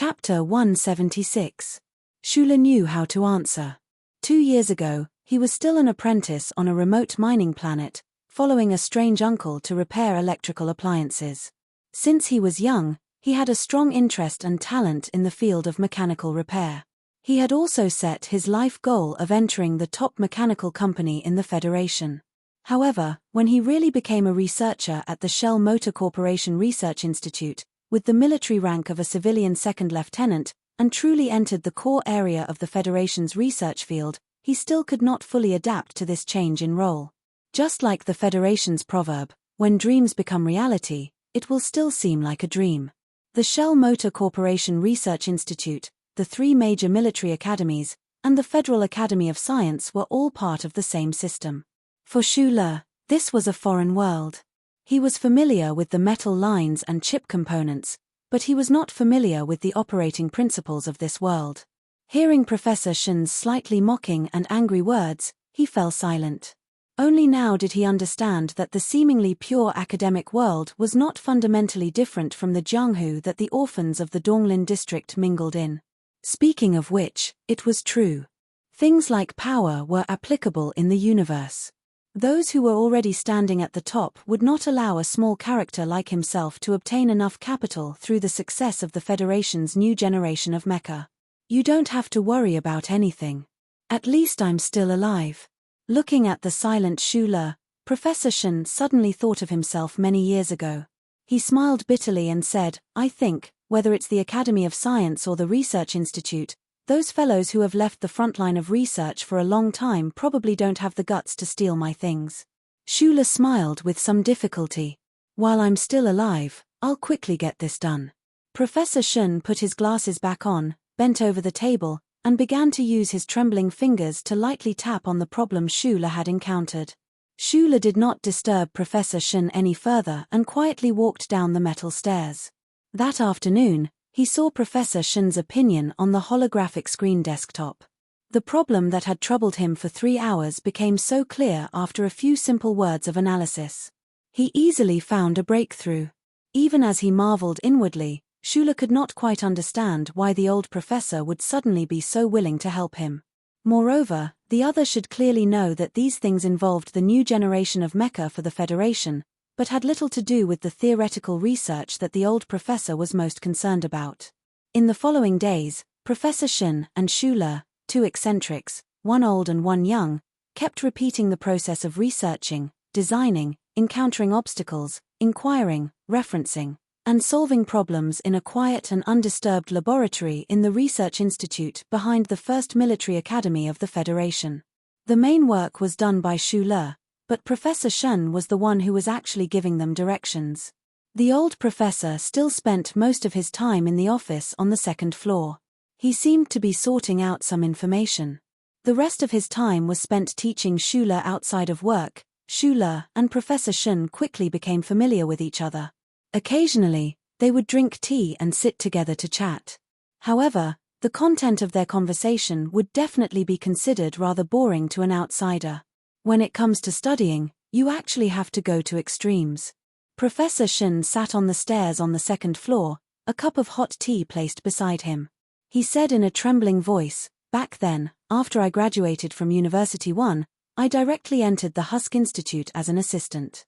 Chapter 176. Shula knew how to answer. 2 years ago, he was still an apprentice on a remote mining planet, following a strange uncle to repair electrical appliances. Since he was young, he had a strong interest and talent in the field of mechanical repair. He had also set his life goal of entering the top mechanical company in the Federation. However, when he really became a researcher at the Shell Motor Corporation Research Institute, with the military rank of a civilian second lieutenant, and truly entered the core area of the Federation's research field, he still could not fully adapt to this change in role. Just like the Federation's proverb, when dreams become reality, it will still seem like a dream. The Shell Motor Corporation Research Institute, the 3 major military academies, and the Federal Academy of Science were all part of the same system. For Shula, this was a foreign world. He was familiar with the metal lines and chip components, but he was not familiar with the operating principles of this world. Hearing Professor Shen's slightly mocking and angry words, he fell silent. Only now did he understand that the seemingly pure academic world was not fundamentally different from the Jianghu that the orphans of the Donglin district mingled in. Speaking of which, it was true. Things like power were applicable in the universe. Those who were already standing at the top would not allow a small character like himself to obtain enough capital through the success of the Federation's new generation of mecha. You don't have to worry about anything. At least I'm still alive. Looking at the silent Shula, Professor Shen suddenly thought of himself many years ago. He smiled bitterly and said, I think, whether it's the Academy of Science or the Research Institute, those fellows who have left the front line of research for a long time probably don't have the guts to steal my things. Shula smiled with some difficulty. While I'm still alive, I'll quickly get this done. Professor Shen put his glasses back on, bent over the table, and began to use his trembling fingers to lightly tap on the problem Shula had encountered. Shula did not disturb Professor Shen any further and quietly walked down the metal stairs. That afternoon, he saw Professor Shen's opinion on the holographic screen desktop. The problem that had troubled him for 3 hours became so clear after a few simple words of analysis. He easily found a breakthrough. Even as he marveled inwardly, Shula could not quite understand why the old professor would suddenly be so willing to help him. Moreover, the other should clearly know that these things involved the new generation of mecha for the Federation, but had little to do with the theoretical research that the old professor was most concerned about. In the following days, Professor Shen and Shula, 2 eccentrics, one old and one young, kept repeating the process of researching, designing, encountering obstacles, inquiring, referencing, and solving problems in a quiet and undisturbed laboratory in the Research Institute behind the first military academy of the Federation. The main work was done by Shula, but Professor Shen was the one who was actually giving them directions. The old professor still spent most of his time in the office on the 2nd floor. He seemed to be sorting out some information. The rest of his time was spent teaching Shula outside of work. Shula and Professor Shen quickly became familiar with each other. Occasionally, they would drink tea and sit together to chat. However, the content of their conversation would definitely be considered rather boring to an outsider. When it comes to studying, you actually have to go to extremes. Professor Shen sat on the stairs on the 2nd floor, a cup of hot tea placed beside him. He said in a trembling voice, back then, after I graduated from University 1, I directly entered the Husk Institute as an assistant.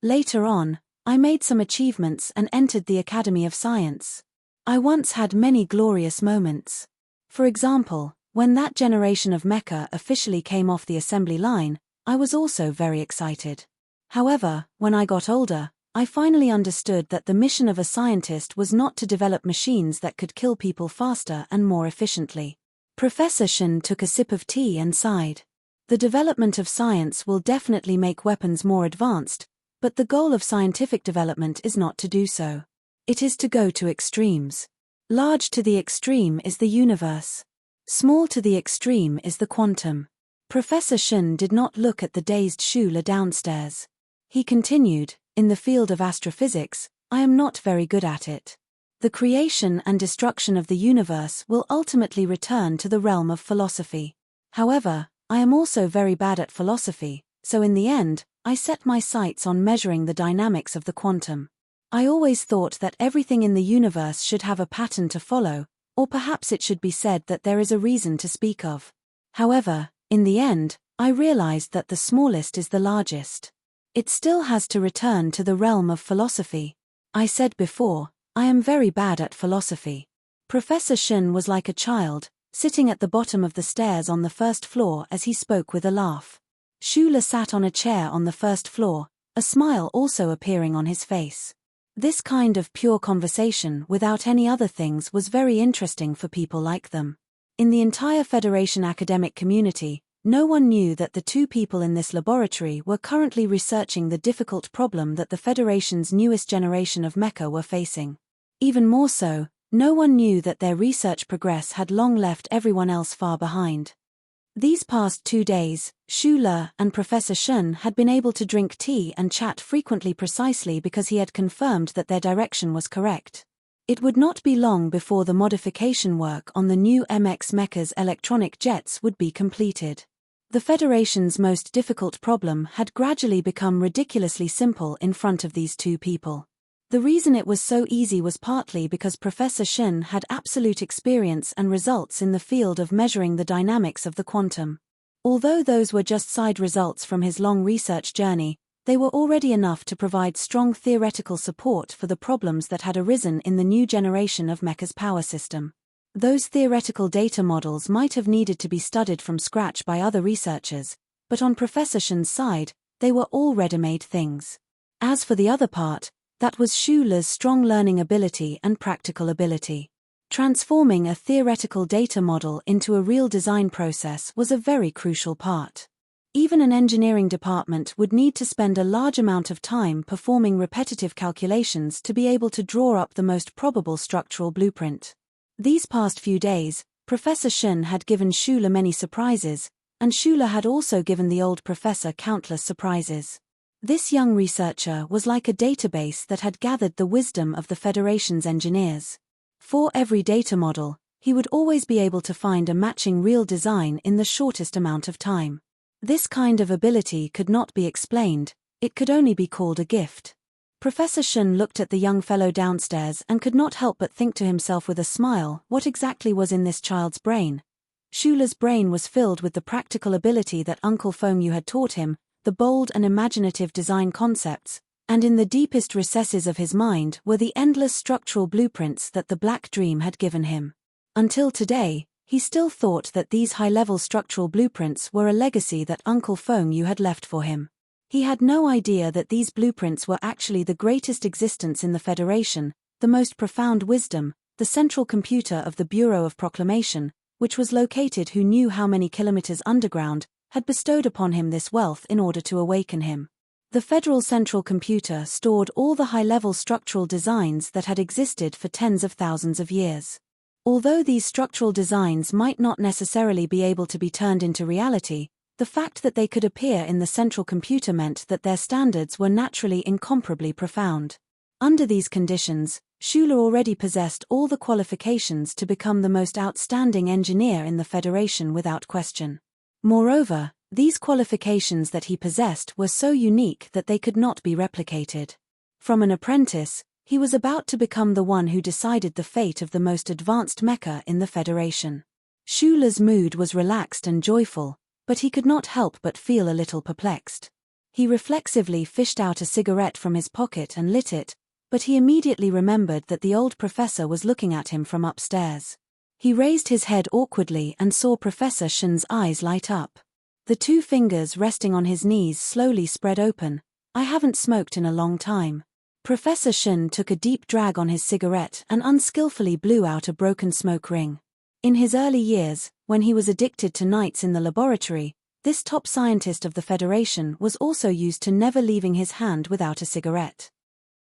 Later on, I made some achievements and entered the Academy of Science. I once had many glorious moments. For example, when that generation of mecha officially came off the assembly line, I was also very excited. However, when I got older, I finally understood that the mission of a scientist was not to develop machines that could kill people faster and more efficiently. Professor Shen took a sip of tea and sighed. The development of science will definitely make weapons more advanced, but the goal of scientific development is not to do so. It is to go to extremes. Large to the extreme is the universe. Small to the extreme is the quantum. Professor Shen did not look at the dazed Shula downstairs. He continued, in the field of astrophysics, I am not very good at it. The creation and destruction of the universe will ultimately return to the realm of philosophy. However, I am also very bad at philosophy, so in the end, I set my sights on measuring the dynamics of the quantum. I always thought that everything in the universe should have a pattern to follow, or perhaps it should be said that there is a reason to speak of. However, in the end, I realized that the smallest is the largest. It still has to return to the realm of philosophy. I said before, I am very bad at philosophy. Professor Shen was like a child, sitting at the bottom of the stairs on the first floor as he spoke with a laugh. Shula sat on a chair on the first floor, a smile also appearing on his face. This kind of pure conversation without any other things was very interesting for people like them. In the entire Federation academic community, no one knew that the two people in this laboratory were currently researching the difficult problem that the Federation's newest generation of mecha were facing. Even more so, no one knew that their research progress had long left everyone else far behind. These past 2 days, Shula and Professor Shen had been able to drink tea and chat frequently precisely because he had confirmed that their direction was correct. It would not be long before the modification work on the new MX Mecha's electronic jets would be completed. The Federation's most difficult problem had gradually become ridiculously simple in front of these two people. The reason it was so easy was partly because Professor Shen had absolute experience and results in the field of measuring the dynamics of the quantum. Although those were just side results from his long research journey, they were already enough to provide strong theoretical support for the problems that had arisen in the new generation of mecha's power system. Those theoretical data models might have needed to be studied from scratch by other researchers, but on Professor Shen's side, they were all ready-made things. As for the other part, that was Shula's strong learning ability and practical ability. Transforming a theoretical data model into a real design process was a very crucial part. Even an engineering department would need to spend a large amount of time performing repetitive calculations to be able to draw up the most probable structural blueprint. These past few days, Professor Shen had given Shula many surprises, and Shula had also given the old professor countless surprises. This young researcher was like a database that had gathered the wisdom of the Federation's engineers. For every data model, he would always be able to find a matching real design in the shortest amount of time. This kind of ability could not be explained, it could only be called a gift. Professor Shen looked at the young fellow downstairs and could not help but think to himself with a smile, what exactly was in this child's brain? Shula's brain was filled with the practical ability that Uncle Fengyu had taught him, the bold and imaginative design concepts, and in the deepest recesses of his mind were the endless structural blueprints that the Black Dream had given him. Until today, he still thought that these high-level structural blueprints were a legacy that Uncle Fengyu had left for him. He had no idea that these blueprints were actually the greatest existence in the Federation, the most profound wisdom, the central computer of the Bureau of Proclamation, which was located who knew how many kilometers underground, had bestowed upon him this wealth in order to awaken him. The Federal Central Computer stored all the high-level structural designs that had existed for tens of thousands of years. Although these structural designs might not necessarily be able to be turned into reality, the fact that they could appear in the central computer meant that their standards were naturally incomparably profound. Under these conditions, Shula already possessed all the qualifications to become the most outstanding engineer in the Federation without question. Moreover, these qualifications that he possessed were so unique that they could not be replicated. From an apprentice, he was about to become the one who decided the fate of the most advanced mecha in the Federation. Shula's mood was relaxed and joyful, but he could not help but feel a little perplexed. He reflexively fished out a cigarette from his pocket and lit it, but he immediately remembered that the old professor was looking at him from upstairs. He raised his head awkwardly and saw Professor Shen's eyes light up. The two fingers resting on his knees slowly spread open. I haven't smoked in a long time. Professor Shen took a deep drag on his cigarette and unskillfully blew out a broken smoke ring. In his early years, when he was addicted to nights in the laboratory, this top scientist of the Federation was also used to never leaving his hand without a cigarette.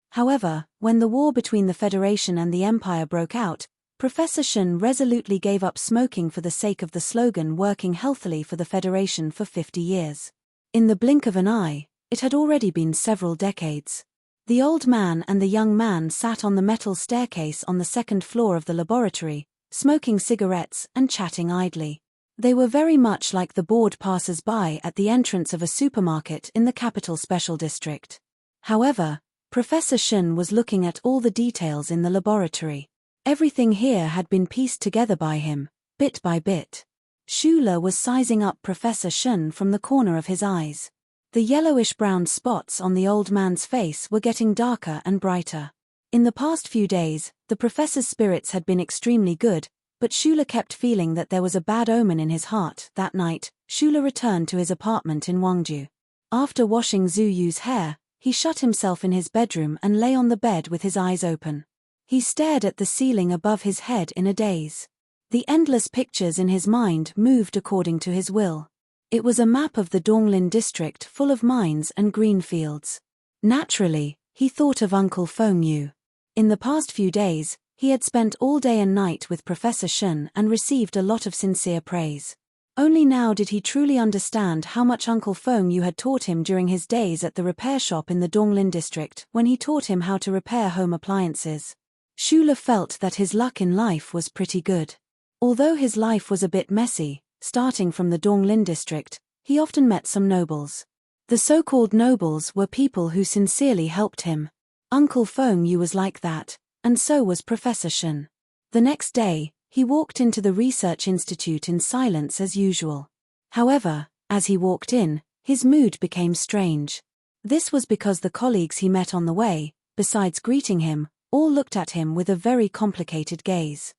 However, when the war between the Federation and the Empire broke out, Professor Shen resolutely gave up smoking for the sake of the slogan working healthily for the Federation for 50 years. In the blink of an eye, it had already been several decades. The old man and the young man sat on the metal staircase on the second floor of the laboratory, smoking cigarettes and chatting idly. They were very much like the bored passers-by at the entrance of a supermarket in the capital special district. However, Professor Shen was looking at all the details in the laboratory. Everything here had been pieced together by him, bit by bit. Schuler was sizing up Professor Shen from the corner of his eyes. The yellowish-brown spots on the old man's face were getting darker and brighter. In the past few days, the professor's spirits had been extremely good, but Schuler kept feeling that there was a bad omen in his heart. That night, Schuler returned to his apartment in Wangju. After washing Zhu Yu's hair, he shut himself in his bedroom and lay on the bed with his eyes open. He stared at the ceiling above his head in a daze. The endless pictures in his mind moved according to his will. It was a map of the Donglin district full of mines and green fields. Naturally, he thought of Uncle Feng Yu. In the past few days, he had spent all day and night with Professor Shen and received a lot of sincere praise. Only now did he truly understand how much Uncle Feng Yu had taught him during his days at the repair shop in the Donglin district when he taught him how to repair home appliances. Schuler felt that his luck in life was pretty good. Although his life was a bit messy, starting from the Donglin district, he often met some nobles. The so-called nobles were people who sincerely helped him. Uncle Feng Yu was like that, and so was Professor Shen. The next day, he walked into the research institute in silence as usual. However, as he walked in, his mood became strange. This was because the colleagues he met on the way, besides greeting him, all looked at him with a very complicated gaze.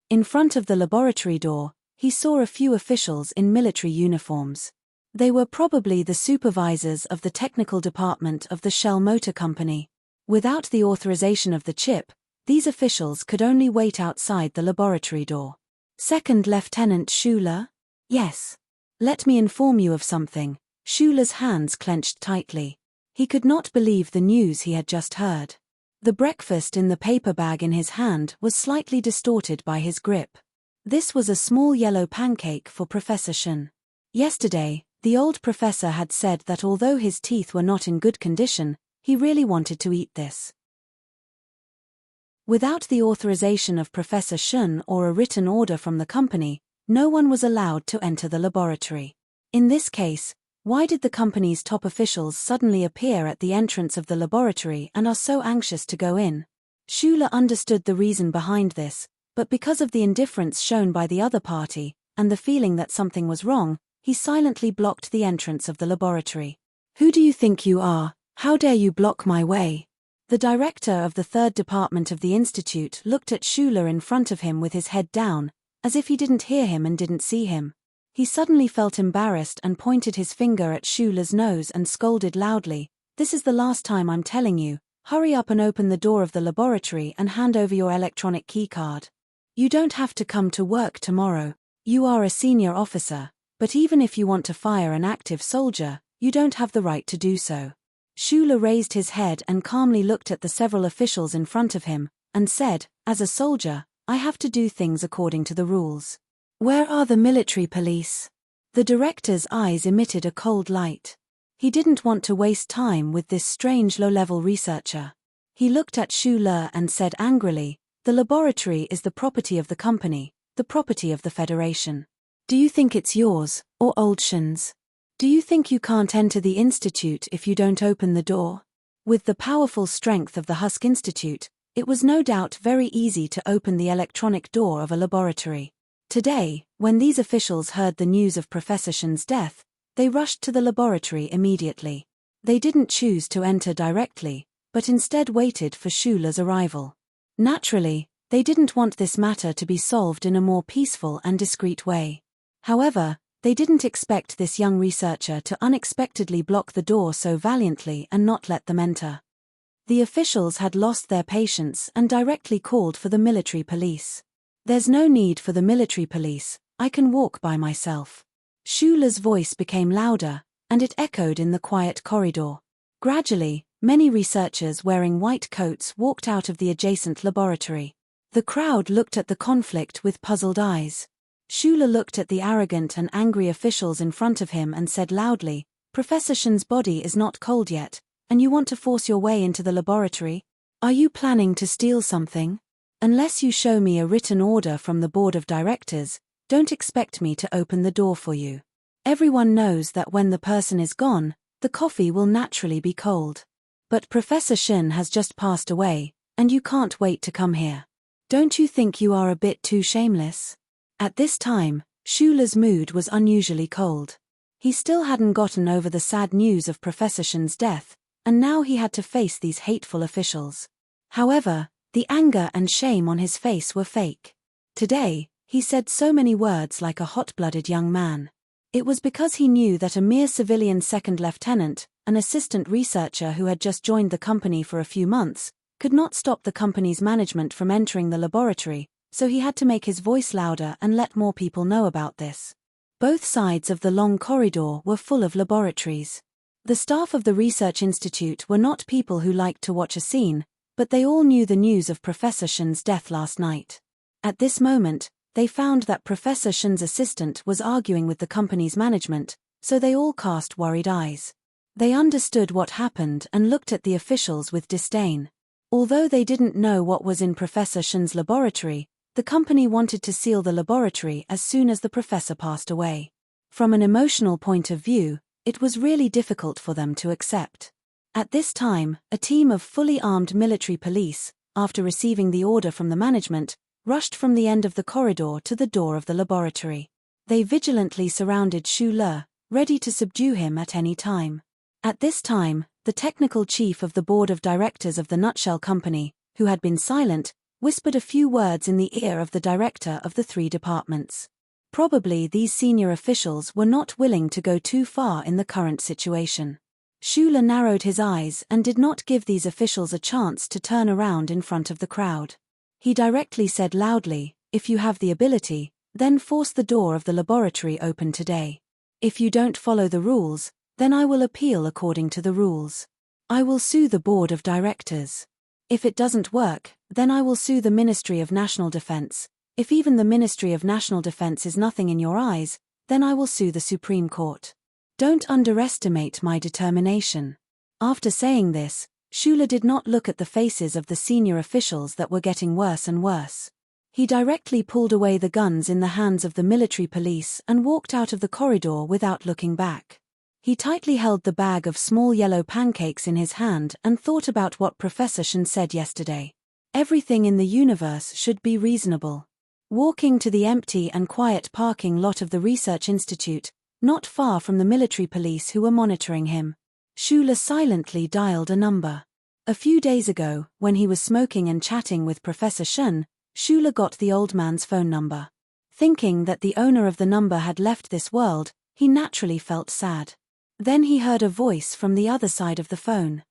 In front of the laboratory door, he saw a few officials in military uniforms. They were probably the supervisors of the technical department of the Shell Motor Company. Without the authorization of the chip, these officials could only wait outside the laboratory door. Second Lieutenant Schuler? Yes. Let me inform you of something. Schuler's hands clenched tightly. He could not believe the news he had just heard. The breakfast in the paper bag in his hand was slightly distorted by his grip. This was a small yellow pancake for Professor Shen. Yesterday, the old professor had said that although his teeth were not in good condition, he really wanted to eat this. Without the authorization of Professor Shen or a written order from the company, no one was allowed to enter the laboratory. In this case, why did the company's top officials suddenly appear at the entrance of the laboratory and are so anxious to go in? Schuler understood the reason behind this, but because of the indifference shown by the other party, and the feeling that something was wrong, he silently blocked the entrance of the laboratory. "Who do you think you are? How dare you block my way?" The director of the third department of the institute looked at Schuler in front of him with his head down, as if he didn't hear him and didn't see him. He suddenly felt embarrassed and pointed his finger at Schuler's nose and scolded loudly, "This is the last time I'm telling you, hurry up and open the door of the laboratory and hand over your electronic keycard. You don't have to come to work tomorrow. You are a senior officer, but even if you want to fire an active soldier, you don't have the right to do so." Schuler raised his head and calmly looked at the several officials in front of him, and said, "As a soldier, I have to do things according to the rules. Where are the military police?" The director's eyes emitted a cold light. He didn't want to waste time with this strange low-level researcher. He looked at Schuler and said angrily, "The laboratory is the property of the company, the property of the Federation. Do you think it's yours, or Old Shen's? Do you think you can't enter the institute if you don't open the door?" With the powerful strength of the Husk Institute, it was no doubt very easy to open the electronic door of a laboratory. Today, when these officials heard the news of Professor Shen's death, they rushed to the laboratory immediately. They didn't choose to enter directly, but instead waited for Schuler's arrival. Naturally, they didn't want this matter to be solved in a more peaceful and discreet way. However, they didn't expect this young researcher to unexpectedly block the door so valiantly and not let them enter. The officials had lost their patience and directly called for the military police. "There's no need for the military police, I can walk by myself." Schuler's voice became louder, and it echoed in the quiet corridor. Gradually, many researchers wearing white coats walked out of the adjacent laboratory. The crowd looked at the conflict with puzzled eyes. Schuler looked at the arrogant and angry officials in front of him and said loudly, "Professor Shen's body is not cold yet, and you want to force your way into the laboratory? Are you planning to steal something? Unless you show me a written order from the board of directors, don't expect me to open the door for you. Everyone knows that when the person is gone, the coffee will naturally be cold." But Professor Shin has just passed away, and you can't wait to come here. Don't you think you are a bit too shameless? At this time, Shula's mood was unusually cold. He still hadn't gotten over the sad news of Professor Shin's death, and now he had to face these hateful officials. However, the anger and shame on his face were fake. Today, he said so many words like a hot-blooded young man. It was because he knew that a mere civilian second lieutenant, an assistant researcher who had just joined the company for a few months, could not stop the company's management from entering the laboratory, so he had to make his voice louder and let more people know about this. Both sides of the long corridor were full of laboratories. The staff of the research institute were not people who liked to watch a scene, but they all knew the news of Professor Shin's death last night. At this moment, they found that Professor Shin's assistant was arguing with the company's management, so they all cast worried eyes. They understood what happened and looked at the officials with disdain. Although they didn't know what was in Professor Shin's laboratory, the company wanted to seal the laboratory as soon as the professor passed away. From an emotional point of view, it was really difficult for them to accept. At this time, a team of fully armed military police, after receiving the order from the management, rushed from the end of the corridor to the door of the laboratory. They vigilantly surrounded Shula, ready to subdue him at any time. At this time, the technical chief of the board of directors of the Nutshell Company, who had been silent, whispered a few words in the ear of the director of the 3 departments. Probably these senior officials were not willing to go too far in the current situation. Shula narrowed his eyes and did not give these officials a chance to turn around in front of the crowd. He directly said loudly, "If you have the ability, then force the door of the laboratory open today. If you don't follow the rules, then I will appeal according to the rules. I will sue the board of directors. If it doesn't work, then I will sue the Ministry of National Defense. If even the Ministry of National Defense is nothing in your eyes, then I will sue the Supreme Court. Don't underestimate my determination." After saying this, Shula did not look at the faces of the senior officials that were getting worse and worse. He directly pulled away the guns in the hands of the military police and walked out of the corridor without looking back. He tightly held the bag of small yellow pancakes in his hand and thought about what Professor Shin said yesterday. Everything in the universe should be reasonable. Walking to the empty and quiet parking lot of the research institute, not far from the military police who were monitoring him, Shula silently dialed a number. A few days ago, when he was smoking and chatting with Professor Shin, Shula got the old man's phone number. Thinking that the owner of the number had left this world, he naturally felt sad. Then he heard a voice from the other side of the phone.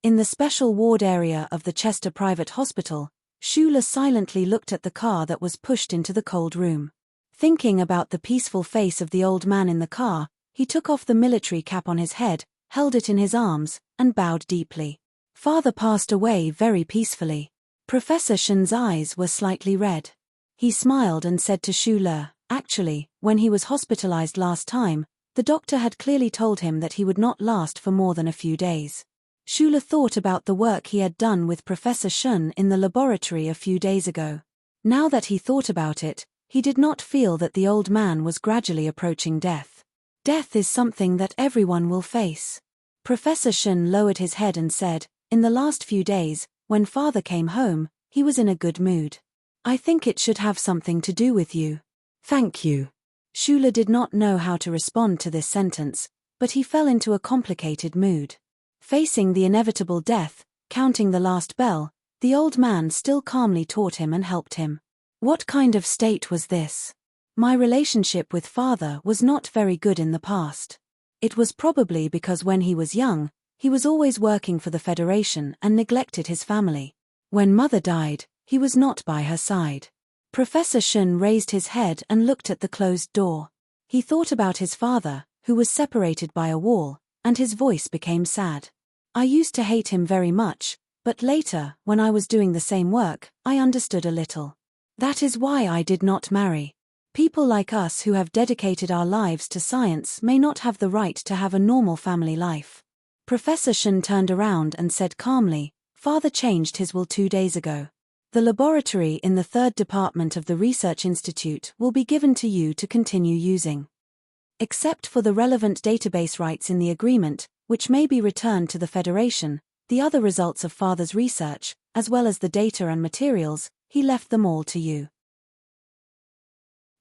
In the special ward area of the Chester Private Hospital, Shula silently looked at the car that was pushed into the cold room. Thinking about the peaceful face of the old man in the car, he took off the military cap on his head, held it in his arms, and bowed deeply. Father passed away very peacefully. Professor Shin's eyes were slightly red. He smiled and said to Shula, "Actually, when he was hospitalized last time, the doctor had clearly told him that he would not last for more than a few days." Shula thought about the work he had done with Professor Shin in the laboratory a few days ago. Now that he thought about it, he did not feel that the old man was gradually approaching death. Death is something that everyone will face. Professor Shin lowered his head and said, "In the last few days, when Father came home, he was in a good mood. I think it should have something to do with you." "Thank you." Shula did not know how to respond to this sentence, but he fell into a complicated mood. Facing the inevitable death, counting the last bell, the old man still calmly taught him and helped him. What kind of state was this? My relationship with Father was not very good in the past. It was probably because when he was young, he was always working for the Federation and neglected his family. When Mother died, he was not by her side. Professor Shin raised his head and looked at the closed door. He thought about his father, who was separated by a wall, and his voice became sad. "I used to hate him very much, but later, when I was doing the same work, I understood a little. That is why I did not marry. People like us who have dedicated our lives to science may not have the right to have a normal family life." Professor Shin turned around and said calmly, "Father changed his will 2 days ago. The laboratory in the 3rd department of the Research Institute will be given to you to continue using. Except for the relevant database rights in the agreement, which may be returned to the Federation, The other results of father's research, as well as the data and materials, he left them all to you.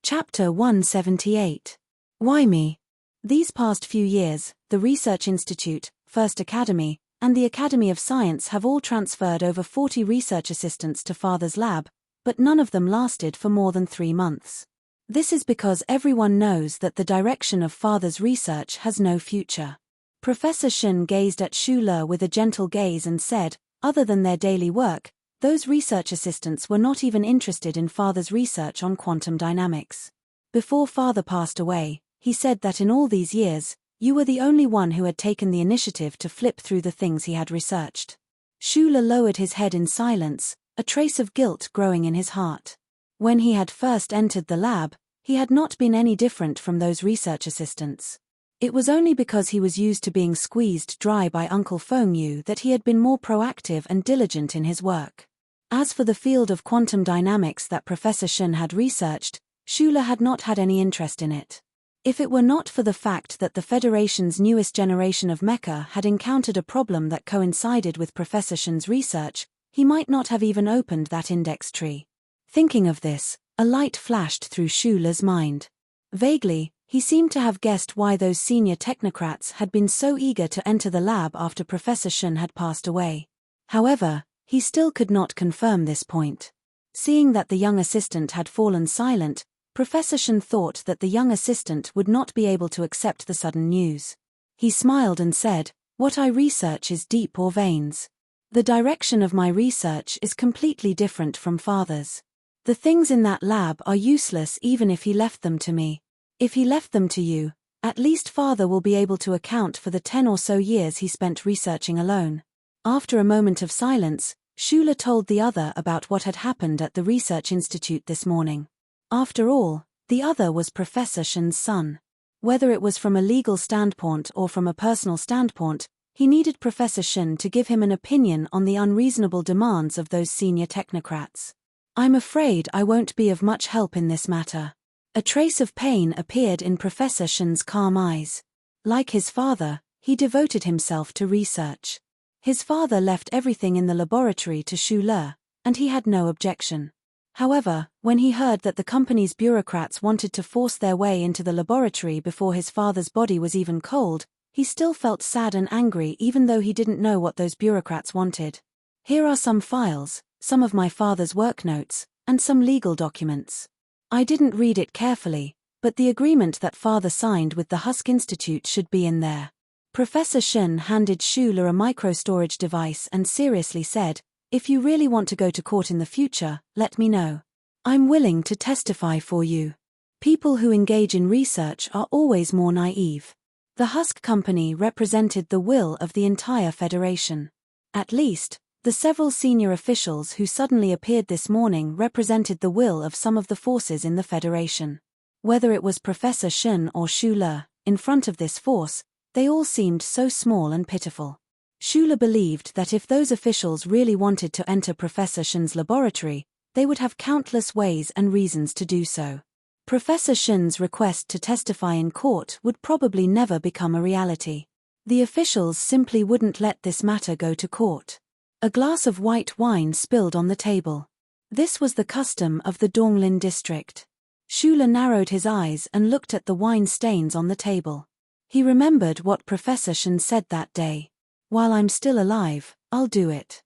Chapter 178. Why me? These past few years, the Research Institute, First Academy, and the Academy of Science have all transferred over 40 research assistants to father's lab, but none of them lasted for more than 3 months. This is because everyone knows that the direction of father's research has no future. Professor Shen gazed at Xu Le with a gentle gaze and said, other than their daily work, those research assistants were not even interested in father's research on quantum dynamics. Before father passed away, he said that in all these years, you were the only one who had taken the initiative to flip through the things he had researched. Xu Le lowered his head in silence, a trace of guilt growing in his heart. When he had first entered the lab, he had not been any different from those research assistants. It was only because he was used to being squeezed dry by Uncle Feng Yu that he had been more proactive and diligent in his work. As for the field of quantum dynamics that Professor Shen had researched, Xu Le had not had any interest in it. If it were not for the fact that the Federation's newest generation of mecha had encountered a problem that coincided with Professor Shen's research, he might not have even opened that index tree. Thinking of this, a light flashed through Xu Le's mind. Vaguely, he seemed to have guessed why those senior technocrats had been so eager to enter the lab after Professor Shen had passed away. However, he still could not confirm this point. Seeing that the young assistant had fallen silent, Professor Shen thought that the young assistant would not be able to accept the sudden news. He smiled and said, "What I research is deep or veins. The direction of my research is completely different from father's. The things in that lab are useless even if he left them to me. If he left them to you, at least father will be able to account for the 10 or so years he spent researching alone." After a moment of silence, Xu Le told the other about what had happened at the Research Institute this morning. After all, the other was Professor Shen's son. Whether it was from a legal standpoint or from a personal standpoint, he needed Professor Shen to give him an opinion on the unreasonable demands of those senior technocrats. "I'm afraid I won't be of much help in this matter." A trace of pain appeared in Professor Shen's calm eyes. Like his father, he devoted himself to research. His father left everything in the laboratory to Xu Le, and he had no objection. However, when he heard that the company's bureaucrats wanted to force their way into the laboratory before his father's body was even cold, he still felt sad and angry even though he didn't know what those bureaucrats wanted. "Here are some files, some of my father's work notes, and some legal documents. I didn't read it carefully, but the agreement that father signed with the Husk Institute should be in there." Professor Shen handed Xu Le a micro-storage device and seriously said, "If you really want to go to court in the future, let me know. I'm willing to testify for you. People who engage in research are always more naive." The Husk Company represented the will of the entire Federation. At least, the several senior officials who suddenly appeared this morning represented the will of some of the forces in the Federation. Whether it was Professor Shen or Xu Le, in front of this force, they all seemed so small and pitiful. Xu Le believed that if those officials really wanted to enter Professor Shen's laboratory, they would have countless ways and reasons to do so. Professor Shen's request to testify in court would probably never become a reality. The officials simply wouldn't let this matter go to court. A glass of white wine spilled on the table. This was the custom of the Donglin district. Xu Le narrowed his eyes and looked at the wine stains on the table. He remembered what Professor Shen said that day. "While I'm still alive, I'll do it."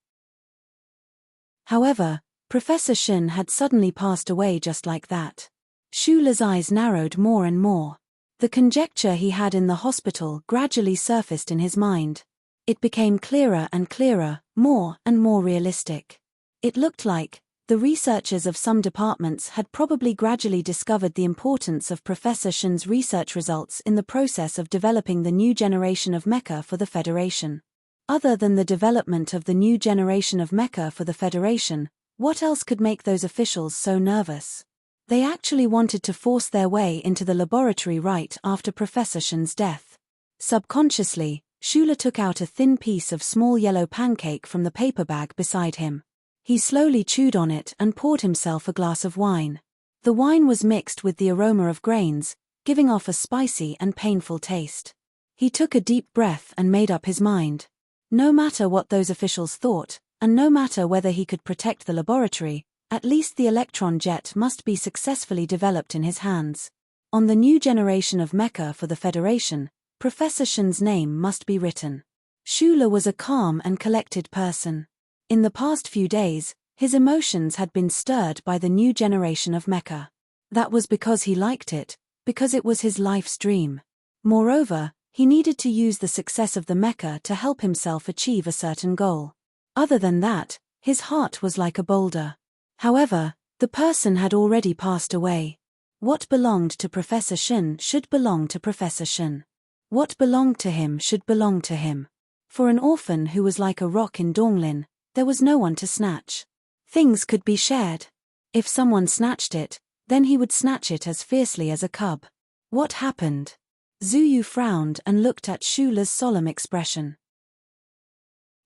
However, Professor Shen had suddenly passed away just like that. Xu Le's eyes narrowed more and more. The conjecture he had in the hospital gradually surfaced in his mind. It became clearer and clearer, more and more realistic. It looked like the researchers of some departments had probably gradually discovered the importance of Professor Shen's research results in the process of developing the new generation of mecha for the Federation. Other than the development of the new generation of mecha for the Federation, what else could make those officials so nervous? They actually wanted to force their way into the laboratory right after Professor Shen's death. Subconsciously, Xu Le took out a thin piece of small yellow pancake from the paper bag beside him. He slowly chewed on it and poured himself a glass of wine. The wine was mixed with the aroma of grains, giving off a spicy and painful taste. He took a deep breath and made up his mind. No matter what those officials thought, and no matter whether he could protect the laboratory, at least the electron jet must be successfully developed in his hands. On the new generation of mecha for the Federation, Professor Shen's name must be written. Shula was a calm and collected person. In the past few days, his emotions had been stirred by the new generation of mecha. That was because he liked it, because it was his life's dream. Moreover, he needed to use the success of the mecha to help himself achieve a certain goal. Other than that, his heart was like a boulder. However, the person had already passed away. What belonged to Professor Shen should belong to Professor Shen. What belonged to him should belong to him. For an orphan who was like a rock in Donglin, there was no one to snatch. Things could be shared. If someone snatched it, then he would snatch it as fiercely as a cub. What happened? Zuyu frowned and looked at Shula's solemn expression.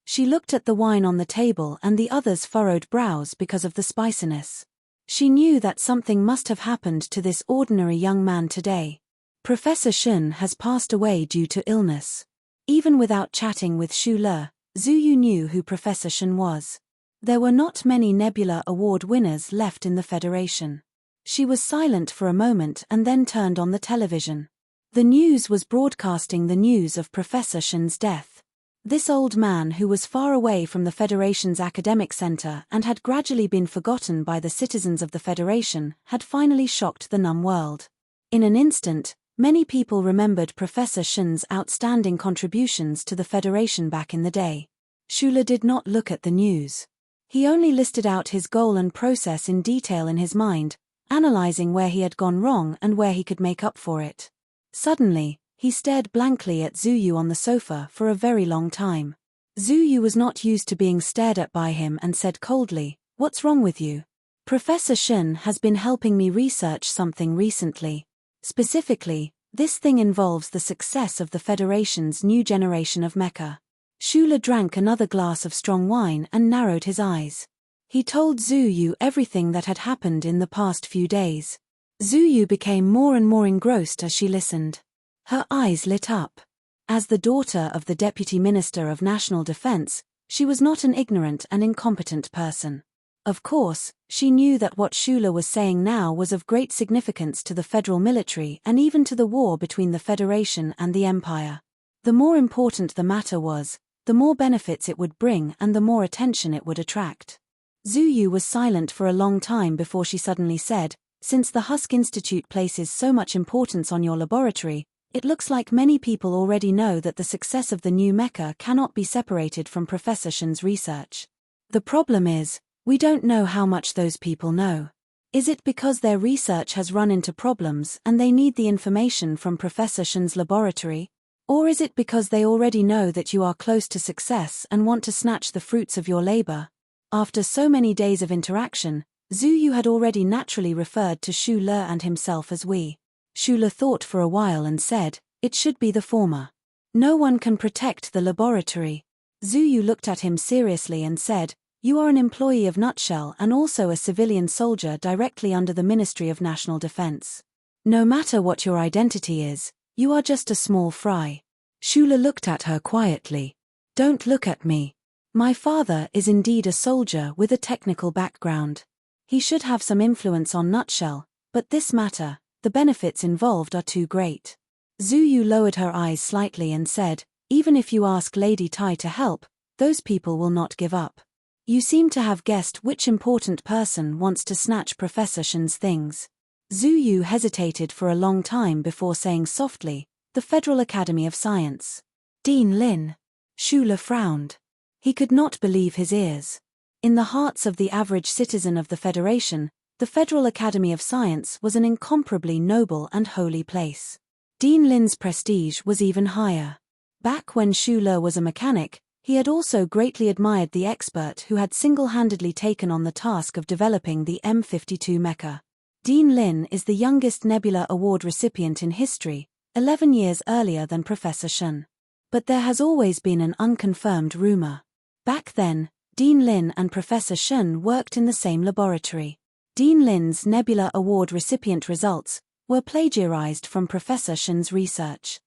She looked at the wine on the table and the others' furrowed brows because of the spiciness. She knew that something must have happened to this ordinary young man today. Professor Shen has passed away due to illness. Even without chatting with Shula, Zuyu knew who Professor Shen was. There were not many Nebula Award winners left in the Federation. She was silent for a moment and then turned on the television. The news was broadcasting the news of Professor Shen's death. This old man who was far away from the Federation's academic center and had gradually been forgotten by the citizens of the Federation had finally shocked the numb world. In an instant, many people remembered Professor Shen's outstanding contributions to the Federation back in the day. Shula did not look at the news. He only listed out his goal and process in detail in his mind, analyzing where he had gone wrong and where he could make up for it. Suddenly, he stared blankly at Zuyu on the sofa for a very long time. Zuyu was not used to being stared at by him and said coldly, "What's wrong with you?" "Professor Shen has been helping me research something recently. Specifically, this thing involves the success of the Federation's new generation of mecha." Shula drank another glass of strong wine and narrowed his eyes. He told Zuyu everything that had happened in the past few days. Zuyu became more and more engrossed as she listened. Her eyes lit up. As the daughter of the Deputy Minister of National Defense, she was not an ignorant and incompetent person. Of course, she knew that what Shula was saying now was of great significance to the federal military and even to the war between the Federation and the Empire. The more important the matter was, the more benefits it would bring and the more attention it would attract. Zuyu was silent for a long time before she suddenly said, "Since the Husk Institute places so much importance on your laboratory, it looks like many people already know that the success of the new mecha cannot be separated from Professor Shen's research. The problem is, we don't know how much those people know. Is it because their research has run into problems and they need the information from Professor Shen's laboratory? Or is it because they already know that you are close to success and want to snatch the fruits of your labor?" After so many days of interaction, Zuyu had already naturally referred to Shula and himself as we. Shula thought for a while and said, "It should be the former. No one can protect the laboratory." Zuyu looked at him seriously and said, "You are an employee of Nutshell and also a civilian soldier directly under the Ministry of National Defense. No matter what your identity is, you are just a small fry." Shula looked at her quietly. "Don't look at me. My father is indeed a soldier with a technical background. He should have some influence on Nutshell, but this matter, the benefits involved are too great." Zuyu lowered her eyes slightly and said, "Even if you ask Lady Tai to help, those people will not give up. You seem to have guessed which important person wants to snatch Professor Shen's things." Zuyu hesitated for a long time before saying softly, "The Federal Academy of Science." "Dean Lin." Shula frowned. He could not believe his ears. In the hearts of the average citizen of the Federation, the Federal Academy of Science was an incomparably noble and holy place. Dean Lin's prestige was even higher. Back when Shula was a mechanic, he had also greatly admired the expert who had single-handedly taken on the task of developing the M52 mecha. Dean Lin is the youngest Nebula Award recipient in history, 11 years earlier than Professor Shen. But there has always been an unconfirmed rumor. Back then, Dean Lin and Professor Shen worked in the same laboratory. Dean Lin's Nebula Award recipient results were plagiarized from Professor Shen's research.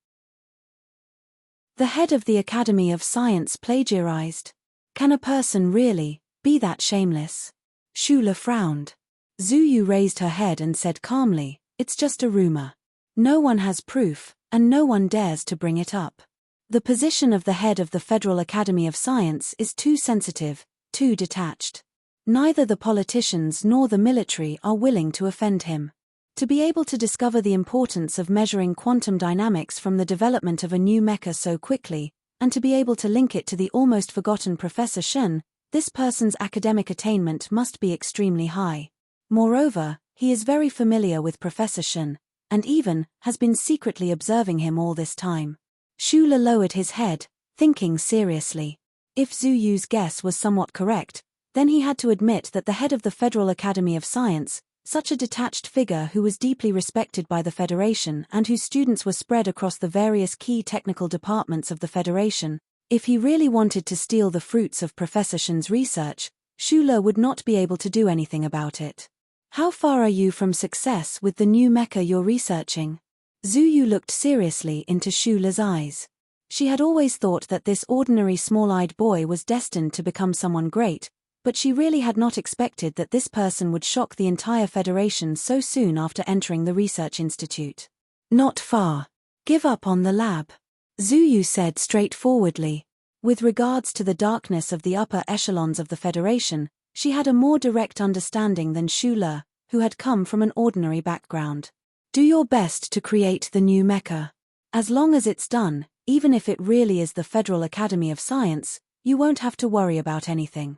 The head of the Academy of Science plagiarized. Can a person really be that shameless? Shula frowned. Zuyu raised her head and said calmly, "It's just a rumor. No one has proof, and no one dares to bring it up. The position of the head of the Federal Academy of Science is too sensitive, too detached. Neither the politicians nor the military are willing to offend him. To be able to discover the importance of measuring quantum dynamics from the development of a new mecha so quickly, and to be able to link it to the almost forgotten Professor Shen, this person's academic attainment must be extremely high. Moreover, he is very familiar with Professor Shen, and even has been secretly observing him all this time." Shula lowered his head, thinking seriously. If Zuyu's guess was somewhat correct, then he had to admit that the head of the Federal Academy of Science, such a detached figure who was deeply respected by the Federation and whose students were spread across the various key technical departments of the Federation, if he really wanted to steal the fruits of Professor Shen's research, Shula would not be able to do anything about it. "How far are you from success with the new mecha you're researching?" Zuyu looked seriously into Shula's eyes. She had always thought that this ordinary small-eyed boy was destined to become someone great, but she really had not expected that this person would shock the entire Federation so soon after entering the research institute. "Not far. Give up on the lab," Zuyu said straightforwardly. With regards to the darkness of the upper echelons of the Federation, she had a more direct understanding than Shula, who had come from an ordinary background. "Do your best to create the new mecha. As long as it's done, even if it really is the Federal Academy of Science, you won't have to worry about anything."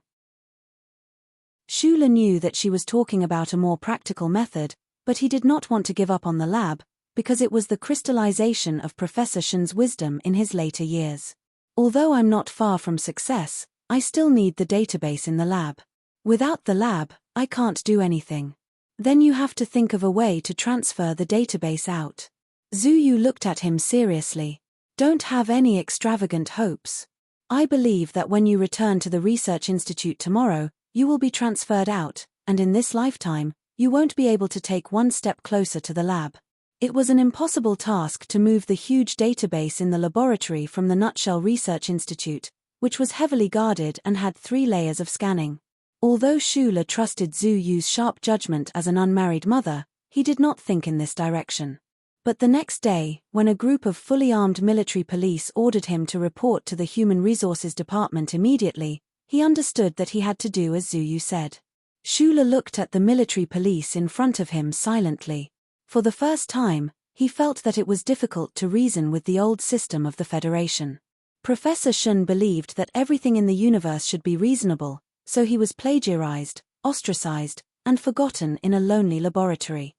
Shula knew that she was talking about a more practical method, but he did not want to give up on the lab, because it was the crystallization of Professor Shen's wisdom in his later years. "Although I'm not far from success, I still need the database in the lab. Without the lab, I can't do anything." "Then you have to think of a way to transfer the database out." Zuyu looked at him seriously. "Don't have any extravagant hopes. I believe that when you return to the Research Institute tomorrow, you will be transferred out, and in this lifetime, you won't be able to take one step closer to the lab." It was an impossible task to move the huge database in the laboratory from the Nutshell Research Institute, which was heavily guarded and had 3 layers of scanning. Although Shula trusted Zuyu's sharp judgment as an unmarried mother, he did not think in this direction. But the next day, when a group of fully armed military police ordered him to report to the Human Resources Department immediately, he understood that he had to do as Zuyu said. Shula looked at the military police in front of him silently. For the first time, he felt that it was difficult to reason with the old system of the Federation. Professor Shen believed that everything in the universe should be reasonable, so he was plagiarized, ostracized, and forgotten in a lonely laboratory.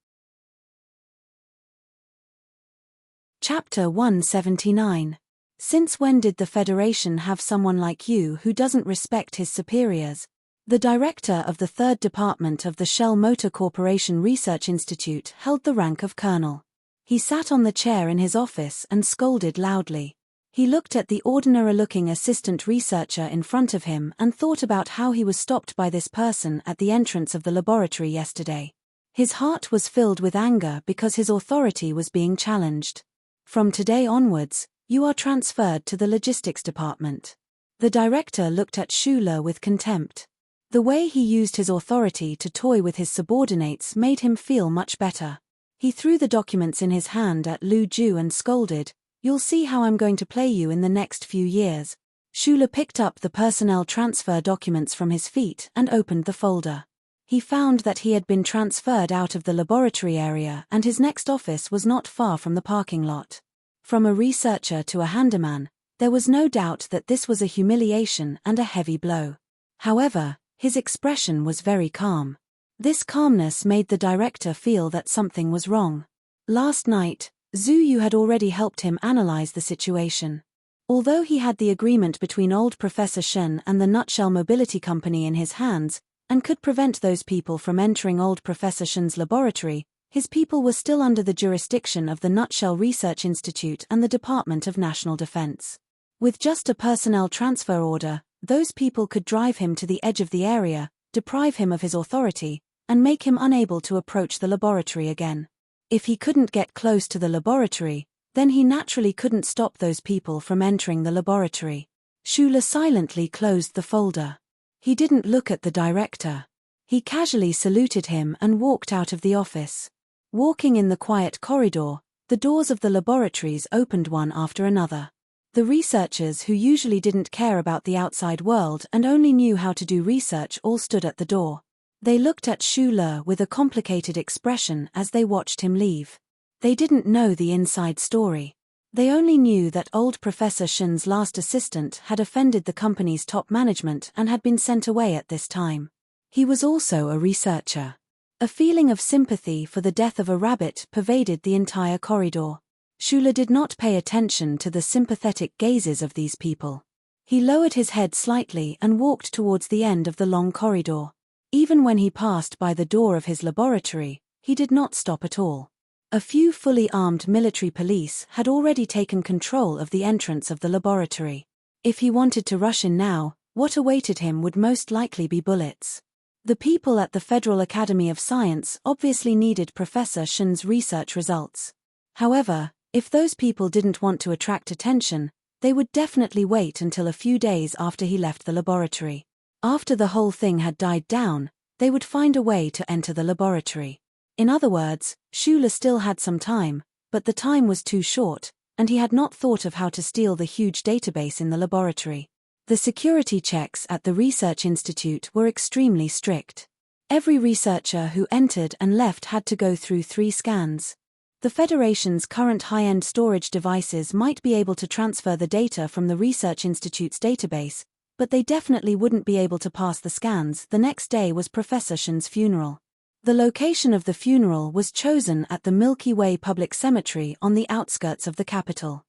Chapter 179. Since when did the Federation have someone like you who doesn't respect his superiors? The director of the 3rd Department of the Shell Motor Corporation Research Institute held the rank of colonel. He sat on the chair in his office and scolded loudly. He looked at the ordinary-looking assistant researcher in front of him and thought about how he was stopped by this person at the entrance of the laboratory yesterday. His heart was filled with anger because his authority was being challenged. "From today onwards, you are transferred to the logistics department." The director looked at Shula with contempt. The way he used his authority to toy with his subordinates made him feel much better. He threw the documents in his hand at Lu Ju and scolded, "You'll see how I'm going to play you in the next few years." Shula picked up the personnel transfer documents from his feet and opened the folder. He found that he had been transferred out of the laboratory area and his next office was not far from the parking lot. From a researcher to a handyman, there was no doubt that this was a humiliation and a heavy blow. However, his expression was very calm. This calmness made the director feel that something was wrong. Last night, Zuyu had already helped him analyze the situation. Although he had the agreement between old Professor Shen and the Nutshell Mobility Company in his hands, and could prevent those people from entering old Professor Shen's laboratory, his people were still under the jurisdiction of the Nutshell Research Institute and the Department of National Defense. With just a personnel transfer order, those people could drive him to the edge of the area, deprive him of his authority, and make him unable to approach the laboratory again. If he couldn't get close to the laboratory, then he naturally couldn't stop those people from entering the laboratory. Schüler silently closed the folder. He didn't look at the director. He casually saluted him and walked out of the office. Walking in the quiet corridor, the doors of the laboratories opened one after another. The researchers who usually didn't care about the outside world and only knew how to do research all stood at the door. They looked at Schüler with a complicated expression as they watched him leave. They didn't know the inside story. They only knew that old Professor Schön's last assistant had offended the company's top management and had been sent away at this time. He was also a researcher. A feeling of sympathy for the death of a rabbit pervaded the entire corridor. Schüler did not pay attention to the sympathetic gazes of these people. He lowered his head slightly and walked towards the end of the long corridor. Even when he passed by the door of his laboratory, he did not stop at all. A few fully armed military police had already taken control of the entrance of the laboratory. If he wanted to rush in now, what awaited him would most likely be bullets. The people at the Federal Academy of Science obviously needed Professor Schön's research results. However, if those people didn't want to attract attention, they would definitely wait until a few days after he left the laboratory. After the whole thing had died down, they would find a way to enter the laboratory. In other words, Schüler still had some time, but the time was too short, and he had not thought of how to steal the huge database in the laboratory. The security checks at the research institute were extremely strict. Every researcher who entered and left had to go through 3 scans. The Federation's current high-end storage devices might be able to transfer the data from the research institute's database, but they definitely wouldn't be able to pass the scans. The next day was Professor Schön's funeral. The location of the funeral was chosen at the Milky Way Public Cemetery on the outskirts of the capital.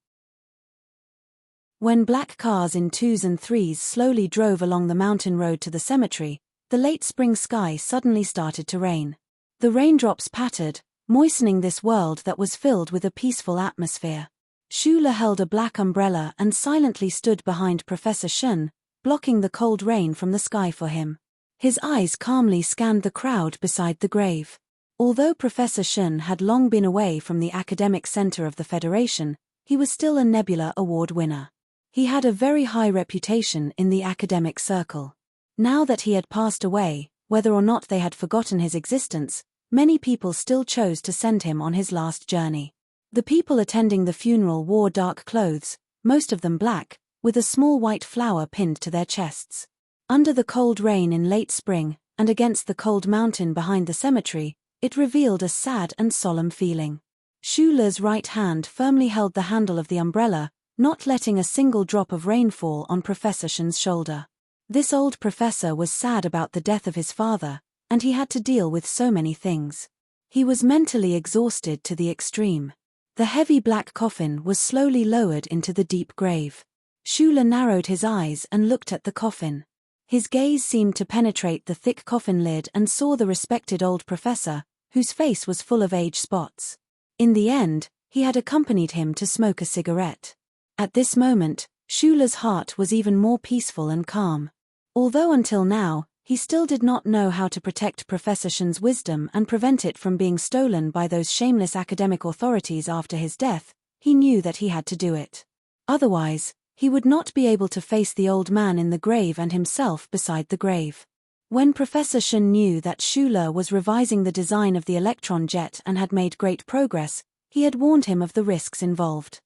When black cars in 2s and 3s slowly drove along the mountain road to the cemetery, the late spring sky suddenly started to rain. The raindrops pattered, moistening this world that was filled with a peaceful atmosphere. Schüler held a black umbrella and silently stood behind Professor Schön, blocking the cold rain from the sky for him. His eyes calmly scanned the crowd beside the grave. Although Professor Schön had long been away from the academic center of the Federation, he was still a Nebula Award winner. He had a very high reputation in the academic circle. Now that he had passed away, whether or not they had forgotten his existence, many people still chose to send him on his last journey. The people attending the funeral wore dark clothes, most of them black, with a small white flower pinned to their chests. Under the cold rain in late spring, and against the cold mountain behind the cemetery, it revealed a sad and solemn feeling. Schüler's right hand firmly held the handle of the umbrella, not letting a single drop of rain fall on Professor Schön's shoulder. This old professor was sad about the death of his father, and he had to deal with so many things. He was mentally exhausted to the extreme. The heavy black coffin was slowly lowered into the deep grave. Schüler narrowed his eyes and looked at the coffin. His gaze seemed to penetrate the thick coffin lid and saw the respected old professor, whose face was full of age spots. In the end, he had accompanied him to smoke a cigarette. At this moment, Schüler's heart was even more peaceful and calm. Although until now, he still did not know how to protect Professor Schön's wisdom and prevent it from being stolen by those shameless academic authorities after his death, he knew that he had to do it. Otherwise, he would not be able to face the old man in the grave and himself beside the grave. When Professor Schön knew that Schüler was revising the design of the electron jet and had made great progress, he had warned him of the risks involved.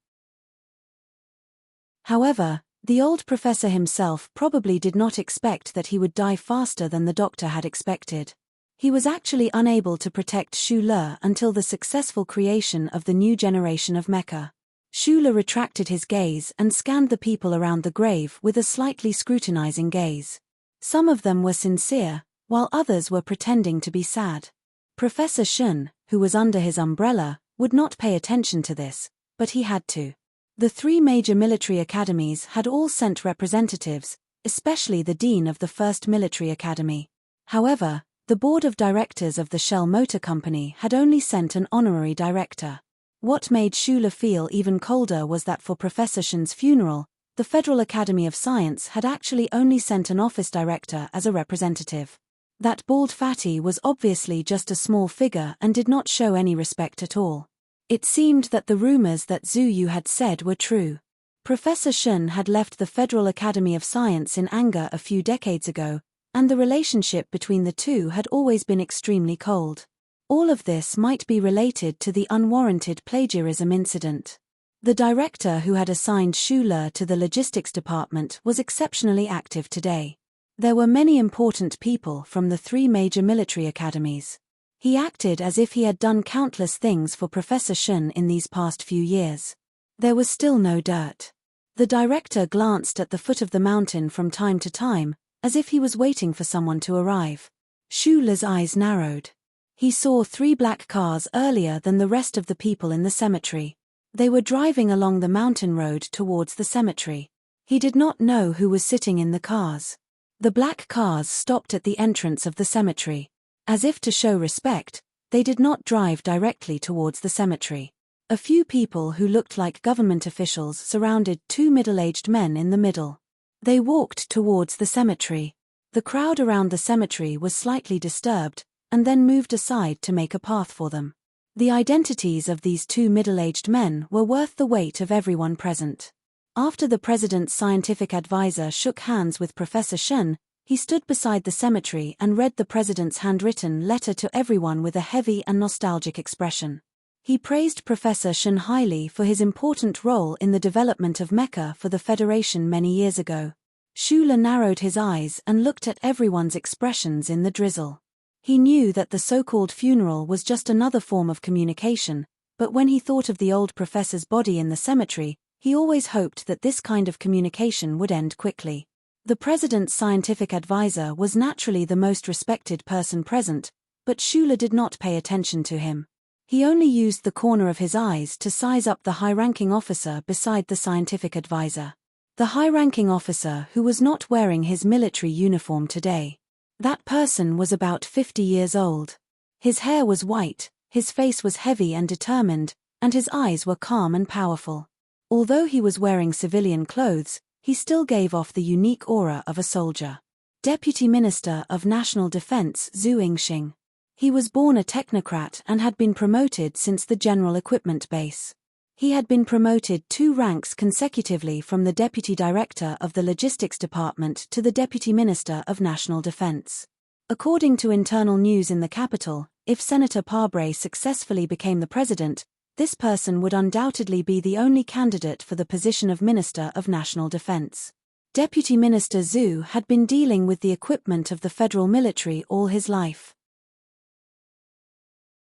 However, the old professor himself probably did not expect that he would die faster than the doctor had expected. He was actually unable to protect Schüler until the successful creation of the new generation of mecha. Schüler retracted his gaze and scanned the people around the grave with a slightly scrutinizing gaze. Some of them were sincere, while others were pretending to be sad. Professor Schön, who was under his umbrella, would not pay attention to this, but he had to. The 3 major military academies had all sent representatives, especially the dean of the 1st Military Academy. However, the board of directors of the Shell Motor Company had only sent an honorary director. What made Schüler feel even colder was that for Professor Schön's funeral, the Federal Academy of Science had actually only sent an office director as a representative. That bald fatty was obviously just a small figure and did not show any respect at all. It seemed that the rumors that Zhu Yu had said were true. Professor Shun had left the Federal Academy of Science in anger a few decades ago, and the relationship between the two had always been extremely cold. All of this might be related to the unwarranted plagiarism incident. The director who had assigned Xu Le to the logistics department was exceptionally active today. There were many important people from the 3 major military academies. He acted as if he had done countless things for Professor Shun in these past few years. There was still no dirt. The director glanced at the foot of the mountain from time to time, as if he was waiting for someone to arrive. Xu Le's eyes narrowed. He saw 3 black cars earlier than the rest of the people in the cemetery. They were driving along the mountain road towards the cemetery. He did not know who was sitting in the cars. The black cars stopped at the entrance of the cemetery. As if to show respect, they did not drive directly towards the cemetery. A few people who looked like government officials surrounded 2 middle-aged men in the middle. They walked towards the cemetery. The crowd around the cemetery was slightly disturbed, and then moved aside to make a path for them. The identities of these 2 middle-aged men were worth the weight of everyone present. After the president's scientific advisor shook hands with Professor Shun, he stood beside the cemetery and read the president's handwritten letter to everyone with a heavy and nostalgic expression. He praised Professor Shun highly for his important role in the development of mecha for the Federation many years ago. Xu Le narrowed his eyes and looked at everyone's expressions in the drizzle. He knew that the so-called funeral was just another form of communication, but when he thought of the old professor's body in the cemetery, he always hoped that this kind of communication would end quickly. The president's scientific advisor was naturally the most respected person present, but Xu Le did not pay attention to him. He only used the corner of his eyes to size up the high-ranking officer beside the scientific advisor. The high-ranking officer who was not wearing his military uniform today. That person was about 50 years old. His hair was white, his face was heavy and determined, and his eyes were calm and powerful. Although he was wearing civilian clothes, he still gave off the unique aura of a soldier. Deputy Minister of National Defense Zhu Yingxing. He was born a technocrat and had been promoted since the General Equipment Base. He had been promoted 2 ranks consecutively from the Deputy Director of the Logistics Department to the Deputy Minister of National Defense. According to internal news in the capital, if Senator Parbre successfully became the president, this person would undoubtedly be the only candidate for the position of Minister of National Defense. Deputy Minister Zhu had been dealing with the equipment of the federal military all his life.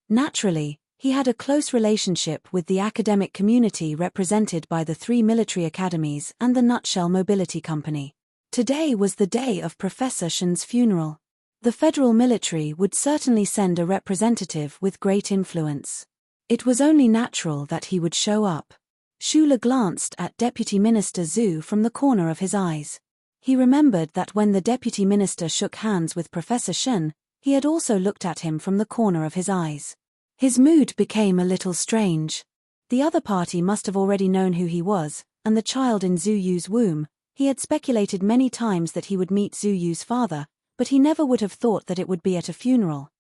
Naturally, he had a close relationship with the academic community represented by the 3 military academies and the Nutshell Mobility Company. Today was the day of Professor Shun's funeral. The federal military would certainly send a representative with great influence. It was only natural that he would show up. Xu Le glanced at Deputy Minister Zhu from the corner of his eyes. He remembered that when the Deputy Minister shook hands with Professor Shun, he had also looked at him from the corner of his eyes. His mood became a little strange. The other party must have already known who he was, and the child in Zhu Yu's womb. He had speculated many times that he would meet Zhu Yu's father, but he never would have thought that it would be at a funeral.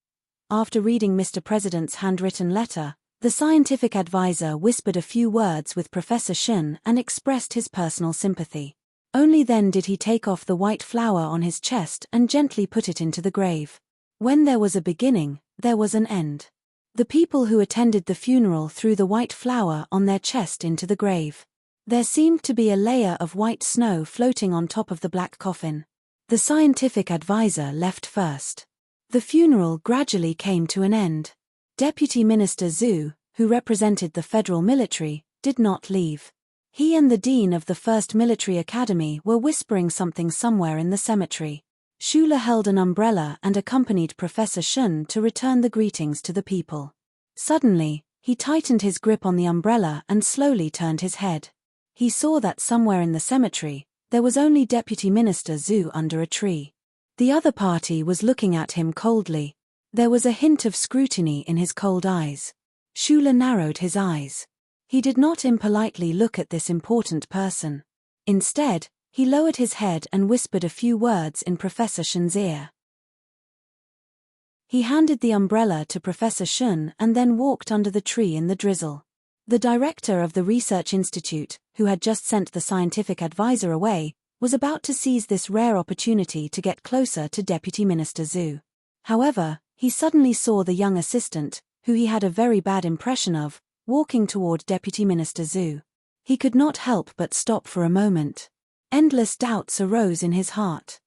After reading Mr. President's handwritten letter, the scientific advisor whispered a few words with Professor Shun and expressed his personal sympathy. Only then did he take off the white flower on his chest and gently put it into the grave. When there was a beginning, there was an end. The people who attended the funeral threw the white flower on their chest into the grave. There seemed to be a layer of white snow floating on top of the black coffin. The scientific advisor left first. The funeral gradually came to an end. Deputy Minister Zhu, who represented the federal military, did not leave. He and the dean of the 1st Military Academy were whispering something somewhere in the cemetery. Xu Le held an umbrella and accompanied Professor Shun to return the greetings to the people. Suddenly, he tightened his grip on the umbrella and slowly turned his head. He saw that somewhere in the cemetery, there was only Deputy Minister Zhu under a tree. The other party was looking at him coldly. There was a hint of scrutiny in his cold eyes. Xu Le narrowed his eyes. He did not impolitely look at this important person. Instead, he lowered his head and whispered a few words in Professor Shun's ear. He handed the umbrella to Professor Shun and then walked under the tree in the drizzle. The director of the research institute, who had just sent the scientific advisor away, was about to seize this rare opportunity to get closer to Deputy Minister Zhu. However, he suddenly saw the young assistant, who he had a very bad impression of, walking toward Deputy Minister Zhu. He could not help but stop for a moment. Endless doubts arose in his heart.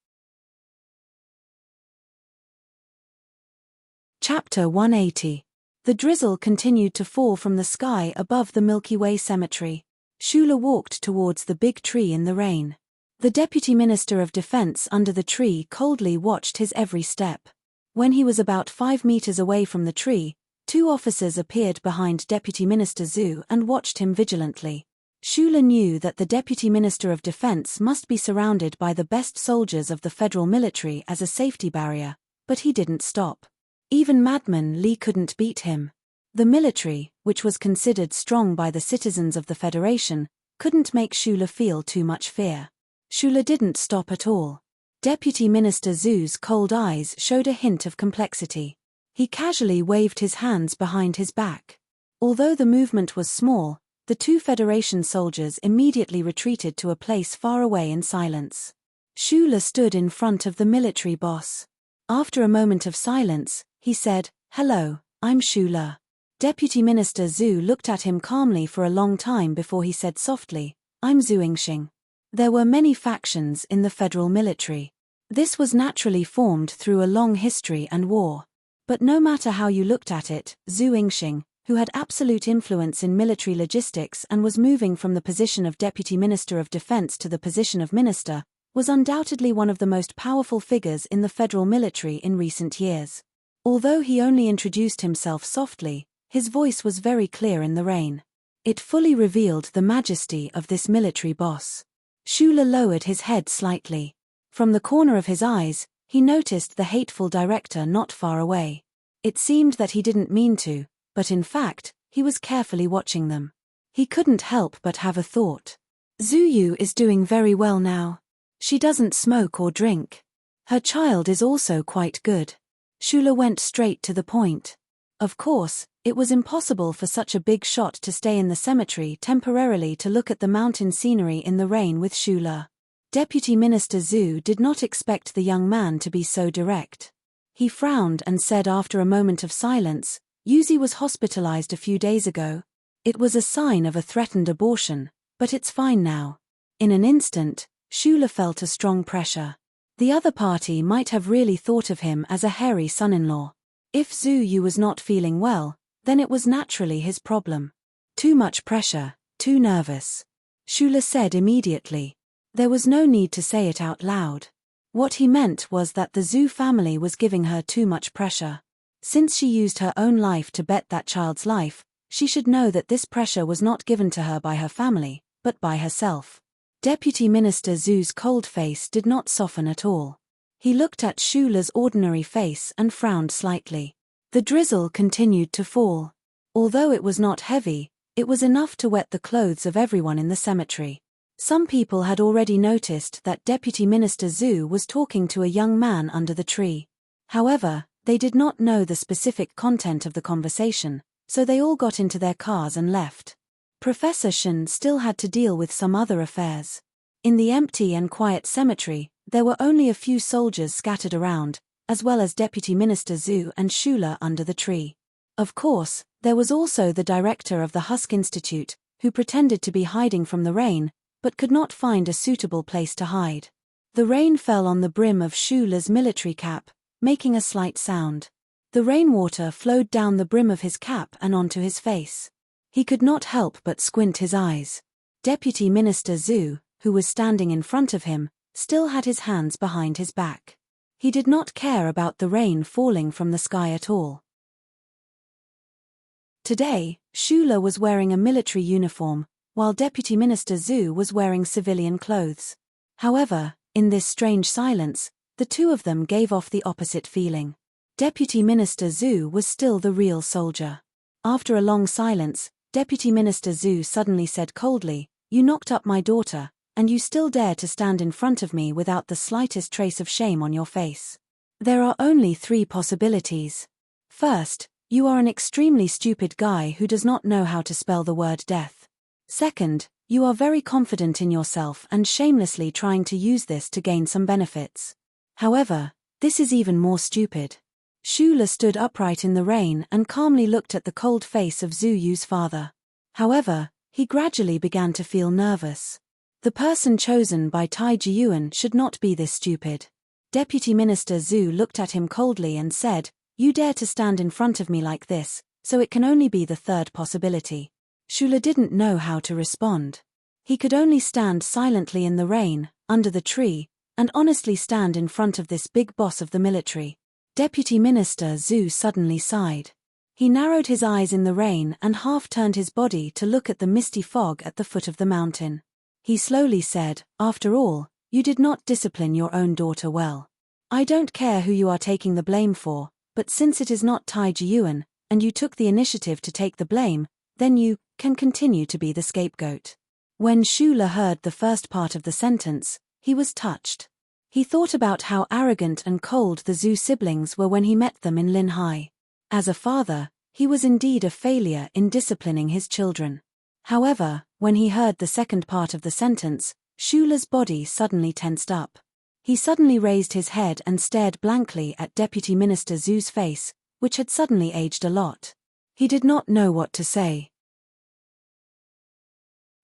Chapter 180. The drizzle continued to fall from the sky above the Milky Way cemetery. Shula walked towards the big tree in the rain. The Deputy Minister of Defense under the tree coldly watched his every step. When he was about 5 meters away from the tree, 2 officers appeared behind Deputy Minister Zhu and watched him vigilantly. Shula knew that the Deputy Minister of Defense must be surrounded by the best soldiers of the federal military as a safety barrier, but he didn't stop. Even Madman Li couldn't beat him. The military, which was considered strong by the citizens of the Federation, couldn't make Shula feel too much fear. Shula didn't stop at all. Deputy Minister Zhu's cold eyes showed a hint of complexity. He casually waved his hands behind his back. Although the movement was small, the 2 Federation soldiers immediately retreated to a place far away in silence. Shula stood in front of the military boss. After a moment of silence, he said, "Hello, I'm Shula." Deputy Minister Zhu looked at him calmly for a long time before he said softly, "I'm Zhu Yingxing." There were many factions in the federal military. This was naturally formed through a long history and war. But no matter how you looked at it, Zhu Yingxing, who had absolute influence in military logistics and was moving from the position of Deputy Minister of Defense to the position of Minister, was undoubtedly one of the most powerful figures in the federal military in recent years. Although he only introduced himself softly, his voice was very clear in the rain. It fully revealed the majesty of this military boss. Shula lowered his head slightly. From the corner of his eyes, he noticed the hateful director not far away. It seemed that he didn't mean to, but in fact, he was carefully watching them. He couldn't help but have a thought. Zhu Yu is doing very well now. She doesn't smoke or drink. Her child is also quite good. Shula went straight to the point. Of course, it was impossible for such a big shot to stay in the cemetery temporarily to look at the mountain scenery in the rain with Shula. Deputy Minister Zhu did not expect the young man to be so direct. He frowned and said after a moment of silence, "Yuzi was hospitalized a few days ago. It was a sign of a threatened abortion, but it's fine now." In an instant, Shula felt a strong pressure. The other party might have really thought of him as a hairy son-in-law. If Zhu Yu was not feeling well, then it was naturally his problem. Too much pressure, too nervous. Shula said immediately. There was no need to say it out loud. What he meant was that the Zhu family was giving her too much pressure. Since she used her own life to bet that child's life, she should know that this pressure was not given to her by her family, but by herself. Deputy Minister Zhu's cold face did not soften at all. He looked at Shula's ordinary face and frowned slightly. The drizzle continued to fall. Although it was not heavy, it was enough to wet the clothes of everyone in the cemetery. Some people had already noticed that Deputy Minister Zhu was talking to a young man under the tree. However, they did not know the specific content of the conversation, so they all got into their cars and left. Professor Shen still had to deal with some other affairs. In the empty and quiet cemetery, there were only a few soldiers scattered around, as well as Deputy Minister Zhu and Shula under the tree. Of course, there was also the director of the Husk Institute, who pretended to be hiding from the rain, but could not find a suitable place to hide. The rain fell on the brim of Shula's military cap, making a slight sound. The rainwater flowed down the brim of his cap and onto his face. He could not help but squint his eyes. Deputy Minister Zhu, who was standing in front of him, still had his hands behind his back. He did not care about the rain falling from the sky at all. Today, Shula was wearing a military uniform, while Deputy Minister Zhu was wearing civilian clothes. However, in this strange silence, the two of them gave off the opposite feeling. Deputy Minister Zhu was still the real soldier. After a long silence, Deputy Minister Zhu suddenly said coldly, "You knocked up my daughter, and you still dare to stand in front of me without the slightest trace of shame on your face. There are only 3 possibilities. First, You are an extremely stupid guy who does not know how to spell the word death. Second, you are very confident in yourself and shamelessly trying to use this to gain some benefits. However, this is even more stupid. Shula stood upright in the rain and calmly looked at the cold face of Zhu Yu's father. However, he gradually began to feel nervous. The person chosen by Tai Jiyuan should not be this stupid. Deputy Minister Zhu looked at him coldly and said, "You dare to stand in front of me like this, so it can only be the third possibility." Shula didn't know how to respond. He could only stand silently in the rain, under the tree, and honestly stand in front of this big boss of the military. Deputy Minister Zhu suddenly sighed. He narrowed his eyes in the rain and half-turned his body to look at the misty fog at the foot of the mountain. He slowly said, "After all, you did not discipline your own daughter well. I don't care who you are taking the blame for, but since it is not Tai Jiyuan, and you took the initiative to take the blame, then you can continue to be the scapegoat." When Shula heard the first part of the sentence, he was touched. He thought about how arrogant and cold the Zhu siblings were when he met them in Linhai. As a father, he was indeed a failure in disciplining his children. However, when he heard the second part of the sentence, Shula's body suddenly tensed up. He suddenly raised his head and stared blankly at Deputy Minister Zhu's face, which had suddenly aged a lot. He did not know what to say.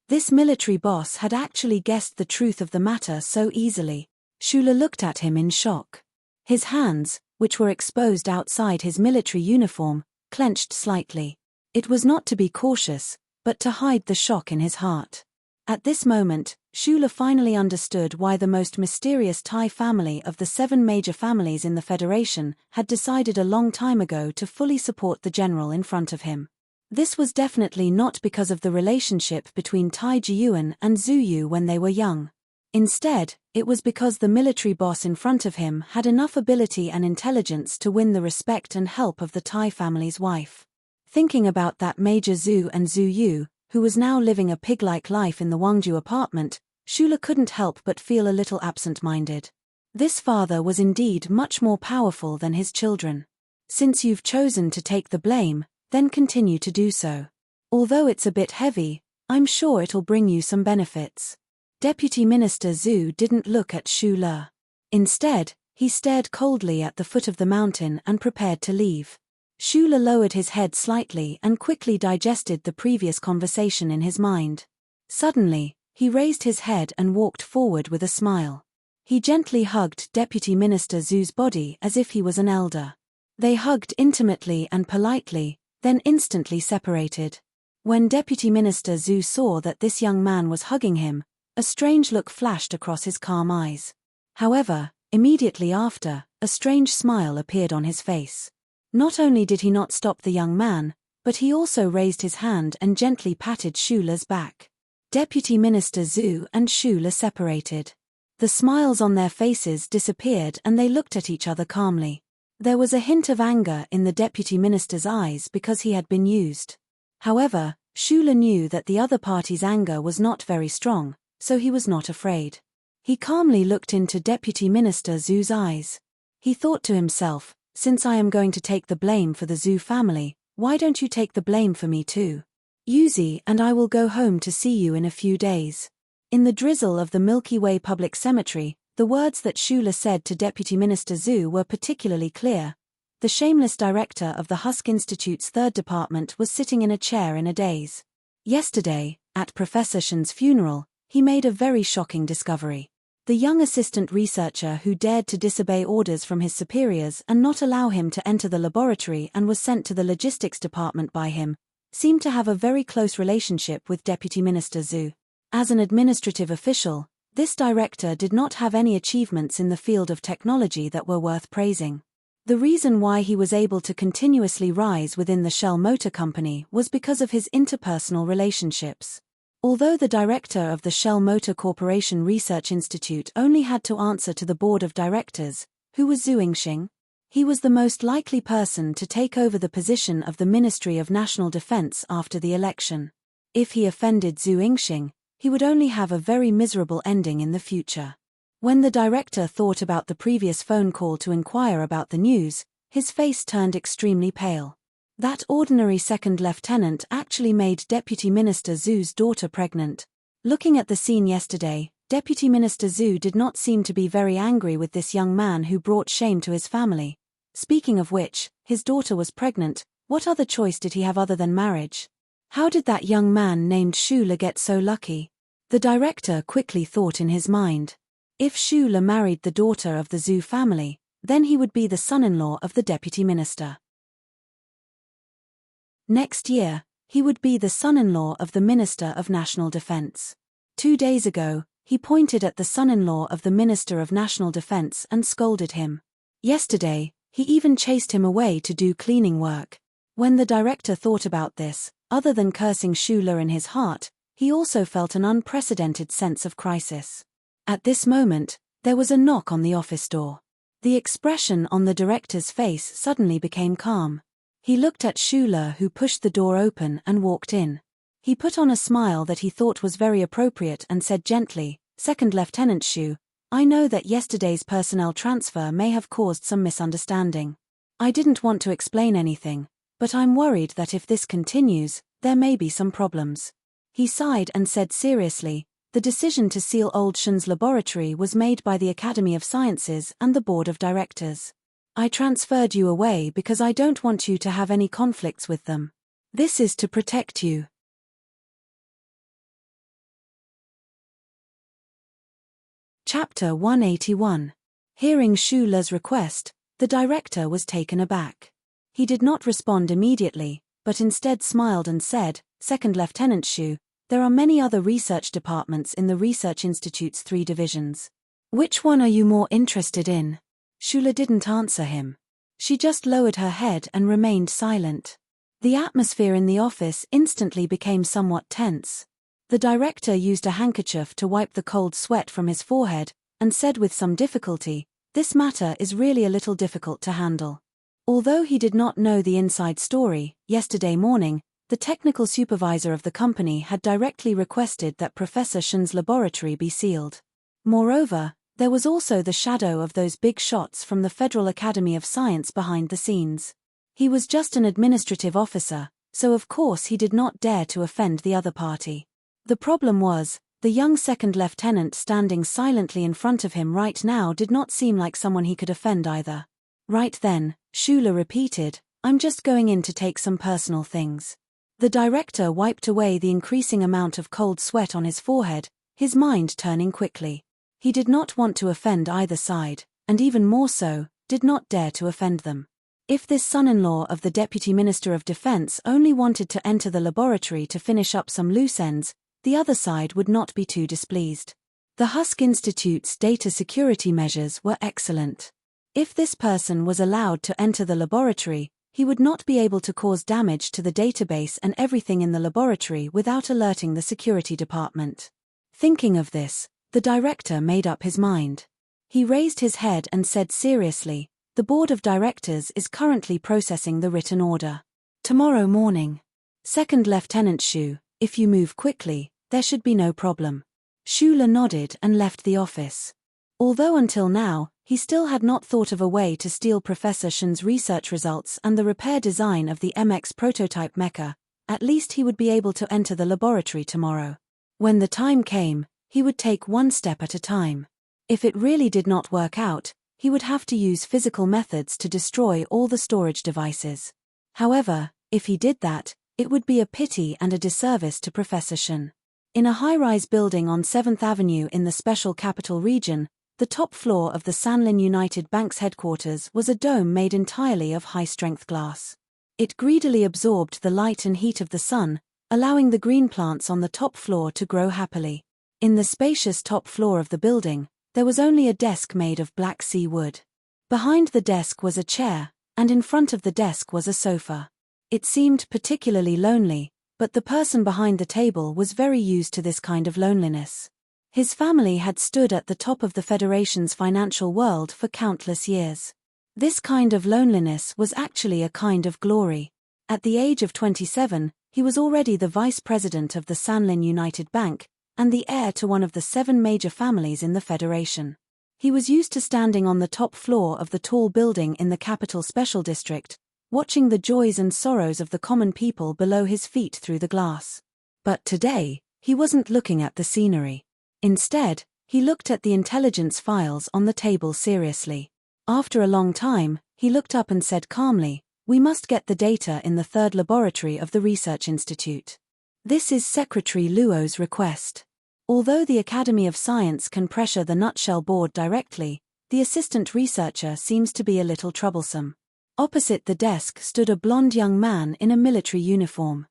This military boss had actually guessed the truth of the matter so easily. Shula looked at him in shock. His hands, which were exposed outside his military uniform, clenched slightly. It was not to be cautious, but to hide the shock in his heart. At this moment, Shula finally understood why the most mysterious Thai family of the 7 major families in the Federation had decided a long time ago to fully support the general in front of him. This was definitely not because of the relationship between Tai Jiyuan and Zhu Yu when they were young. Instead, it was because the military boss in front of him had enough ability and intelligence to win the respect and help of the Thai family's wife. Thinking about that Major Zhu and Zhu Yu, who was now living a pig-like life in the Wangju apartment, Shula couldn't help but feel a little absent-minded. This father was indeed much more powerful than his children. Since you've chosen to take the blame, then continue to do so. Although it's a bit heavy, I'm sure it'll bring you some benefits. Deputy Minister Zhu didn't look at Shula. Instead, he stared coldly at the foot of the mountain and prepared to leave. Shula lowered his head slightly and quickly digested the previous conversation in his mind. Suddenly, he raised his head and walked forward with a smile. He gently hugged Deputy Minister Zhu's body as if he was an elder. They hugged intimately and politely, then instantly separated. When Deputy Minister Zhu saw that this young man was hugging him, a strange look flashed across his calm eyes. However, immediately after, a strange smile appeared on his face. Not only did he not stop the young man, but he also raised his hand and gently patted Shula's back. Deputy Minister Zhu and Shula separated. The smiles on their faces disappeared and they looked at each other calmly. There was a hint of anger in the Deputy Minister's eyes because he had been used. However, Shula knew that the other party's anger was not very strong, so he was not afraid. He calmly looked into Deputy Minister Zhu's eyes. He thought to himself, "Since I am going to take the blame for the Zhu family, why don't you take the blame for me too? Yuzi and I will go home to see you in a few days." In the drizzle of the Milky Way Public Cemetery, the words that Shula said to Deputy Minister Zhu were particularly clear. The shameless director of the Husk Institute's 3rd department was sitting in a chair in a daze. Yesterday, at Professor Shen's funeral, he made a very shocking discovery. The young assistant researcher who dared to disobey orders from his superiors and not allow him to enter the laboratory and was sent to the logistics department by him, seemed to have a very close relationship with Deputy Minister Zhu. As an administrative official, this director did not have any achievements in the field of technology that were worth praising. The reason why he was able to continuously rise within the Shell Motor Company was because of his interpersonal relationships. Although the director of the Shell Motor Corporation Research Institute only had to answer to the board of directors, who was Zhu Yingxing, he was the most likely person to take over the position of the Ministry of National Defense after the election. If he offended Zhu Yingxing, he would only have a very miserable ending in the future. When the director thought about the previous phone call to inquire about the news, his face turned extremely pale. That ordinary second lieutenant actually made Deputy Minister Zhu's daughter pregnant. Looking at the scene yesterday, Deputy Minister Zhu did not seem to be very angry with this young man who brought shame to his family. Speaking of which, his daughter was pregnant. What other choice did he have other than marriage? How did that young man named Shula get so lucky? The director quickly thought in his mind. If Shula married the daughter of the Zhu family, then he would be the son-in-law of the deputy minister. Next year, he would be the son-in-law of the Minister of National Defense. 2 days ago, he pointed at the son-in-law of the Minister of National Defense and scolded him. Yesterday, he even chased him away to do cleaning work. When the director thought about this, other than cursing Shula in his heart, he also felt an unprecedented sense of crisis. At this moment, there was a knock on the office door. The expression on the director's face suddenly became calm. He looked at Shula, who pushed the door open and walked in. He put on a smile that he thought was very appropriate and said gently, "Second Lieutenant Shu, I know that yesterday's personnel transfer may have caused some misunderstanding. I didn't want to explain anything, but I'm worried that if this continues, there may be some problems." He sighed and said seriously, "The decision to seal Old Shun's laboratory was made by the Academy of Sciences and the Board of Directors. I transferred you away because I don't want you to have any conflicts with them. This is to protect you." Chapter 181. Hearing Shula's request, the director was taken aback. He did not respond immediately, but instead smiled and said, "Second Lieutenant Shu, there are many other research departments in the Research Institute's 3 divisions. Which one are you more interested in?" Shula didn't answer him. She just lowered her head and remained silent. The atmosphere in the office instantly became somewhat tense. The director used a handkerchief to wipe the cold sweat from his forehead, and said with some difficulty, "This matter is really a little difficult to handle." Although he did not know the inside story, yesterday morning, the technical supervisor of the company had directly requested that Professor Shun's laboratory be sealed. Moreover, there was also the shadow of those big shots from the Federal Academy of Science behind the scenes. He was just an administrative officer, so of course he did not dare to offend the other party. The problem was, the young second lieutenant standing silently in front of him right now did not seem like someone he could offend either. Right then, Shula repeated, "I'm just going in to take some personal things." The director wiped away the increasing amount of cold sweat on his forehead, his mind turning quickly. He did not want to offend either side, and even more so, did not dare to offend them. If this son-in-law of the Deputy Minister of Defense only wanted to enter the laboratory to finish up some loose ends, the other side would not be too displeased. The Husk Institute's data security measures were excellent. If this person was allowed to enter the laboratory, he would not be able to cause damage to the database and everything in the laboratory without alerting the security department. Thinking of this, the director made up his mind. He raised his head and said seriously, "The Board of Directors is currently processing the written order. Tomorrow morning. Second Lieutenant Shu, if you move quickly, there should be no problem." Shula nodded and left the office. Although until now, he still had not thought of a way to steal Professor Shun's research results and the repair design of the MX prototype mecha, at least he would be able to enter the laboratory tomorrow. When the time came, he would take one step at a time. If it really did not work out, he would have to use physical methods to destroy all the storage devices. However, if he did that, it would be a pity and a disservice to Professor Shun. In a high-rise building on 7th Avenue in the Special Capital Region, the top floor of the Sanlin United Bank's headquarters was a dome made entirely of high-strength glass. It greedily absorbed the light and heat of the sun, allowing the green plants on the top floor to grow happily. In the spacious top floor of the building, there was only a desk made of black sea wood. Behind the desk was a chair, and in front of the desk was a sofa. It seemed particularly lonely, but the person behind the table was very used to this kind of loneliness. His family had stood at the top of the Federation's financial world for countless years. This kind of loneliness was actually a kind of glory. At the age of 27, he was already the vice president of the Sanlin United Bank, and the heir to one of the 7 major families in the Federation. He was used to standing on the top floor of the tall building in the Capital Special District, watching the joys and sorrows of the common people below his feet through the glass. But today, he wasn't looking at the scenery. Instead, he looked at the intelligence files on the table seriously. After a long time, he looked up and said calmly, "We must get the data in the third laboratory of the Research Institute. This is Secretary Luo's request." Although the Academy of Science can pressure the Nutshell Board directly, the assistant researcher seems to be a little troublesome. Opposite the desk stood a blond young man in a military uniform.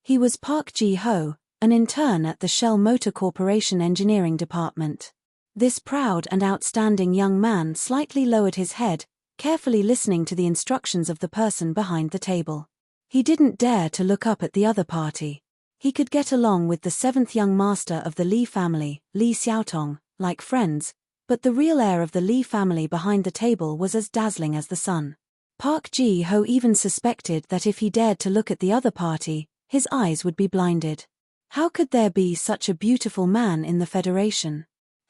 He was Park Ji-ho, an intern at the Shell Motor Corporation Engineering Department. This proud and outstanding young man slightly lowered his head, carefully listening to the instructions of the person behind the table. He didn't dare to look up at the other party. He could get along with the seventh young master of the Li family, Li Xiaotong, like friends, but the real heir of the Li family behind the table was as dazzling as the sun. Park Ji-ho even suspected that if he dared to look at the other party, his eyes would be blinded. How could there be such a beautiful man in the Federation?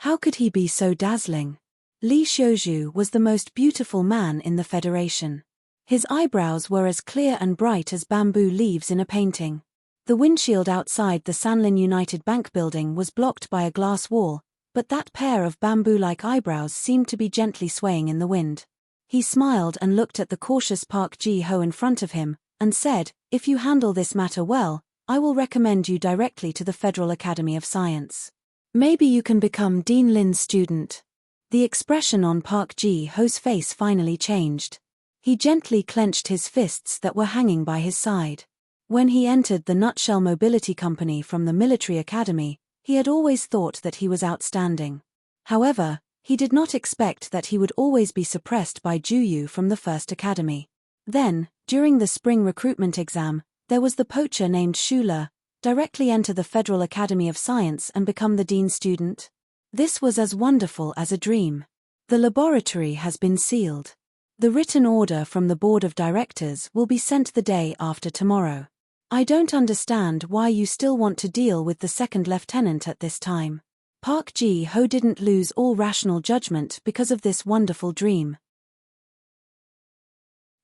How could he be so dazzling? Li Xiaozhu was the most beautiful man in the Federation. His eyebrows were as clear and bright as bamboo leaves in a painting. The windshield outside the Sanlin United Bank building was blocked by a glass wall, but that pair of bamboo-like eyebrows seemed to be gently swaying in the wind. He smiled and looked at the cautious Park Ji-ho in front of him, and said, "If you handle this matter well, I will recommend you directly to the Federal Academy of Science. Maybe you can become Dean Lin's student." The expression on Park Ji-ho's face finally changed. He gently clenched his fists that were hanging by his side. When he entered the Nutshell Mobility Company from the military academy, he had always thought that he was outstanding. However, he did not expect that he would always be suppressed by Juyu from the first academy. Then, during the spring recruitment exam, there was the poacher named Shula, directly enter the Federal Academy of Science and become the dean's student. This was as wonderful as a dream. The laboratory has been sealed. The written order from the board of directors will be sent the day after tomorrow. I don't understand why you still want to deal with the second lieutenant at this time. Park Ji-ho didn't lose all rational judgment because of this wonderful dream.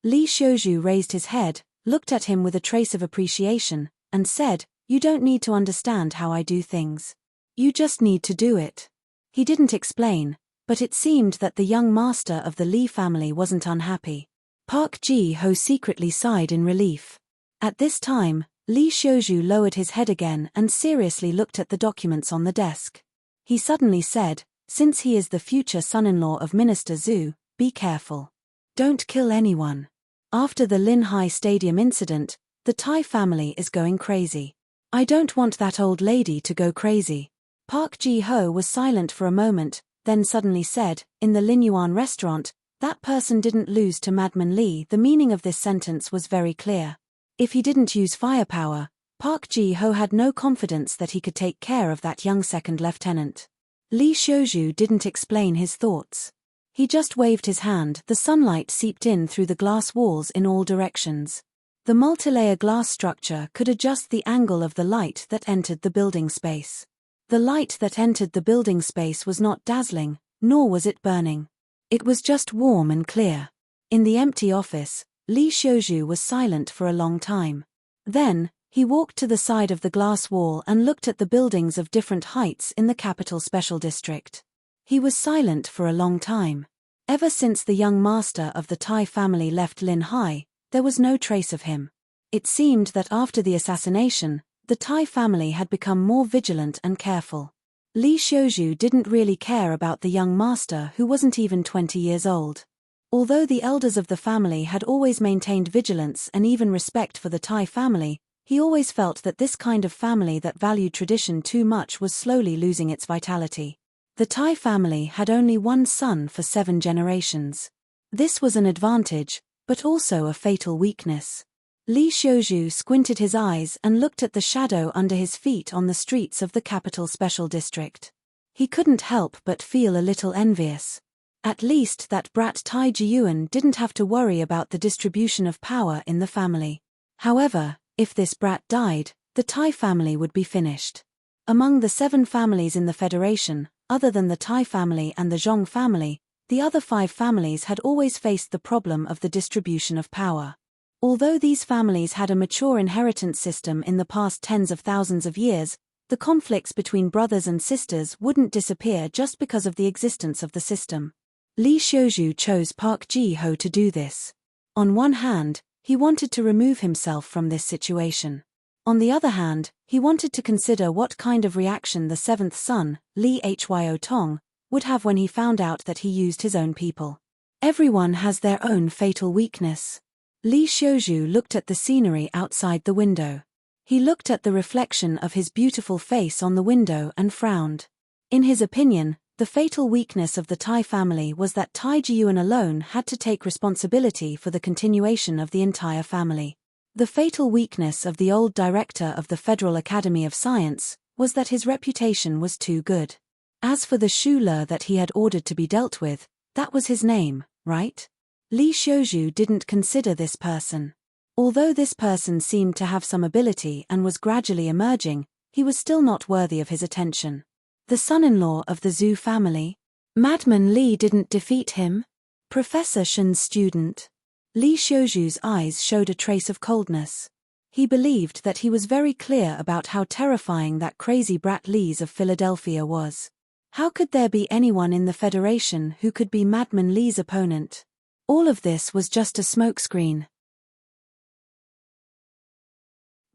Li Xiaozhu raised his head, looked at him with a trace of appreciation, and said, "You don't need to understand how I do things. You just need to do it." He didn't explain, but it seemed that the young master of the Li family wasn't unhappy. Park Ji-ho secretly sighed in relief. At this time, Li Xiaozhu lowered his head again and seriously looked at the documents on the desk. He suddenly said, "Since he is the future son-in-law of Minister Zhu, be careful. Don't kill anyone. After the Lin Hai Stadium incident, the Tai family is going crazy. I don't want that old lady to go crazy." Park Ji-ho was silent for a moment, then suddenly said, "In the Lin Yuan restaurant, that person didn't lose to Madman Li." The meaning of this sentence was very clear. If he didn't use firepower, Park Ji-ho had no confidence that he could take care of that young second lieutenant. Li Xiaozhu didn't explain his thoughts. He just waved his hand. The sunlight seeped in through the glass walls in all directions. The multilayer glass structure could adjust the angle of the light that entered the building space. The light that entered the building space was not dazzling, nor was it burning. It was just warm and clear. In the empty office, Li Xiaozhu was silent for a long time. Then, he walked to the side of the glass wall and looked at the buildings of different heights in the Capital Special District. He was silent for a long time. Ever since the young master of the Tai family left Lin Hai, there was no trace of him. It seemed that after the assassination, the Tai family had become more vigilant and careful. Li Xiaozhu didn't really care about the young master who wasn't even 20 years old. Although the elders of the family had always maintained vigilance and even respect for the Tai family, he always felt that this kind of family that valued tradition too much was slowly losing its vitality. The Tai family had only one son for 7 generations. This was an advantage, but also a fatal weakness. Li Xiaozhu squinted his eyes and looked at the shadow under his feet on the streets of the Capital Special District. He couldn't help but feel a little envious. At least that brat Tai Jiyuan didn't have to worry about the distribution of power in the family. However, if this brat died, the Tai family would be finished. Among the 7 families in the Federation, other than the Tai family and the Zhong family, The other 5 families had always faced the problem of the distribution of power. Although these families had a mature inheritance system in the past tens of thousands of years, the conflicts between brothers and sisters wouldn't disappear just because of the existence of the system. Li Xiuzhu chose Park Ji-ho to do this. On one hand, he wanted to remove himself from this situation. On the other hand, he wanted to consider what kind of reaction the 7th son, Li Hyo Tong, would have when he found out that he used his own people. Everyone has their own fatal weakness. Li Xiuzhu looked at the scenery outside the window. He looked at the reflection of his beautiful face on the window and frowned. In his opinion, the fatal weakness of the Tai family was that Tai Jiyuan alone had to take responsibility for the continuation of the entire family. The fatal weakness of the old director of the Federal Academy of Science was that his reputation was too good. As for the Shuler that he had ordered to be dealt with, that was his name, right? Li Xiuzhu didn't consider this person. Although this person seemed to have some ability and was gradually emerging, he was still not worthy of his attention. The son-in-law of the Zhu family? Madman Li didn't defeat him? Professor Shen's student? Li Xiuzhu's eyes showed a trace of coldness. He believed that he was very clear about how terrifying that crazy brat Li's of Philadelphia was. How could there be anyone in the Federation who could be Madman Li's opponent? All of this was just a smokescreen.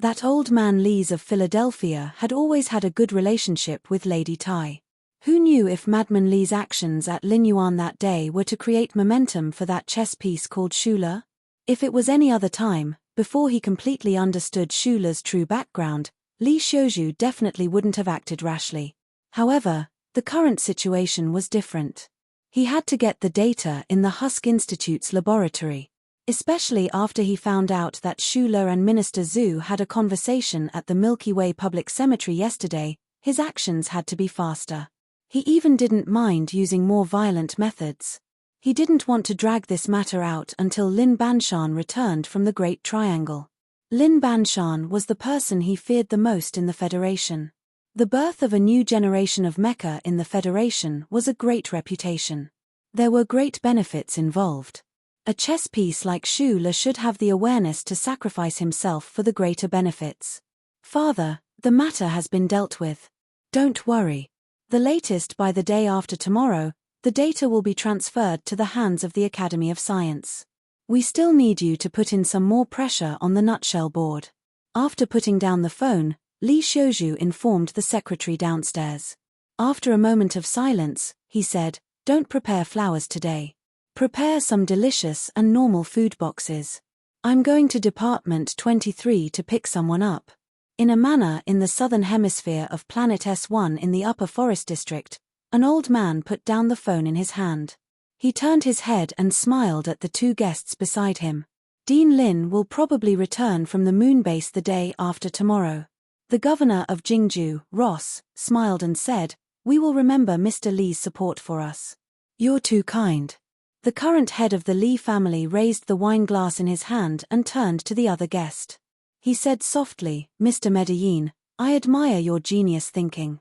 That old man Li's of Philadelphia had always had a good relationship with Lady Tai. Who knew if Madman Li's actions at Linyuan that day were to create momentum for that chess piece called Shuler? If it was any other time, before he completely understood Shuler's true background, Li Xiuzhu definitely wouldn't have acted rashly. However, the current situation was different. He had to get the data in the Husk Institute's laboratory. Especially after he found out that Shuler and Minister Zhu had a conversation at the Milky Way Public Cemetery yesterday, his actions had to be faster. He even didn't mind using more violent methods. He didn't want to drag this matter out until Lin Banshan returned from the Great Triangle. Lin Banshan was the person he feared the most in the Federation. The birth of a new generation of mecha in the Federation was a great reputation. There were great benefits involved. A chess piece like Shuler should have the awareness to sacrifice himself for the greater benefits. Father, the matter has been dealt with. Don't worry. The latest by the day after tomorrow, the data will be transferred to the hands of the Academy of Science. We still need you to put in some more pressure on the nutshell board. After putting down the phone, Li Xiuzhu informed the secretary downstairs. After a moment of silence, he said, "Don't prepare flowers today. Prepare some delicious and normal food boxes. I'm going to Department 23 to pick someone up." In a manor in the southern hemisphere of Planet S1 in the Upper Forest District, an old man put down the phone in his hand. He turned his head and smiled at the 2 guests beside him. Dean Lin will probably return from the moon base the day after tomorrow. The governor of Jingju, Ross, smiled and said, "We will remember Mr. Li's support for us." "You're too kind." The current head of the Li family raised the wine glass in his hand and turned to the other guest. He said softly, "Mr. Medellin, I admire your genius thinking.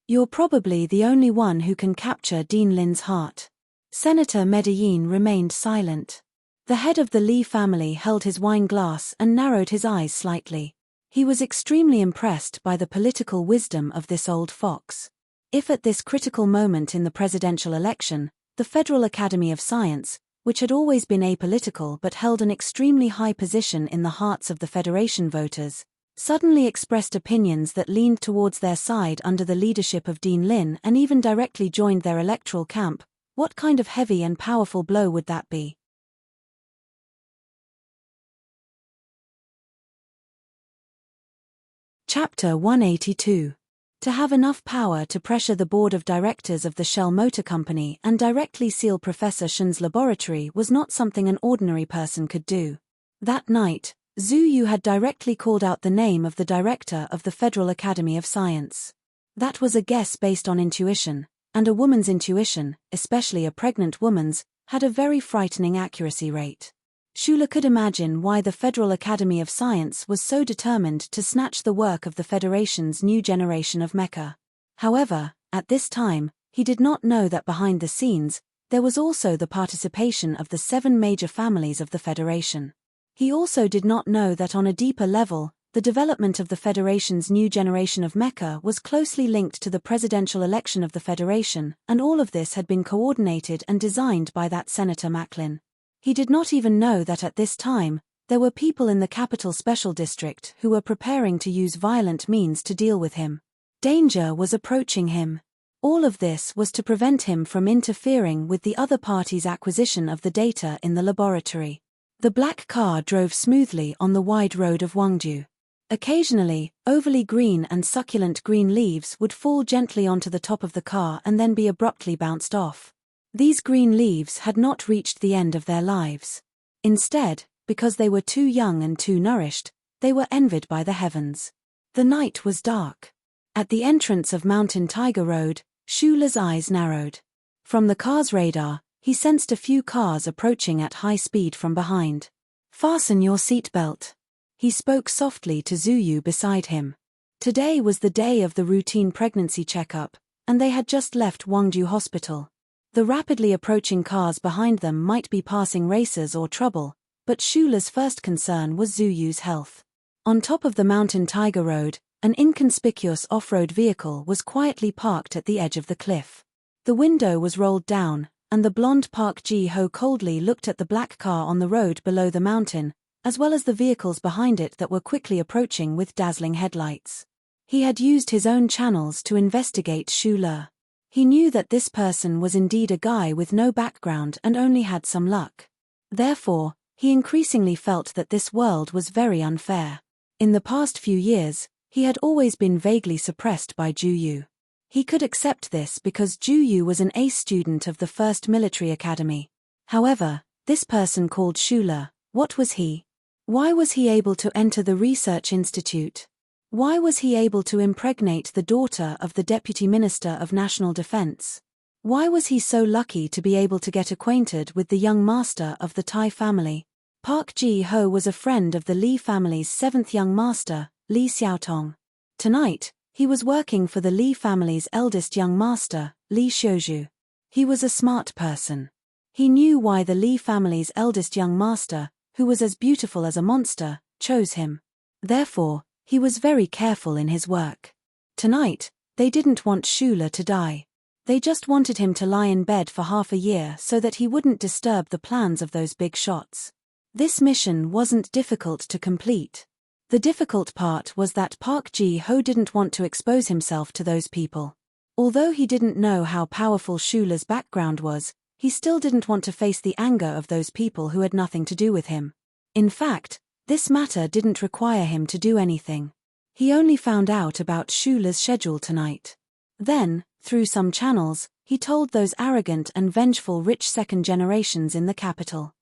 You're probably the only one who can capture Dean Lin's heart." Senator Medellin remained silent. The head of the Li family held his wine glass and narrowed his eyes slightly. He was extremely impressed by the political wisdom of this old fox. If at this critical moment in the presidential election, the Federal Academy of Science, which had always been apolitical but held an extremely high position in the hearts of the Federation voters, suddenly expressed opinions that leaned towards their side under the leadership of Dean Lin and even directly joined their electoral camp, what kind of heavy and powerful blow would that be? Chapter 182. To have enough power to pressure the board of directors of the Shell Motor Company and directly seal Professor Shen's laboratory was not something an ordinary person could do. That night, Zhu Yu had directly called out the name of the director of the Federal Academy of Science. That was a guess based on intuition, and a woman's intuition, especially a pregnant woman's, had a very frightening accuracy rate. Shuler could imagine why the Federal Academy of Science was so determined to snatch the work of the Federation's new generation of mecha. However, at this time, He did not know that behind the scenes, there was also the participation of the 7 major families of the Federation. He also did not know that on a deeper level, the development of the Federation's new generation of mecha was closely linked to the presidential election of the Federation, and all of this had been coordinated and designed by that Senator Macklin. He did not even know that at this time, there were people in the Capital Special District who were preparing to use violent means to deal with him. Danger was approaching him. All of this was to prevent him from interfering with the other party's acquisition of the data in the laboratory. The black car drove smoothly on the wide road of Wangju. Occasionally, overly green and succulent green leaves would fall gently onto the top of the car and then be abruptly bounced off. These green leaves had not reached the end of their lives. Instead, because they were too young and too nourished, they were envied by the heavens. The night was dark. At the entrance of Mountain Tiger Road, Shula's eyes narrowed. From the car's radar, he sensed a few cars approaching at high speed from behind. "Fasten your seatbelt." He spoke softly to Zuyu beside him. Today was the day of the routine pregnancy checkup, and they had just left Wangju Hospital. The rapidly approaching cars behind them might be passing racers or trouble, but Shula's first concern was Zuyu's health. On top of the Mountain Tiger Road, an inconspicuous off-road vehicle was quietly parked at the edge of the cliff. The window was rolled down, and the blonde Park Ji-ho coldly looked at the black car on the road below the mountain, as well as the vehicles behind it that were quickly approaching with dazzling headlights. He had used his own channels to investigate Shula. He knew that this person was indeed a guy with no background and only had some luck. Therefore, he increasingly felt that this world was very unfair. In the past few years, he had always been vaguely suppressed by Juyu. He could accept this because Juyu was an ace student of the first military academy. However, this person called Shula, what was he? Why was he able to enter the research institute? Why was he able to impregnate the daughter of the Deputy Minister of National Defense? Why was he so lucky to be able to get acquainted with the young master of the Tai family? Park Ji-ho was a friend of the Lee family's 7th young master, Lee Xiaotong. Tonight, he was working for the Lee family's eldest young master, Lee Xiuzhu. He was a smart person. He knew why the Lee family's eldest young master, who was as beautiful as a monster, chose him. Therefore, he was very careful in his work. Tonight, they didn't want Shula to die. They just wanted him to lie in bed for half a year so that he wouldn't disturb the plans of those big shots. This mission wasn't difficult to complete. The difficult part was that Park Ji-ho didn't want to expose himself to those people. Although he didn't know how powerful Shula's background was, he still didn't want to face the anger of those people who had nothing to do with him. In fact, this matter didn't require him to do anything. He only found out about Shula's schedule tonight. Then, through some channels, he told those arrogant and vengeful rich second generations in the capital.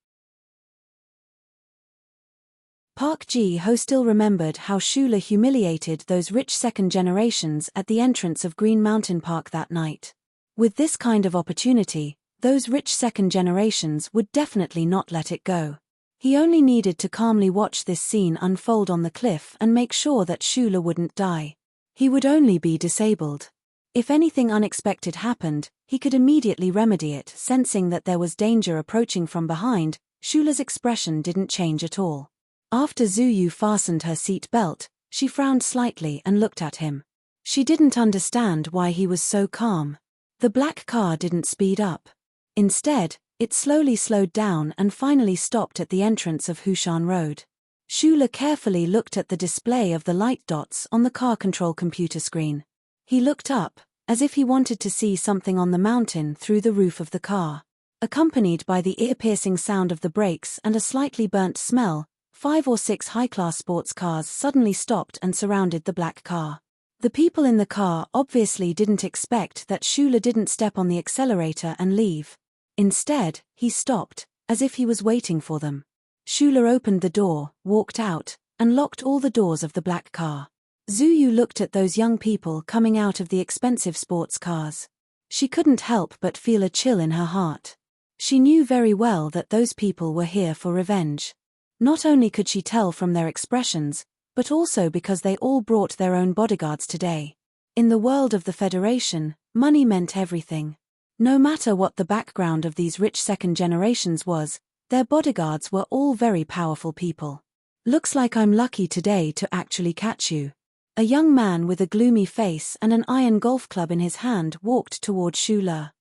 Park Ji-ho still remembered how Shula humiliated those rich second generations at the entrance of Green Mountain Park that night. With this kind of opportunity, those rich second generations would definitely not let it go. He only needed to calmly watch this scene unfold on the cliff and make sure that Shula wouldn't die. He would only be disabled. If anything unexpected happened, he could immediately remedy it. Sensing that there was danger approaching from behind, Shula's expression didn't change at all. After Zuyu fastened her seat belt, she frowned slightly and looked at him. She didn't understand why he was so calm. The black car didn't speed up. Instead, it slowly slowed down and finally stopped at the entrance of Hushan Road. Shula carefully looked at the display of the light dots on the car control computer screen. He looked up, as if he wanted to see something on the mountain through the roof of the car. Accompanied by the ear-piercing sound of the brakes and a slightly burnt smell, 5 or 6 high-class sports cars suddenly stopped and surrounded the black car. The people in the car obviously didn't expect that Shula didn't step on the accelerator and leave. Instead, he stopped, as if he was waiting for them. Shula opened the door, walked out, and locked all the doors of the black car. Zuyu looked at those young people coming out of the expensive sports cars. She couldn't help but feel a chill in her heart. She knew very well that those people were here for revenge. Not only could she tell from their expressions, but also because they all brought their own bodyguards today. In the world of the Federation, Money meant everything. No matter what the background of these rich second generations was, their bodyguards were all very powerful people. "Looks like I'm lucky today to actually catch you." A young man with a gloomy face and an iron golf club in his hand walked toward Shula.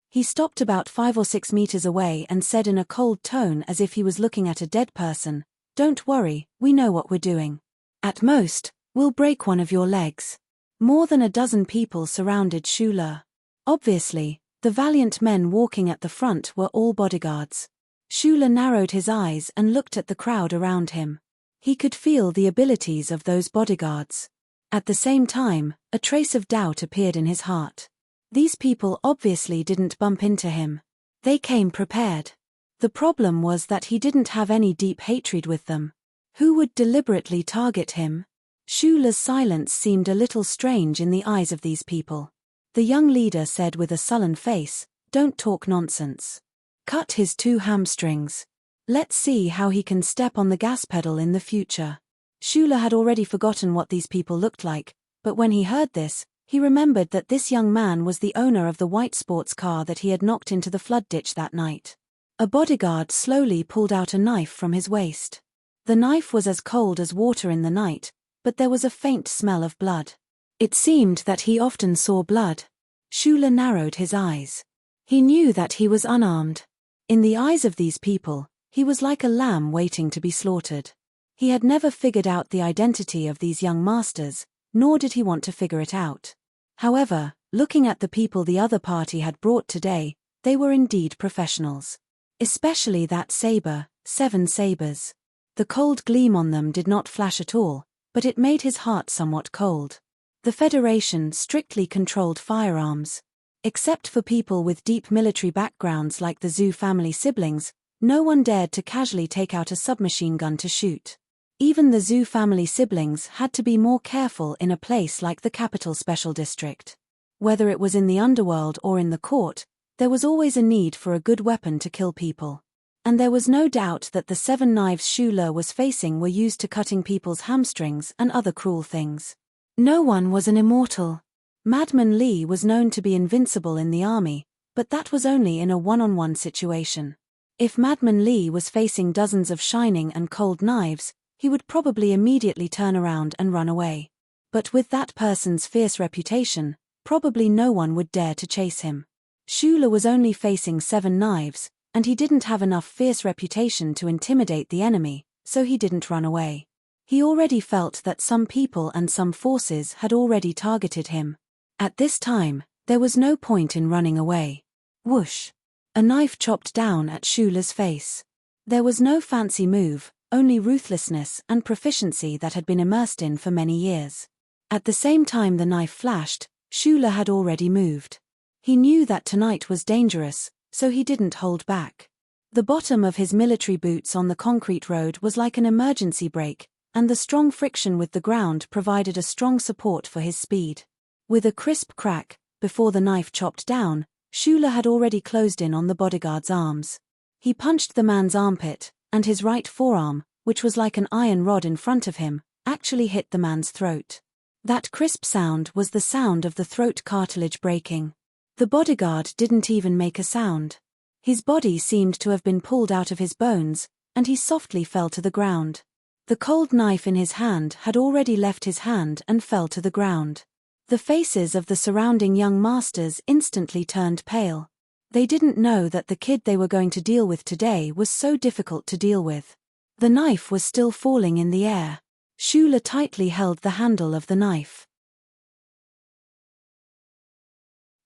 He stopped about 5 or 6 meters away and said in a cold tone as if he was looking at a dead person, "Don't worry, we know what we're doing. At most, we'll break one of your legs." More than a dozen people surrounded Shula. Obviously, the valiant men walking at the front were all bodyguards. Shula narrowed his eyes and looked at the crowd around him. He could feel the abilities of those bodyguards. At the same time, a trace of doubt appeared in his heart. These people obviously didn't bump into him. They came prepared. The problem was that he didn't have any deep hatred with them. Who would deliberately target him? Shula's silence seemed a little strange in the eyes of these people. The young leader said with a sullen face, "Don't talk nonsense. Cut his 2 hamstrings. Let's see how he can step on the gas pedal in the future." Shula had already forgotten what these people looked like, but when he heard this, he remembered that this young man was the owner of the white sports car that he had knocked into the flood ditch that night. A bodyguard slowly pulled out a knife from his waist. The knife was as cold as water in the night, but there was a faint smell of blood. It seemed that he often saw blood. Shula narrowed his eyes. He knew that he was unarmed. In the eyes of these people, he was like a lamb waiting to be slaughtered. He had never figured out the identity of these young masters, nor did he want to figure it out. However, looking at the people the other party had brought today, they were indeed professionals. Especially that saber, 7 sabers. The cold gleam on them did not flash at all, but it made his heart somewhat cold. The Federation strictly controlled firearms. Except for people with deep military backgrounds like the Zhu family siblings, no one dared to casually take out a submachine gun to shoot. Even the Zhu family siblings had to be more careful in a place like the Capital Special District. Whether it was in the underworld or in the court, there was always a need for a good weapon to kill people. And there was no doubt that the 7 knives Shula was facing were used to cutting people's hamstrings and other cruel things. No one was an immortal. Madman Li was known to be invincible in the army, but that was only in a one-on-one situation. If Madman Li was facing dozens of shining and cold knives, he would probably immediately turn around and run away. But with that person's fierce reputation, probably no one would dare to chase him. Shula was only facing 7 knives, and he didn't have enough fierce reputation to intimidate the enemy, so he didn't run away. He already felt that some people and some forces had already targeted him. At this time, there was no point in running away. Whoosh! A knife chopped down at Shula's face. There was no fancy move, only ruthlessness and proficiency that had been immersed in for many years. At the same time the knife flashed, Shula had already moved. He knew that tonight was dangerous, so he didn't hold back. The bottom of his military boots on the concrete road was like an emergency brake, and the strong friction with the ground provided a strong support for his speed. With a crisp crack, before the knife chopped down, Shula had already closed in on the bodyguard's arms. He punched the man's armpit, and his right forearm, which was like an iron rod in front of him, actually hit the man's throat. That crisp sound was the sound of the throat cartilage breaking. The bodyguard didn't even make a sound. His body seemed to have been pulled out of his bones, and he softly fell to the ground. The cold knife in his hand had already left his hand and fell to the ground. The faces of the surrounding young masters instantly turned pale. They didn't know that the kid they were going to deal with today was so difficult to deal with. The knife was still falling in the air. Shula tightly held the handle of the knife.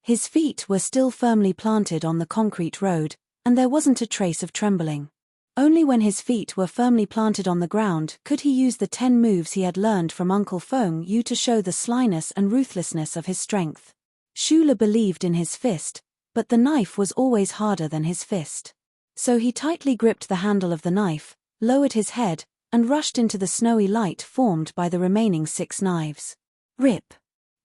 His feet were still firmly planted on the concrete road, and there wasn't a trace of trembling. Only when his feet were firmly planted on the ground could he use the 10 moves he had learned from Uncle Feng Yu to show the slyness and ruthlessness of his strength. Shula believed in his fist, but the knife was always harder than his fist. So he tightly gripped the handle of the knife, lowered his head, and rushed into the snowy light formed by the remaining 6 knives. Rip!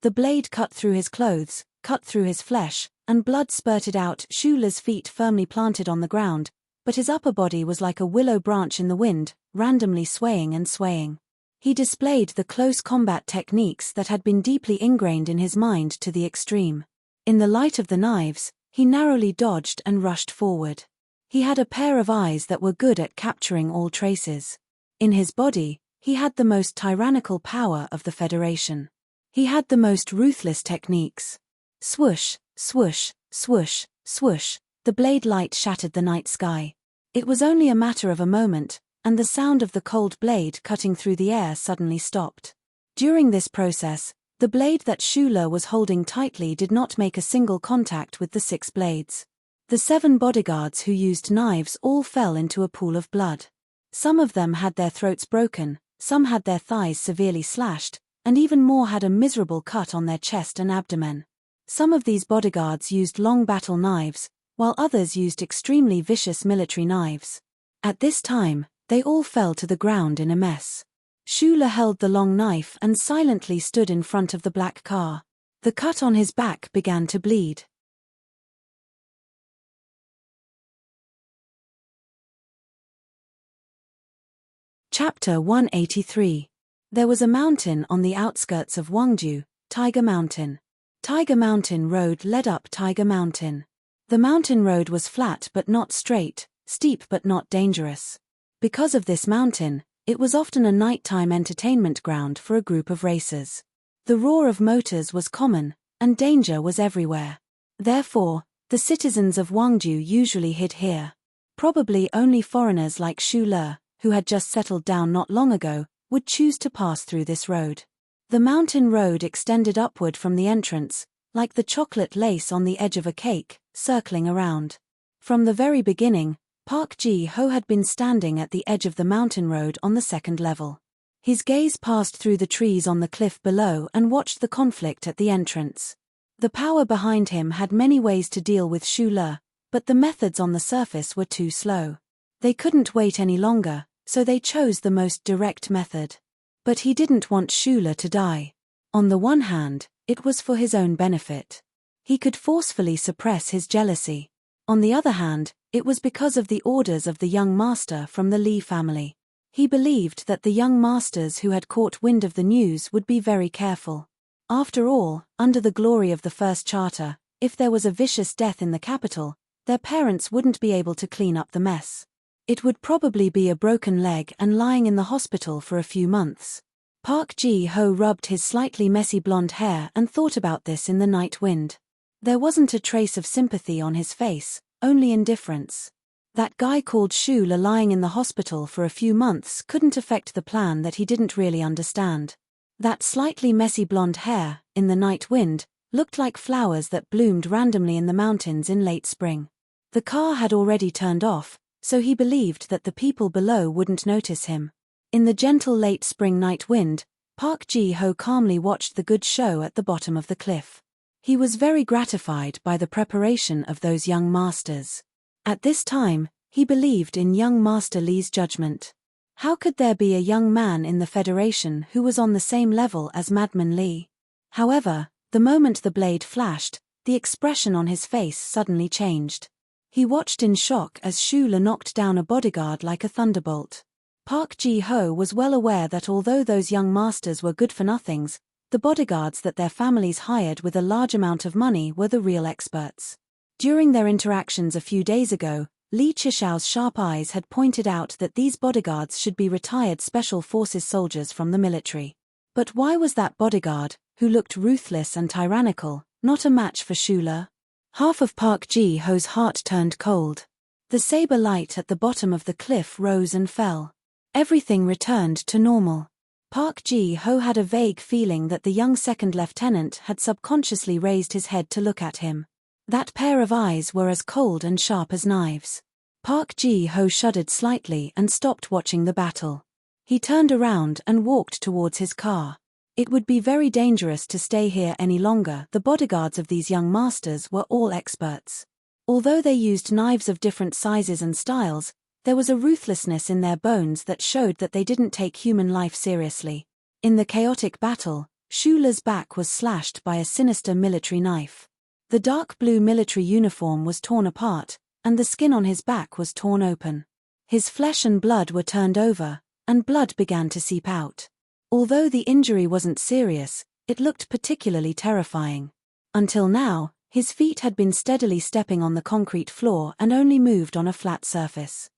The blade cut through his clothes, cut through his flesh, and blood spurted out. Shula's feet firmly planted on the ground, but his upper body was like a willow branch in the wind, randomly swaying and swaying. He displayed the close combat techniques that had been deeply ingrained in his mind to the extreme. In the light of the knives, he narrowly dodged and rushed forward. He had a pair of eyes that were good at capturing all traces. In his body, he had the most tyrannical power of the Federation. He had the most ruthless techniques. Swoosh, swoosh, swoosh, swoosh, the blade light shattered the night sky. It was only a matter of a moment, and the sound of the cold blade cutting through the air suddenly stopped. During this process, the blade that Shula was holding tightly did not make a single contact with the 6 blades. The 7 bodyguards who used knives all fell into a pool of blood. Some of them had their throats broken, some had their thighs severely slashed, and even more had a miserable cut on their chest and abdomen. Some of these bodyguards used long battle knives, while others used extremely vicious military knives. At this time, they all fell to the ground in a mess. Shula held the long knife and silently stood in front of the black car. The cut on his back began to bleed. Chapter 183. There was a mountain on the outskirts of Gwangju, Tiger Mountain. Tiger Mountain Road led up Tiger Mountain. The mountain road was flat but not straight, steep but not dangerous. Because of this mountain, it was often a nighttime entertainment ground for a group of racers. The roar of motors was common, and danger was everywhere. Therefore, the citizens of Gwangju usually hid here. Probably only foreigners like Shula, who had just settled down not long ago, would choose to pass through this road. The mountain road extended upward from the entrance, like the chocolate lace on the edge of a cake, circling around. From the very beginning, Park Ji-ho had been standing at the edge of the mountain road on the 2nd level. His gaze passed through the trees on the cliff below and watched the conflict at the entrance. The power behind him had many ways to deal with Shula, but the methods on the surface were too slow. They couldn't wait any longer, so they chose the most direct method. But he didn't want Shula to die. On the one hand, it was for his own benefit. He could forcefully suppress his jealousy. On the other hand, it was because of the orders of the young master from the Lee family. He believed that the young masters who had caught wind of the news would be very careful. After all, under the glory of the First Charter, if there was a vicious death in the capital, their parents wouldn't be able to clean up the mess. It would probably be a broken leg and lying in the hospital for a few months. Park Ji-ho rubbed his slightly messy blonde hair and thought about this in the night wind. There wasn't a trace of sympathy on his face, only indifference. That guy called Shula lying in the hospital for a few months couldn't affect the plan that he didn't really understand. That slightly messy blonde hair, in the night wind, looked like flowers that bloomed randomly in the mountains in late spring. The car had already turned off, so he believed that the people below wouldn't notice him. In the gentle late spring night wind, Park Ji-ho calmly watched the good show at the bottom of the cliff. He was very gratified by the preparation of those young masters. At this time, he believed in young Master Lee's judgment. How could there be a young man in the Federation who was on the same level as Madman Lee? However, the moment the blade flashed, the expression on his face suddenly changed. He watched in shock as Shula knocked down a bodyguard like a thunderbolt. Park Ji-ho was well aware that although those young masters were good-for-nothings, the bodyguards that their families hired with a large amount of money were the real experts. During their interactions a few days ago, Lee Chishao's sharp eyes had pointed out that these bodyguards should be retired Special Forces soldiers from the military. But why was that bodyguard, who looked ruthless and tyrannical, not a match for Shula? Half of Park Ji-ho's heart turned cold. The saber light at the bottom of the cliff rose and fell. Everything returned to normal. Park Ji-ho had a vague feeling that the young second lieutenant had subconsciously raised his head to look at him. That pair of eyes were as cold and sharp as knives. Park Ji-ho shuddered slightly and stopped watching the battle. He turned around and walked towards his car. It would be very dangerous to stay here any longer. The bodyguards of these young masters were all experts. Although they used knives of different sizes and styles, there was a ruthlessness in their bones that showed that they didn't take human life seriously. In the chaotic battle, Shula's back was slashed by a sinister military knife. The dark blue military uniform was torn apart, and the skin on his back was torn open. His flesh and blood were turned over, and blood began to seep out. Although the injury wasn't serious, it looked particularly terrifying. Until now, his feet had been steadily stepping on the concrete floor and only moved on a flat surface.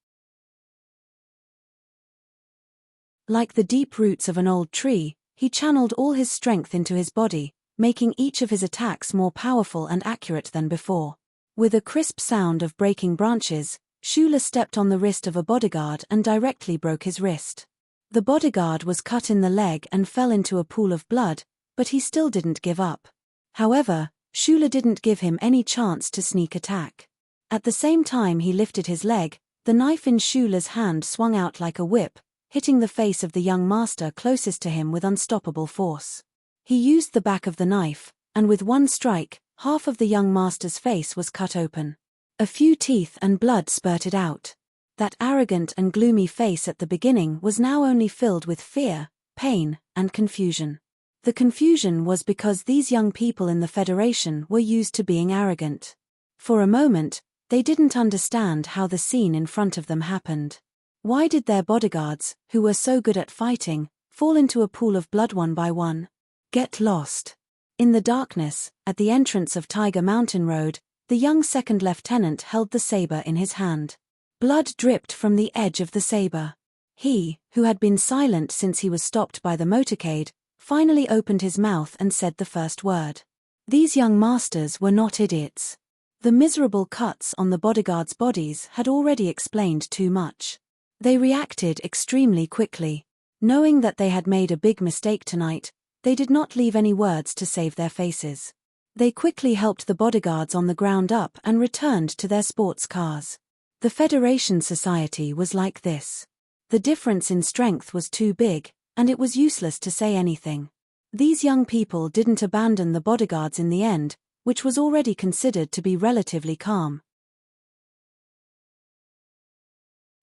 Like the deep roots of an old tree, he channeled all his strength into his body, making each of his attacks more powerful and accurate than before. With a crisp sound of breaking branches, Shula stepped on the wrist of a bodyguard and directly broke his wrist. The bodyguard was cut in the leg and fell into a pool of blood, but he still didn't give up. However, Shula didn't give him any chance to sneak attack. At the same time he lifted his leg, the knife in Shula's hand swung out like a whip, hitting the face of the young master closest to him with unstoppable force. He used the back of the knife, and with one strike, half of the young master's face was cut open. A few teeth and blood spurted out. That arrogant and gloomy face at the beginning was now only filled with fear, pain, and confusion. The confusion was because these young people in the Federation were used to being arrogant. For a moment, they didn't understand how the scene in front of them happened. Why did their bodyguards, who were so good at fighting, fall into a pool of blood one by one? Get lost. In the darkness, at the entrance of Tiger Mountain Road, the young second lieutenant held the saber in his hand. Blood dripped from the edge of the saber. He, who had been silent since he was stopped by the motorcade, finally opened his mouth and said the first word. These young masters were not idiots. The miserable cuts on the bodyguards' bodies had already explained too much. They reacted extremely quickly. Knowing that they had made a big mistake tonight, they did not leave any words to save their faces. They quickly helped the bodyguards on the ground up and returned to their sports cars. The Federation society was like this. The difference in strength was too big, and it was useless to say anything. These young people didn't abandon the bodyguards in the end, which was already considered to be relatively calm.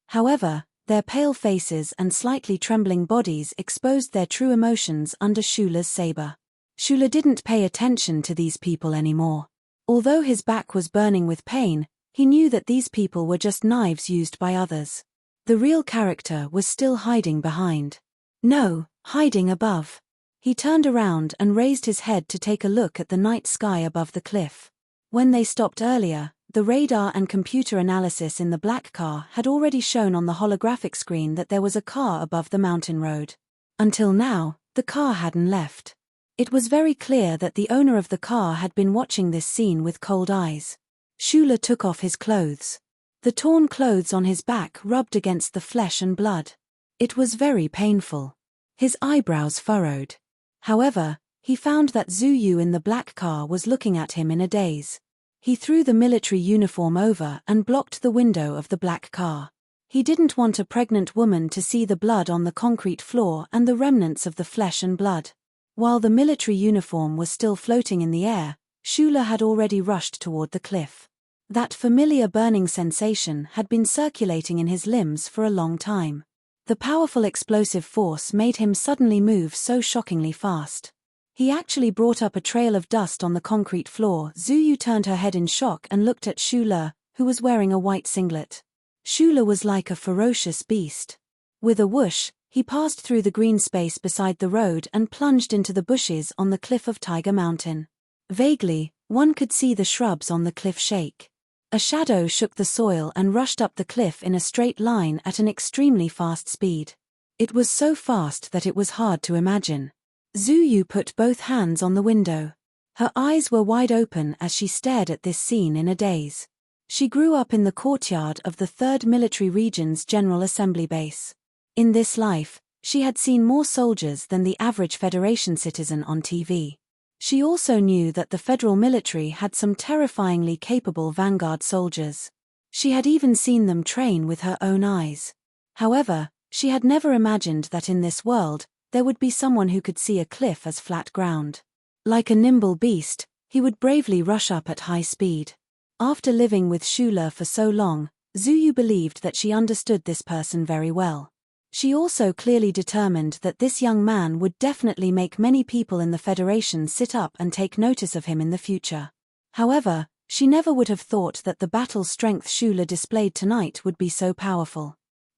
However, their pale faces and slightly trembling bodies exposed their true emotions under Shula's saber. Shula didn't pay attention to these people anymore. Although his back was burning with pain, he knew that these people were just knives used by others. The real character was still hiding behind. No, hiding above. He turned around and raised his head to take a look at the night sky above the cliff. When they stopped earlier, the radar and computer analysis in the black car had already shown on the holographic screen that there was a car above the mountain road. Until now, the car hadn't left. It was very clear that the owner of the car had been watching this scene with cold eyes. Shula took off his clothes. The torn clothes on his back rubbed against the flesh and blood. It was very painful. His eyebrows furrowed. However, he found that Zuyu in the black car was looking at him in a daze. He threw the military uniform over and blocked the window of the black car. He didn't want a pregnant woman to see the blood on the concrete floor and the remnants of the flesh and blood. While the military uniform was still floating in the air, Shula had already rushed toward the cliff. That familiar burning sensation had been circulating in his limbs for a long time. The powerful explosive force made him suddenly move so shockingly fast. He actually brought up a trail of dust on the concrete floor. Zuyu turned her head in shock and looked at Shula, who was wearing a white singlet. Shula was like a ferocious beast. With a whoosh, he passed through the green space beside the road and plunged into the bushes on the cliff of Tiger Mountain. Vaguely, one could see the shrubs on the cliff shake. A shadow shook the soil and rushed up the cliff in a straight line at an extremely fast speed. It was so fast that it was hard to imagine. Zuyu put both hands on the window. Her eyes were wide open as she stared at this scene in a daze. She grew up in the courtyard of the 3rd Military Region's General Assembly Base. In this life, she had seen more soldiers than the average Federation citizen on TV. She also knew that the federal military had some terrifyingly capable vanguard soldiers. She had even seen them train with her own eyes. However, she had never imagined that in this world, there would be someone who could see a cliff as flat ground. Like a nimble beast, he would bravely rush up at high speed. After living with Shula for so long, Zuyu believed that she understood this person very well. She also clearly determined that this young man would definitely make many people in the Federation sit up and take notice of him in the future. However, she never would have thought that the battle strength Shula displayed tonight would be so powerful.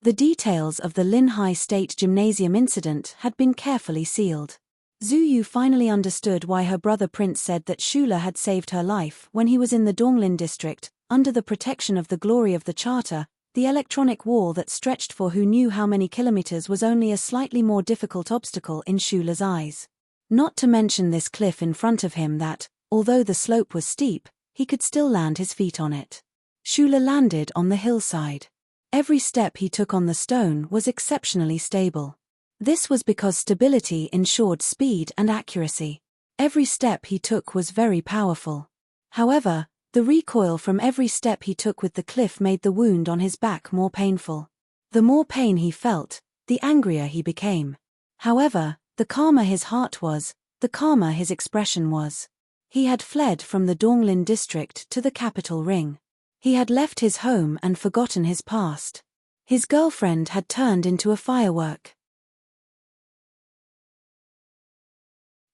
The details of the Linhai State Gymnasium incident had been carefully sealed. Zhu Yu finally understood why her brother Prince said that Shula had saved her life when he was in the Donglin district, under the protection of the glory of the charter. The electronic wall that stretched for who knew how many kilometers was only a slightly more difficult obstacle in Shula's eyes. Not to mention this cliff in front of him that, although the slope was steep, he could still land his feet on it. Shula landed on the hillside. Every step he took on the stone was exceptionally stable. This was because stability ensured speed and accuracy. Every step he took was very powerful. However, the recoil from every step he took with the cliff made the wound on his back more painful. The more pain he felt, the angrier he became. However, the calmer his heart was, the calmer his expression was. He had fled from the Donglin district to the capital ring. He had left his home and forgotten his past. His girlfriend had turned into a firework.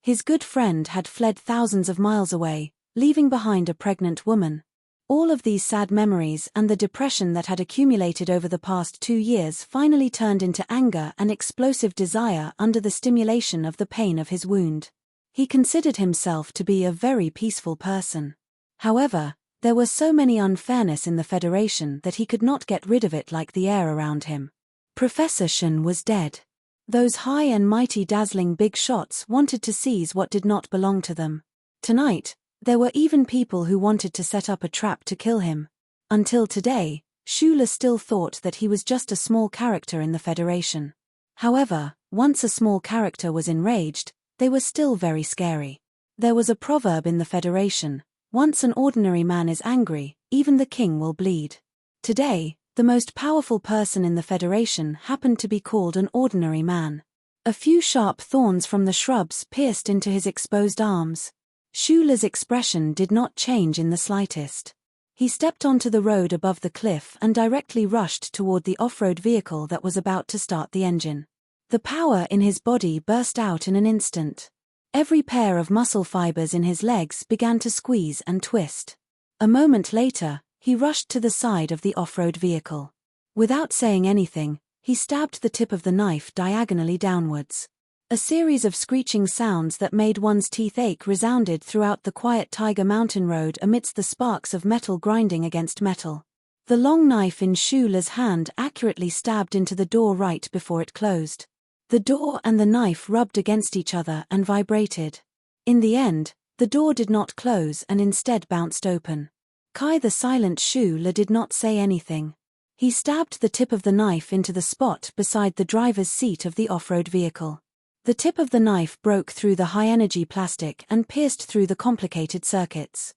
His good friend had fled thousands of miles away, leaving behind a pregnant woman. All of these sad memories and the depression that had accumulated over the past 2 years finally turned into anger and explosive desire under the stimulation of the pain of his wound. He considered himself to be a very peaceful person. However, there were so many unfairness in the Federation that he could not get rid of it like the air around him. Professor Shen was dead. Those high and mighty dazzling big shots wanted to seize what did not belong to them. Tonight, there were even people who wanted to set up a trap to kill him. Until today, Shula still thought that he was just a small character in the Federation. However, once a small character was enraged, they were still very scary. There was a proverb in the Federation: once an ordinary man is angry, even the king will bleed. Today, the most powerful person in the Federation happened to be called an ordinary man. A few sharp thorns from the shrubs pierced into his exposed arms. Shula's expression did not change in the slightest. He stepped onto the road above the cliff and directly rushed toward the off-road vehicle that was about to start the engine. The power in his body burst out in an instant. Every pair of muscle fibers in his legs began to squeeze and twist. A moment later, he rushed to the side of the off-road vehicle. Without saying anything, he stabbed the tip of the knife diagonally downwards. A series of screeching sounds that made one's teeth ache resounded throughout the quiet Tiger Mountain road amidst the sparks of metal grinding against metal. The long knife in Shula's hand accurately stabbed into the door right before it closed. The door and the knife rubbed against each other and vibrated. In the end, the door did not close and instead bounced open. Kai the silent Shula did not say anything. He stabbed the tip of the knife into the spot beside the driver's seat of the off-road vehicle. The tip of the knife broke through the high-energy plastic and pierced through the complicated circuits.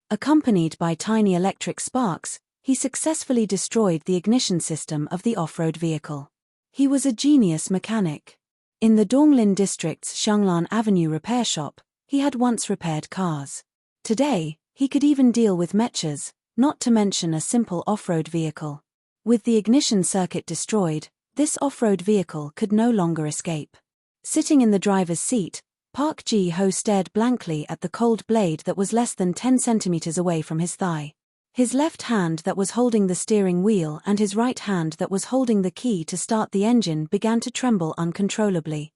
Accompanied by tiny electric sparks, he successfully destroyed the ignition system of the off-road vehicle. He was a genius mechanic. In the Donglin district's Xianglan Avenue repair shop, he had once repaired cars. Today, he could even deal with mechas, not to mention a simple off-road vehicle. With the ignition circuit destroyed, this off-road vehicle could no longer escape. Sitting in the driver's seat, Park Ji-ho stared blankly at the cold blade that was less than 10 centimeters away from his thigh. His left hand that was holding the steering wheel and his right hand that was holding the key to start the engine began to tremble uncontrollably.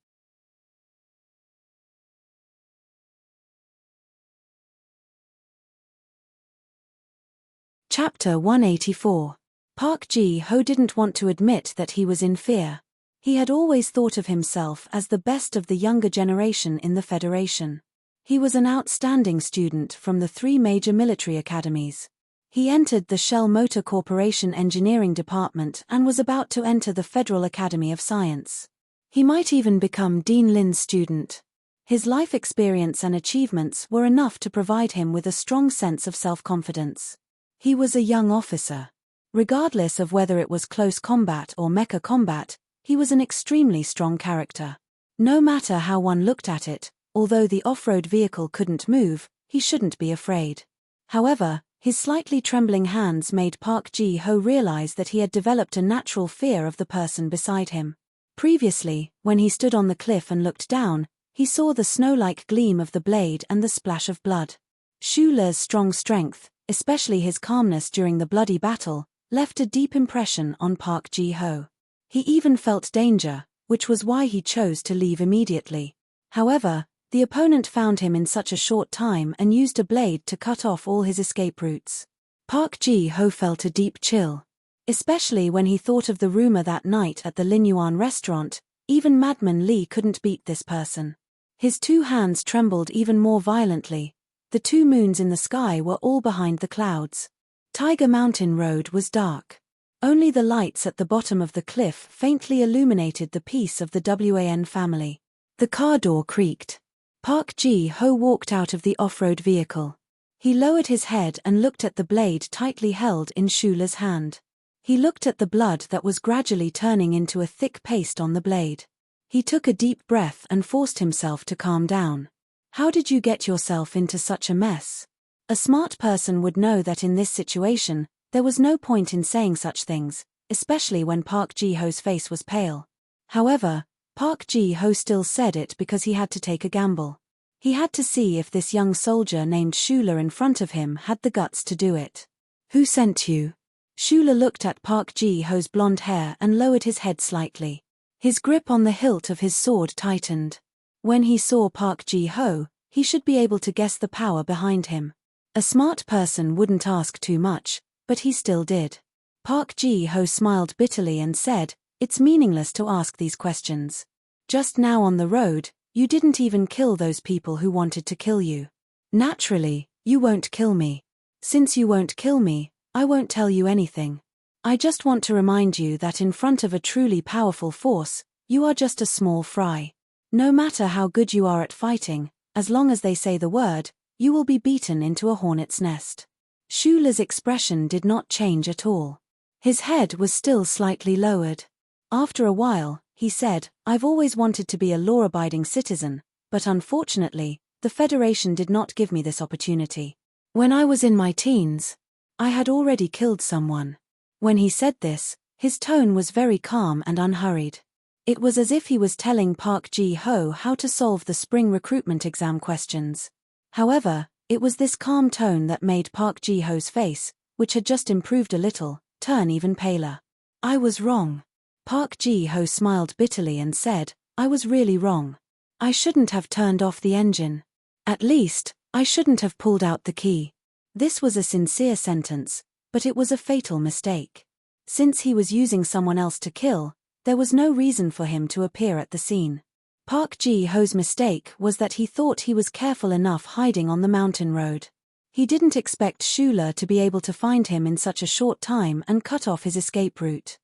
Chapter 184. Park Ji-ho didn't want to admit that he was in fear. He had always thought of himself as the best of the younger generation in the Federation. He was an outstanding student from the 3 major military academies. He entered the Shell Motor Corporation Engineering Department and was about to enter the Federal Academy of Science. He might even become Dean Lin's student. His life experience and achievements were enough to provide him with a strong sense of self-confidence. He was a young officer. Regardless of whether it was close combat or mecha combat, he was an extremely strong character. No matter how one looked at it, although the off-road vehicle couldn't move, he shouldn't be afraid. However, his slightly trembling hands made Park Ji-ho realize that he had developed a natural fear of the person beside him. Previously, when he stood on the cliff and looked down, he saw the snow-like gleam of the blade and the splash of blood. Shula's strong strength, especially his calmness during the bloody battle, left a deep impression on Park Ji-ho. He even felt danger, which was why he chose to leave immediately. However, the opponent found him in such a short time and used a blade to cut off all his escape routes. Park Ji-ho felt a deep chill. Especially when he thought of the rumor that night at the Linyuan restaurant, even Madman Lee couldn't beat this person. His two hands trembled even more violently. The two moons in the sky were all behind the clouds. Tiger Mountain Road was dark. Only the lights at the bottom of the cliff faintly illuminated the peace of the Wan family. The car door creaked. Park Ji-ho walked out of the off-road vehicle. He lowered his head and looked at the blade tightly held in Shula's hand. He looked at the blood that was gradually turning into a thick paste on the blade. He took a deep breath and forced himself to calm down. How did you get yourself into such a mess? A smart person would know that in this situation, there was no point in saying such things, especially when Park Ji-ho's face was pale. However, Park Ji-ho still said it because he had to take a gamble. He had to see if this young soldier named Shula in front of him had the guts to do it. Who sent you? Shula looked at Park Ji-ho's blonde hair and lowered his head slightly. His grip on the hilt of his sword tightened. When he saw Park Ji-ho, he should be able to guess the power behind him. A smart person wouldn't ask too much, but he still did. Park Ji-ho smiled bitterly and said, "It's meaningless to ask these questions. Just now on the road, you didn't even kill those people who wanted to kill you. Naturally, you won't kill me. Since you won't kill me, I won't tell you anything. I just want to remind you that in front of a truly powerful force, you are just a small fry. No matter how good you are at fighting, as long as they say the word, you will be beaten into a hornet's nest." Shula's expression did not change at all. His head was still slightly lowered. After a while, he said, "I've always wanted to be a law-abiding citizen, but unfortunately, the Federation did not give me this opportunity. When I was in my teens, I had already killed someone." When he said this, his tone was very calm and unhurried. It was as if he was telling Park Ji-ho how to solve the spring recruitment exam questions. However, it was this calm tone that made Park Ji-ho's face, which had just improved a little, turn even paler. "I was wrong." Park Ji-ho smiled bitterly and said, "I was really wrong. I shouldn't have turned off the engine. At least, I shouldn't have pulled out the key." This was a sincere sentence, but it was a fatal mistake. Since he was using someone else to kill, there was no reason for him to appear at the scene. Park Ji-ho's mistake was that he thought he was careful enough hiding on the mountain road. He didn't expect Shula to be able to find him in such a short time and cut off his escape route.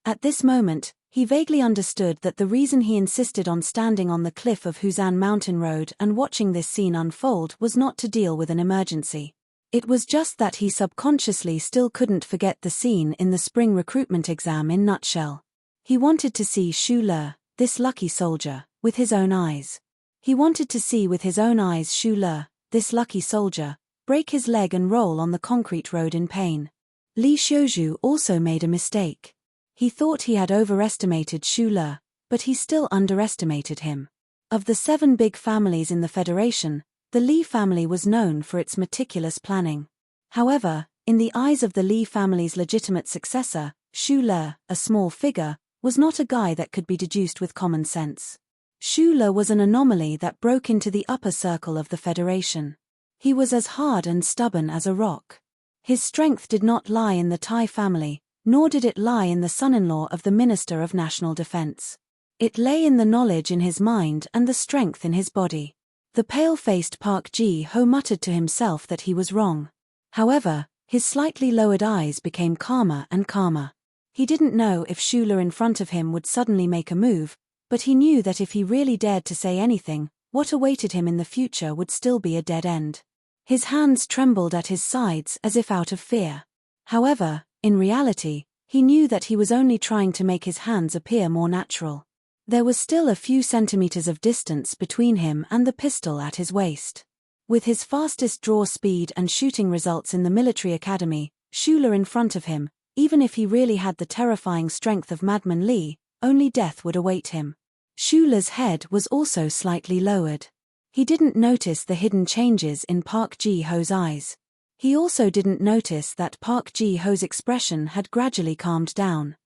At this moment, he vaguely understood that the reason he insisted on standing on the cliff of Huzan Mountain Road and watching this scene unfold was not to deal with an emergency. It was just that he subconsciously still couldn't forget the scene in the spring recruitment exam in nutshell. He wanted to see Shula, this lucky soldier, with his own eyes. He wanted to see with his own eyes Shula, this lucky soldier, break his leg and roll on the concrete road in pain. Li Xiuzhu also made a mistake. He thought he had overestimated Shula, but he still underestimated him. Of the 7 big families in the Federation, the Li family was known for its meticulous planning. However, in the eyes of the Li family's legitimate successor, Shula, a small figure, was not a guy that could be deduced with common sense. Shula was an anomaly that broke into the upper circle of the Federation. He was as hard and stubborn as a rock. His strength did not lie in the Tai family, nor did it lie in the son-in-law of the Minister of National Defense. It lay in the knowledge in his mind and the strength in his body. The pale-faced Park Ji-ho muttered to himself that he was wrong. However, his slightly lowered eyes became calmer and calmer. He didn't know if Shula in front of him would suddenly make a move, but he knew that if he really dared to say anything, what awaited him in the future would still be a dead end. His hands trembled at his sides as if out of fear. However, in reality, he knew that he was only trying to make his hands appear more natural. There was still a few centimeters of distance between him and the pistol at his waist. With his fastest draw speed and shooting results in the military academy, Shula in front of him, even if he really had the terrifying strength of Madman Lee, only death would await him. Shula's head was also slightly lowered. He didn't notice the hidden changes in Park Ji-ho's eyes. He also didn't notice that Park Ji-ho's expression had gradually calmed down.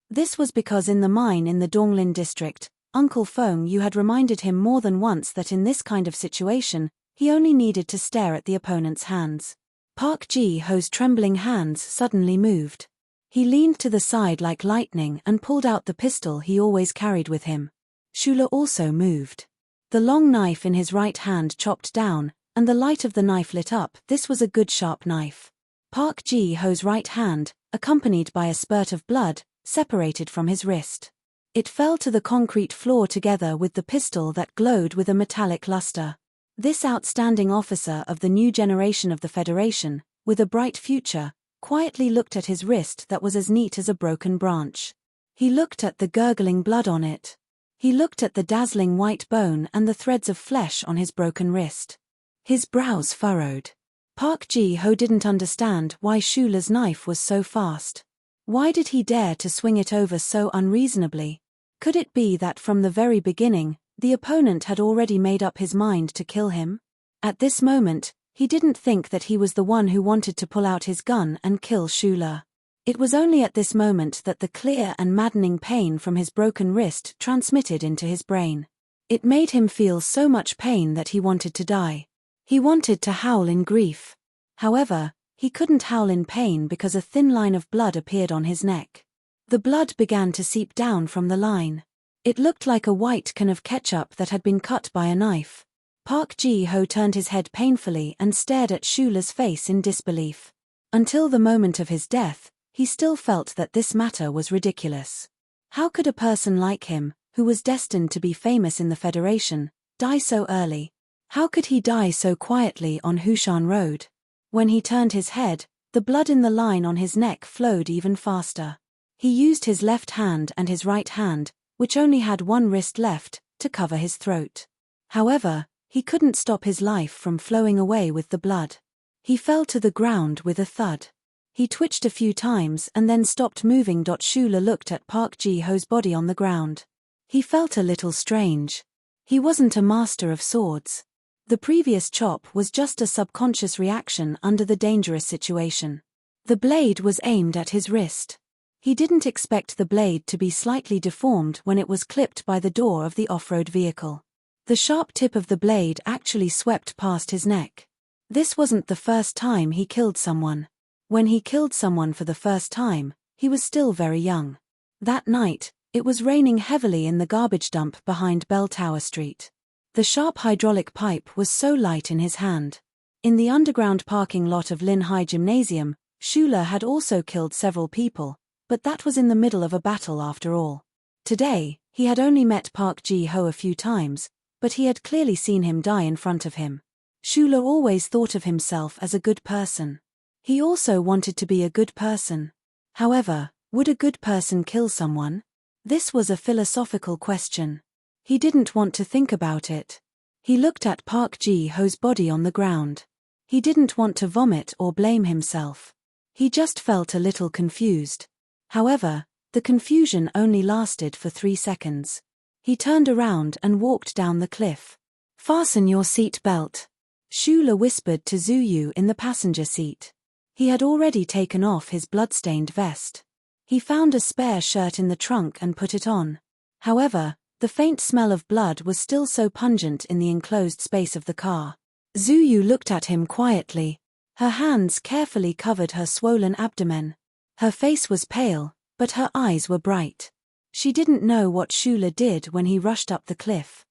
This was because in the mine in the Donglin district, Uncle Feng Yu had reminded him more than once that in this kind of situation, he only needed to stare at the opponent's hands. Park Ji-ho's trembling hands suddenly moved. He leaned to the side like lightning and pulled out the pistol he always carried with him. Shula also moved. The long knife in his right hand chopped down, and the light of the knife lit up. This was a good sharp knife. Park Ji-ho's right hand, accompanied by a spurt of blood, separated from his wrist. It fell to the concrete floor together with the pistol that glowed with a metallic luster. This outstanding officer of the new generation of the Federation, with a bright future, quietly looked at his wrist that was as neat as a broken branch. He looked at the gurgling blood on it. He looked at the dazzling white bone and the threads of flesh on his broken wrist. His brows furrowed. Park Ji-ho didn't understand why Shula's knife was so fast. Why did he dare to swing it over so unreasonably? Could it be that from the very beginning, the opponent had already made up his mind to kill him? At this moment, he didn't think that he was the one who wanted to pull out his gun and kill Shula. It was only at this moment that the clear and maddening pain from his broken wrist transmitted into his brain. It made him feel so much pain that he wanted to die. He wanted to howl in grief. However, he couldn't howl in pain because a thin line of blood appeared on his neck. The blood began to seep down from the line. It looked like a white can of ketchup that had been cut by a knife. Park Ji-ho turned his head painfully and stared at Shula's face in disbelief. Until the moment of his death, he still felt that this matter was ridiculous. How could a person like him, who was destined to be famous in the Federation, die so early? How could he die so quietly on Hushan Road? When he turned his head, the blood in the line on his neck flowed even faster. He used his left hand and his right hand, which only had one wrist left, to cover his throat. However, he couldn't stop his life from flowing away with the blood. He fell to the ground with a thud. He twitched a few times and then stopped moving. Shula looked at Park Ji-ho's body on the ground. He felt a little strange. He wasn't a master of swords. The previous chop was just a subconscious reaction under the dangerous situation. The blade was aimed at his wrist. He didn't expect the blade to be slightly deformed when it was clipped by the door of the off-road vehicle. The sharp tip of the blade actually swept past his neck. This wasn't the first time he killed someone. When he killed someone for the first time, he was still very young. That night, it was raining heavily in the garbage dump behind Bell Tower Street. The sharp hydraulic pipe was so light in his hand. In the underground parking lot of Lin High Gymnasium, Shula had also killed several people, but that was in the middle of a battle after all. Today, he had only met Park Ji-ho a few times, but he had clearly seen him die in front of him. Shula always thought of himself as a good person. He also wanted to be a good person. However, would a good person kill someone? This was a philosophical question. He didn't want to think about it. He looked at Park Ji-ho's body on the ground. He didn't want to vomit or blame himself. He just felt a little confused. However, the confusion only lasted for 3 seconds. He turned around and walked down the cliff. "Fasten your seat belt," Shula whispered to Zuyu in the passenger seat. He had already taken off his blood-stained vest. He found a spare shirt in the trunk and put it on. However, the faint smell of blood was still so pungent in the enclosed space of the car. Zuyu looked at him quietly. Her hands carefully covered her swollen abdomen. Her face was pale, but her eyes were bright. She didn't know what Shula did when he rushed up the cliff.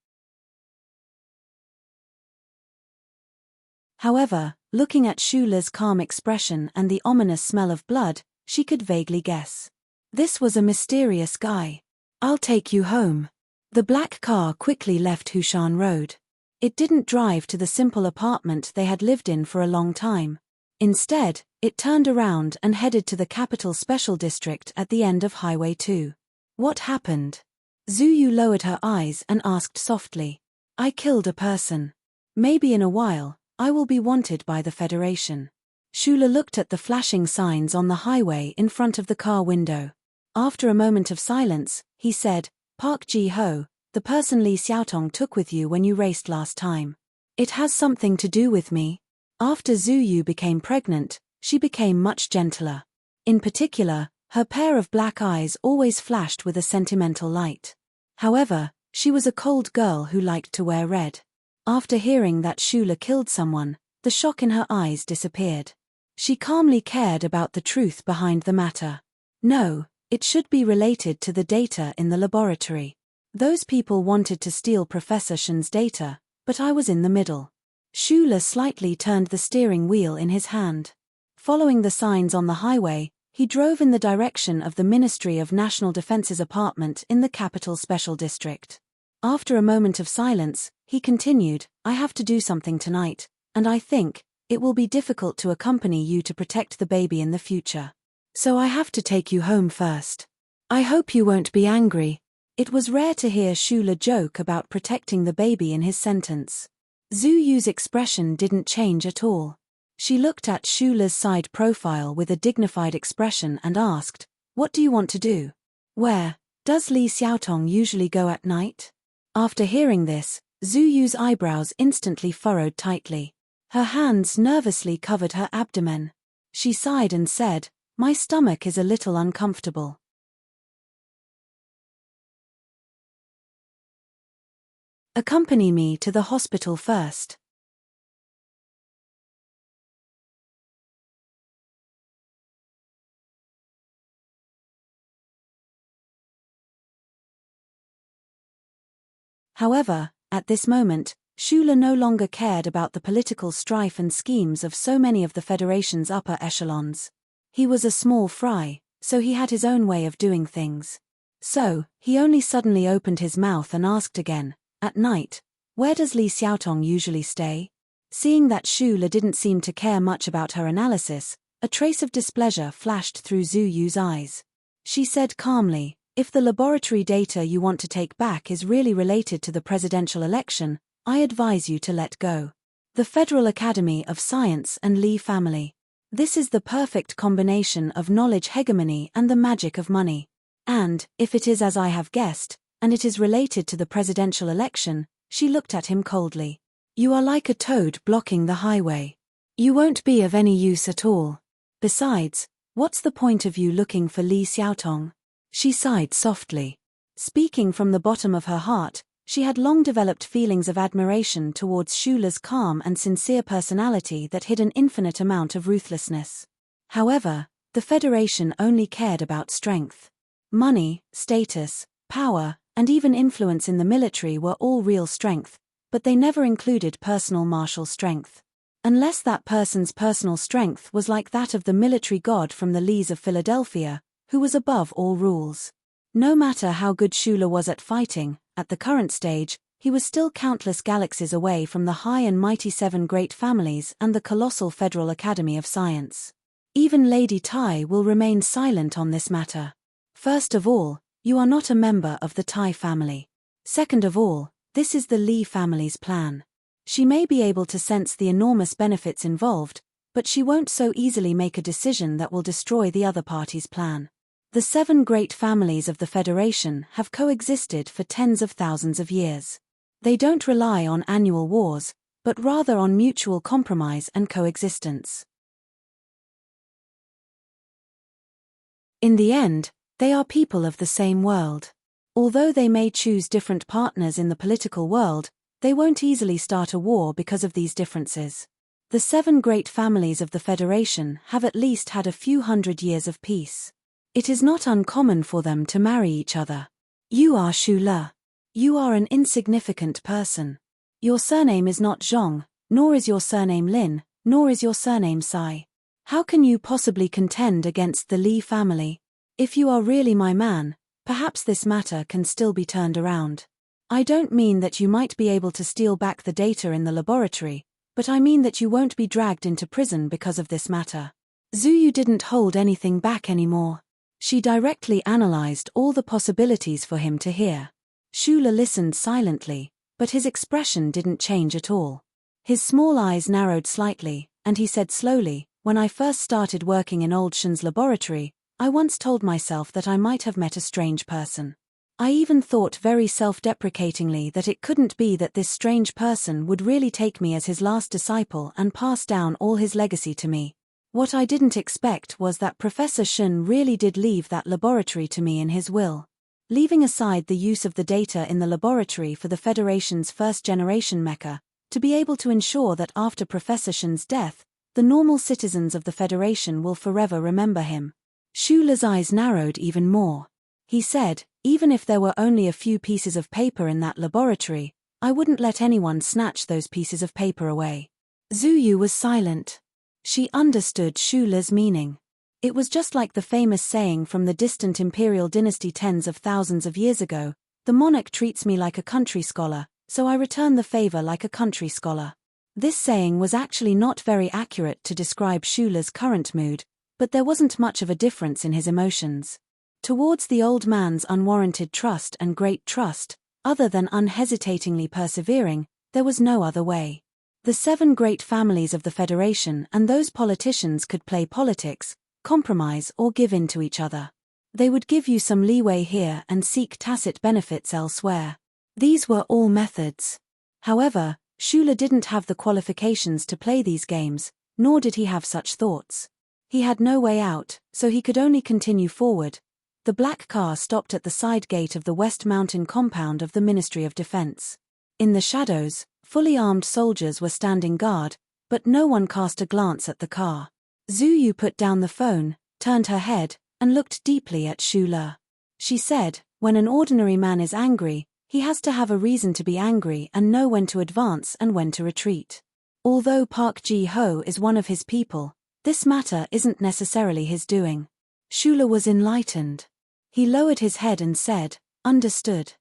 However, looking at Shula's calm expression and the ominous smell of blood, she could vaguely guess. This was a mysterious guy. "I'll take you home." The black car quickly left Hushan Road. It didn't drive to the simple apartment they had lived in for a long time. Instead, it turned around and headed to the Capital Special District at the end of Highway 2. What happened? Zuyu lowered her eyes and asked softly. "I killed a person. Maybe in a while, I will be wanted by the Federation." Shula looked at the flashing signs on the highway in front of the car window. After a moment of silence, he said, "Park Ji-ho, the person Li Xiaotong took with you when you raced last time. It has something to do with me. After Zhu Yu became pregnant, she became much gentler. In particular, her pair of black eyes always flashed with a sentimental light. However, she was a cold girl who liked to wear red. After hearing that Shula killed someone, the shock in her eyes disappeared. She calmly cared about the truth behind the matter. No, it should be related to the data in the laboratory. Those people wanted to steal Professor Shen's data, but I was in the middle. Shula slightly turned the steering wheel in his hand. Following the signs on the highway, he drove in the direction of the Ministry of National Defense's apartment in the Capital Special District. After a moment of silence, he continued, I have to do something tonight, and I think it will be difficult to accompany you to protect the baby in the future. So I have to take you home first. I hope you won't be angry. It was rare to hear Shula joke about protecting the baby in his sentence. Zhu Yu's expression didn't change at all. She looked at Shula's side profile with a dignified expression and asked, What do you want to do? Where does Li Xiaotong usually go at night? After hearing this, Zhu Yu's eyebrows instantly furrowed tightly. Her hands nervously covered her abdomen. She sighed and said, My stomach is a little uncomfortable. Accompany me to the hospital first. However, at this moment, Shula no longer cared about the political strife and schemes of so many of the Federation's upper echelons. He was a small fry, so he had his own way of doing things. So, he only suddenly opened his mouth and asked again, At night, where does Li Xiaotong usually stay? Seeing that Shula didn't seem to care much about her analysis, a trace of displeasure flashed through Zhu Yu's eyes. She said calmly, If the laboratory data you want to take back is really related to the presidential election, I advise you to let go. The Federal Academy of Science and Li family. This is the perfect combination of knowledge hegemony and the magic of money. And, if it is as I have guessed, and it is related to the presidential election, she looked at him coldly. You are like a toad blocking the highway. You won't be of any use at all. Besides, what's the point of you looking for Li Xiaotong? She sighed softly. Speaking from the bottom of her heart, she had long developed feelings of admiration towards Shula's calm and sincere personality that hid an infinite amount of ruthlessness. However, the Federation only cared about strength. Money, status, power, and even influence in the military were all real strength, but they never included personal martial strength. Unless that person's personal strength was like that of the military god from the Lees of Philadelphia, who was above all rules. No matter how good Shula was at fighting, at the current stage, he was still countless galaxies away from the high and mighty 7 great families and the colossal Federal Academy of Science. Even Lady Tai will remain silent on this matter. First of all, you are not a member of the Tai family. Second of all, this is the Li family's plan. She may be able to sense the enormous benefits involved, but she won't so easily make a decision that will destroy the other party's plan. The 7 great families of the Federation have coexisted for tens of thousands of years. They don't rely on annual wars, but rather on mutual compromise and coexistence. In the end, they are people of the same world. Although they may choose different partners in the political world, they won't easily start a war because of these differences. The 7 great families of the Federation have at least had a few hundred years of peace. It is not uncommon for them to marry each other. You are Shula. You are an insignificant person. Your surname is not Zhong, nor is your surname Lin, nor is your surname Sai. How can you possibly contend against the Li family? If you are really my man, perhaps this matter can still be turned around. I don't mean that you might be able to steal back the data in the laboratory, but I mean that you won't be dragged into prison because of this matter. Zhu Yu didn't hold anything back anymore. She directly analyzed all the possibilities for him to hear. Shula listened silently, but his expression didn't change at all. His small eyes narrowed slightly, and he said slowly, When I first started working in Old Shen's laboratory, I once told myself that I might have met a strange person. I even thought very self-deprecatingly that it couldn't be that this strange person would really take me as his last disciple and pass down all his legacy to me. What I didn't expect was that Professor Shun really did leave that laboratory to me in his will. Leaving aside the use of the data in the laboratory for the Federation's first-generation mecha, to be able to ensure that after Professor Shun's death, the normal citizens of the Federation will forever remember him. Shula's eyes narrowed even more. He said, even if there were only a few pieces of paper in that laboratory, I wouldn't let anyone snatch those pieces of paper away. Zuyu was silent. She understood Shula's meaning. It was just like the famous saying from the distant imperial dynasty tens of thousands of years ago, the monarch treats me like a country scholar, so I return the favor like a country scholar. This saying was actually not very accurate to describe Shula's current mood, but there wasn't much of a difference in his emotions. Towards the old man's unwarranted trust and great trust, other than unhesitatingly persevering, there was no other way. The 7 great families of the Federation and those politicians could play politics, compromise or give in to each other. They would give you some leeway here and seek tacit benefits elsewhere. These were all methods. However, Shula didn't have the qualifications to play these games, nor did he have such thoughts. He had no way out, so he could only continue forward. The black car stopped at the side gate of the West Mountain compound of the Ministry of Defense. In the shadows, fully armed soldiers were standing guard, but no one cast a glance at the car. Zuyu put down the phone, turned her head, and looked deeply at Shula. She said, when an ordinary man is angry, he has to have a reason to be angry and know when to advance and when to retreat. Although Park Ji-ho is one of his people, this matter isn't necessarily his doing. Shula was enlightened. He lowered his head and said, understood.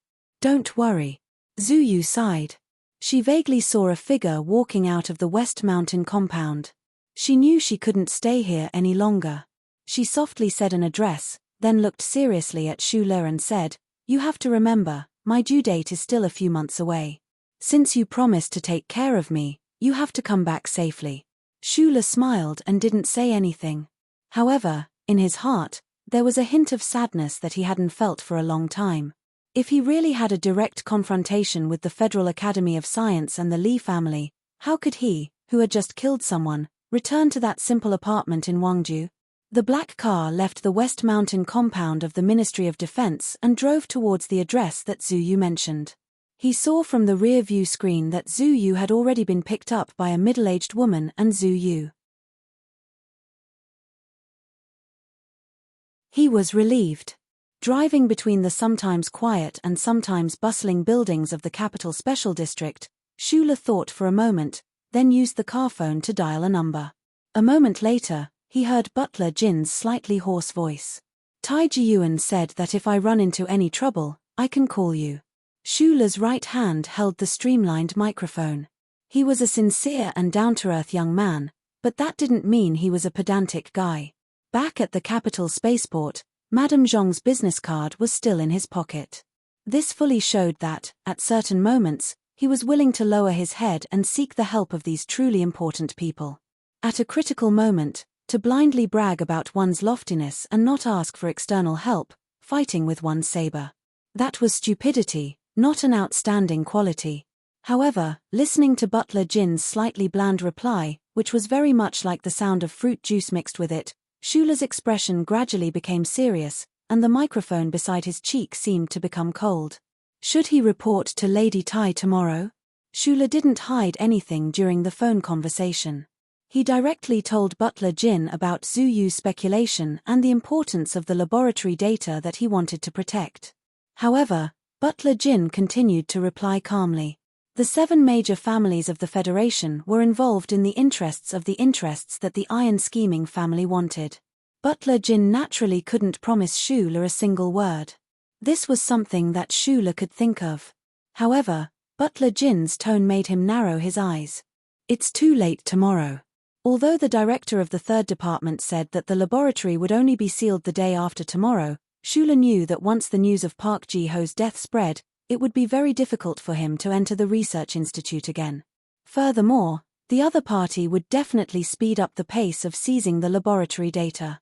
Don't worry. Zuyu sighed. She vaguely saw a figure walking out of the West Mountain compound. She knew she couldn't stay here any longer. She softly said an address, then looked seriously at Shula and said, you have to remember, my due date is still a few months away. Since you promised to take care of me, you have to come back safely. Shula smiled and didn't say anything. However, in his heart, there was a hint of sadness that he hadn't felt for a long time. If he really had a direct confrontation with the Federal Academy of Science and the Li family, how could he, who had just killed someone, return to that simple apartment in Gwangju? The black car left the West Mountain compound of the Ministry of Defense and drove towards the address that Zuyu mentioned. He saw from the rear-view screen that Zuyu had already been picked up by a middle-aged woman and Zuyu. He was relieved. Driving between the sometimes quiet and sometimes bustling buildings of the Capital Special District, Shula thought for a moment, then used the car phone to dial a number. A moment later, he heard Butler Jin's slightly hoarse voice. Tai Ji-yuan said that if I run into any trouble, I can call you. Shula's right hand held the streamlined microphone. He was a sincere and down-to-earth young man, but that didn't mean he was a pedantic guy. Back at the capital spaceport, Madame Zhong's business card was still in his pocket. This fully showed that, at certain moments, he was willing to lower his head and seek the help of these truly important people. At a critical moment, to blindly brag about one's loftiness and not ask for external help, fighting with one's saber. That was stupidity, not an outstanding quality. However, listening to Butler Jin's slightly bland reply, which was very much like the sound of fruit juice mixed with it, Shula's expression gradually became serious, and the microphone beside his cheek seemed to become cold. Should he report to Lady Tai tomorrow? Shula didn't hide anything during the phone conversation. He directly told Butler Jin about Zuyu's speculation and the importance of the laboratory data that he wanted to protect. However, Butler Jin continued to reply calmly. The 7 major families of the Federation were involved in the interests that the iron scheming family wanted. Butler Jin naturally couldn't promise Shula a single word. This was something that Shula could think of. However, Butler Jin's tone made him narrow his eyes. It's too late tomorrow. Although the director of the 3rd department said that the laboratory would only be sealed the day after tomorrow, Shula knew that once the news of Park Ji-ho's death spread, it would be very difficult for him to enter the research institute again. Furthermore, the other party would definitely speed up the pace of seizing the laboratory data.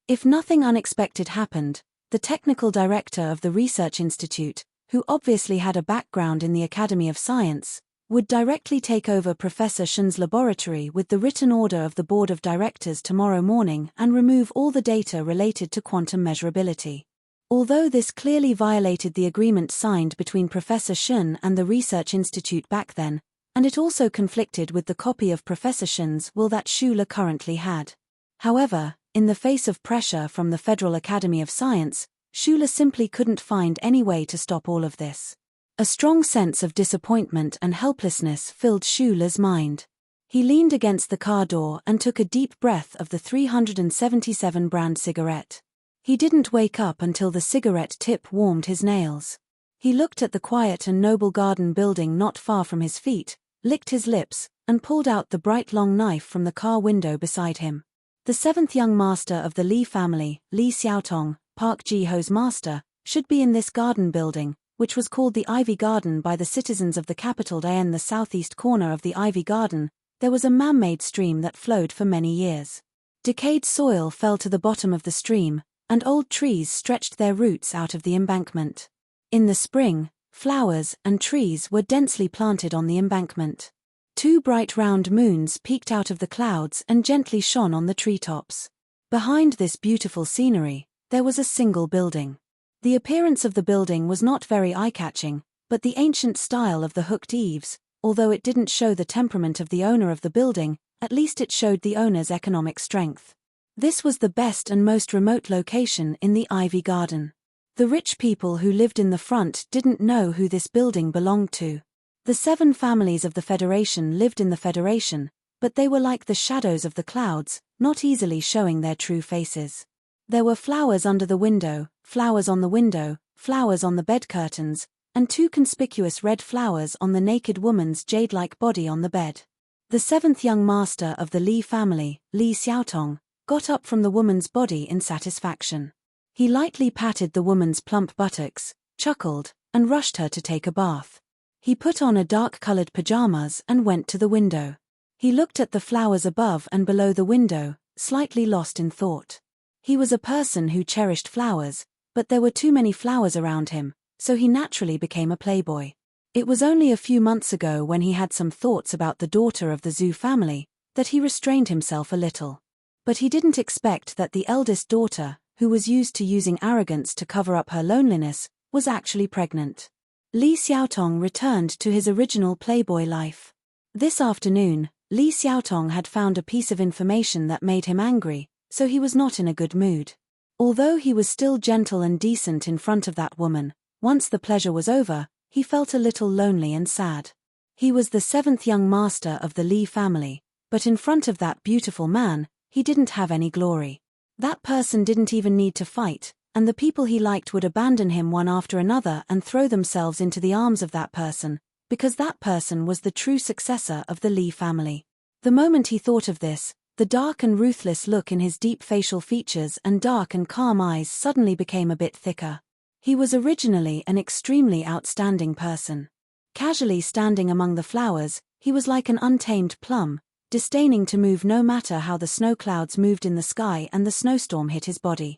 If nothing unexpected happened, the technical director of the research institute, who obviously had a background in the Academy of Science, would directly take over Professor Shun's laboratory with the written order of the board of directors tomorrow morning and remove all the data related to quantum measurability. Although this clearly violated the agreement signed between Professor Shun and the research institute back then, and it also conflicted with the copy of Professor Shun's will that Schuler currently had. However, in the face of pressure from the Federal Academy of Science, Schuler simply couldn't find any way to stop all of this. A strong sense of disappointment and helplessness filled Schuler's mind. He leaned against the car door and took a deep breath of the 377 brand cigarette. He didn't wake up until the cigarette tip warmed his nails. He looked at the quiet and noble garden building not far from his feet, licked his lips, and pulled out the bright long knife from the car window beside him. The seventh young master of the Li family, Li Xiaotong, Park Ji-ho's master, should be in this garden building, which was called the Ivy Garden by the citizens of the capital. In the southeast corner of the Ivy Garden, there was a man-made stream that flowed for many years. Decayed soil fell to the bottom of the stream, and old trees stretched their roots out of the embankment. In the spring, flowers and trees were densely planted on the embankment. 2 bright round moons peeked out of the clouds and gently shone on the treetops. Behind this beautiful scenery, there was a single building. The appearance of the building was not very eye-catching, but the ancient style of the hooked eaves, although it didn't show the temperament of the owner of the building, at least it showed the owner's economic strength. This was the best and most remote location in the Ivy Garden. The rich people who lived in the front didn't know who this building belonged to. The 7 families of the Federation lived in the Federation, but they were like the shadows of the clouds, not easily showing their true faces. There were flowers under the window, flowers on the window, flowers on the bed curtains, and 2 conspicuous red flowers on the naked woman's jade-like body on the bed. The 7th young master of the Li family, Li Xiaotong, got up from the woman's body in satisfaction. He lightly patted the woman's plump buttocks, chuckled, and rushed her to take a bath. He put on a dark-colored pajamas and went to the window. He looked at the flowers above and below the window, slightly lost in thought. He was a person who cherished flowers, but there were too many flowers around him, so he naturally became a playboy. It was only a few months ago, when he had some thoughts about the daughter of the Zhu family, that he restrained himself a little. But he didn't expect that the eldest daughter, who was used to using arrogance to cover up her loneliness, was actually pregnant. Li Xiaotong returned to his original playboy life. This afternoon, Li Xiaotong had found a piece of information that made him angry, so he was not in a good mood. Although he was still gentle and decent in front of that woman, once the pleasure was over, he felt a little lonely and sad. He was the 7th young master of the Li family, but in front of that beautiful man, he didn't have any glory. That person didn't even need to fight, and the people he liked would abandon him one after another and throw themselves into the arms of that person, because that person was the true successor of the Li family. The moment he thought of this, the dark and ruthless look in his deep facial features and dark and calm eyes suddenly became a bit thicker. He was originally an extremely outstanding person. Casually standing among the flowers, he was like an untamed plum, disdaining to move no matter how the snow clouds moved in the sky and the snowstorm hit his body.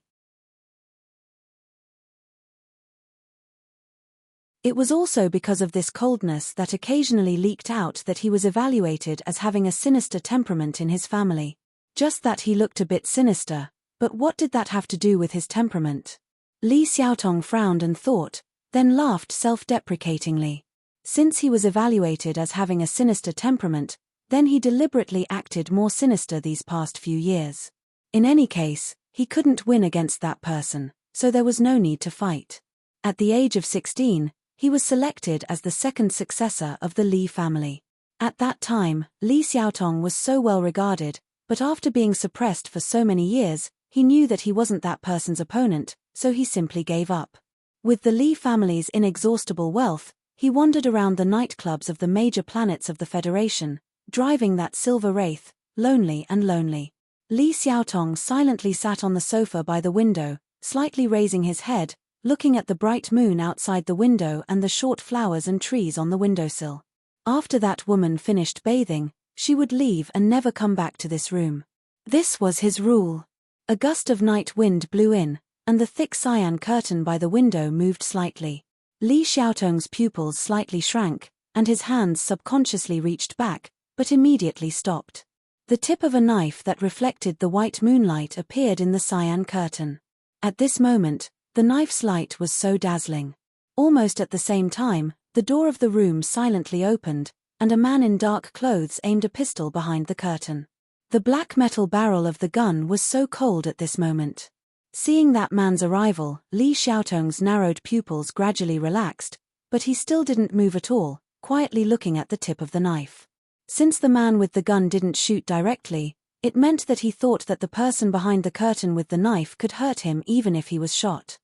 It was also because of this coldness that occasionally leaked out that he was evaluated as having a sinister temperament in his family. Just that he looked a bit sinister, but what did that have to do with his temperament? Li Xiaotong frowned and thought, then laughed self-deprecatingly. Since he was evaluated as having a sinister temperament, then he deliberately acted more sinister these past few years. In any case, he couldn't win against that person, so there was no need to fight. At the age of 16, he was selected as the 2nd successor of the Li family. At that time, Li Xiaotong was so well regarded, but after being suppressed for so many years, he knew that he wasn't that person's opponent, so he simply gave up. With the Li family's inexhaustible wealth, he wandered around the nightclubs of the major planets of the Federation, driving that silver wraith, lonely and lonely. Li Xiaotong silently sat on the sofa by the window, slightly raising his head, looking at the bright moon outside the window and the short flowers and trees on the windowsill. After that woman finished bathing, she would leave and never come back to this room. This was his rule. A gust of night wind blew in, and the thick cyan curtain by the window moved slightly. Li Xiaotong's pupils slightly shrank, and his hands subconsciously reached back, but immediately stopped. The tip of a knife that reflected the white moonlight appeared in the cyan curtain. At this moment, the knife's light was so dazzling. Almost at the same time, the door of the room silently opened, and a man in dark clothes aimed a pistol behind the curtain. The black metal barrel of the gun was so cold at this moment. Seeing that man's arrival, Li Xiaotong's narrowed pupils gradually relaxed, but he still didn't move at all, quietly looking at the tip of the knife. Since the man with the gun didn't shoot directly, it meant that he thought that the person behind the curtain with the knife could hurt him even if he was shot.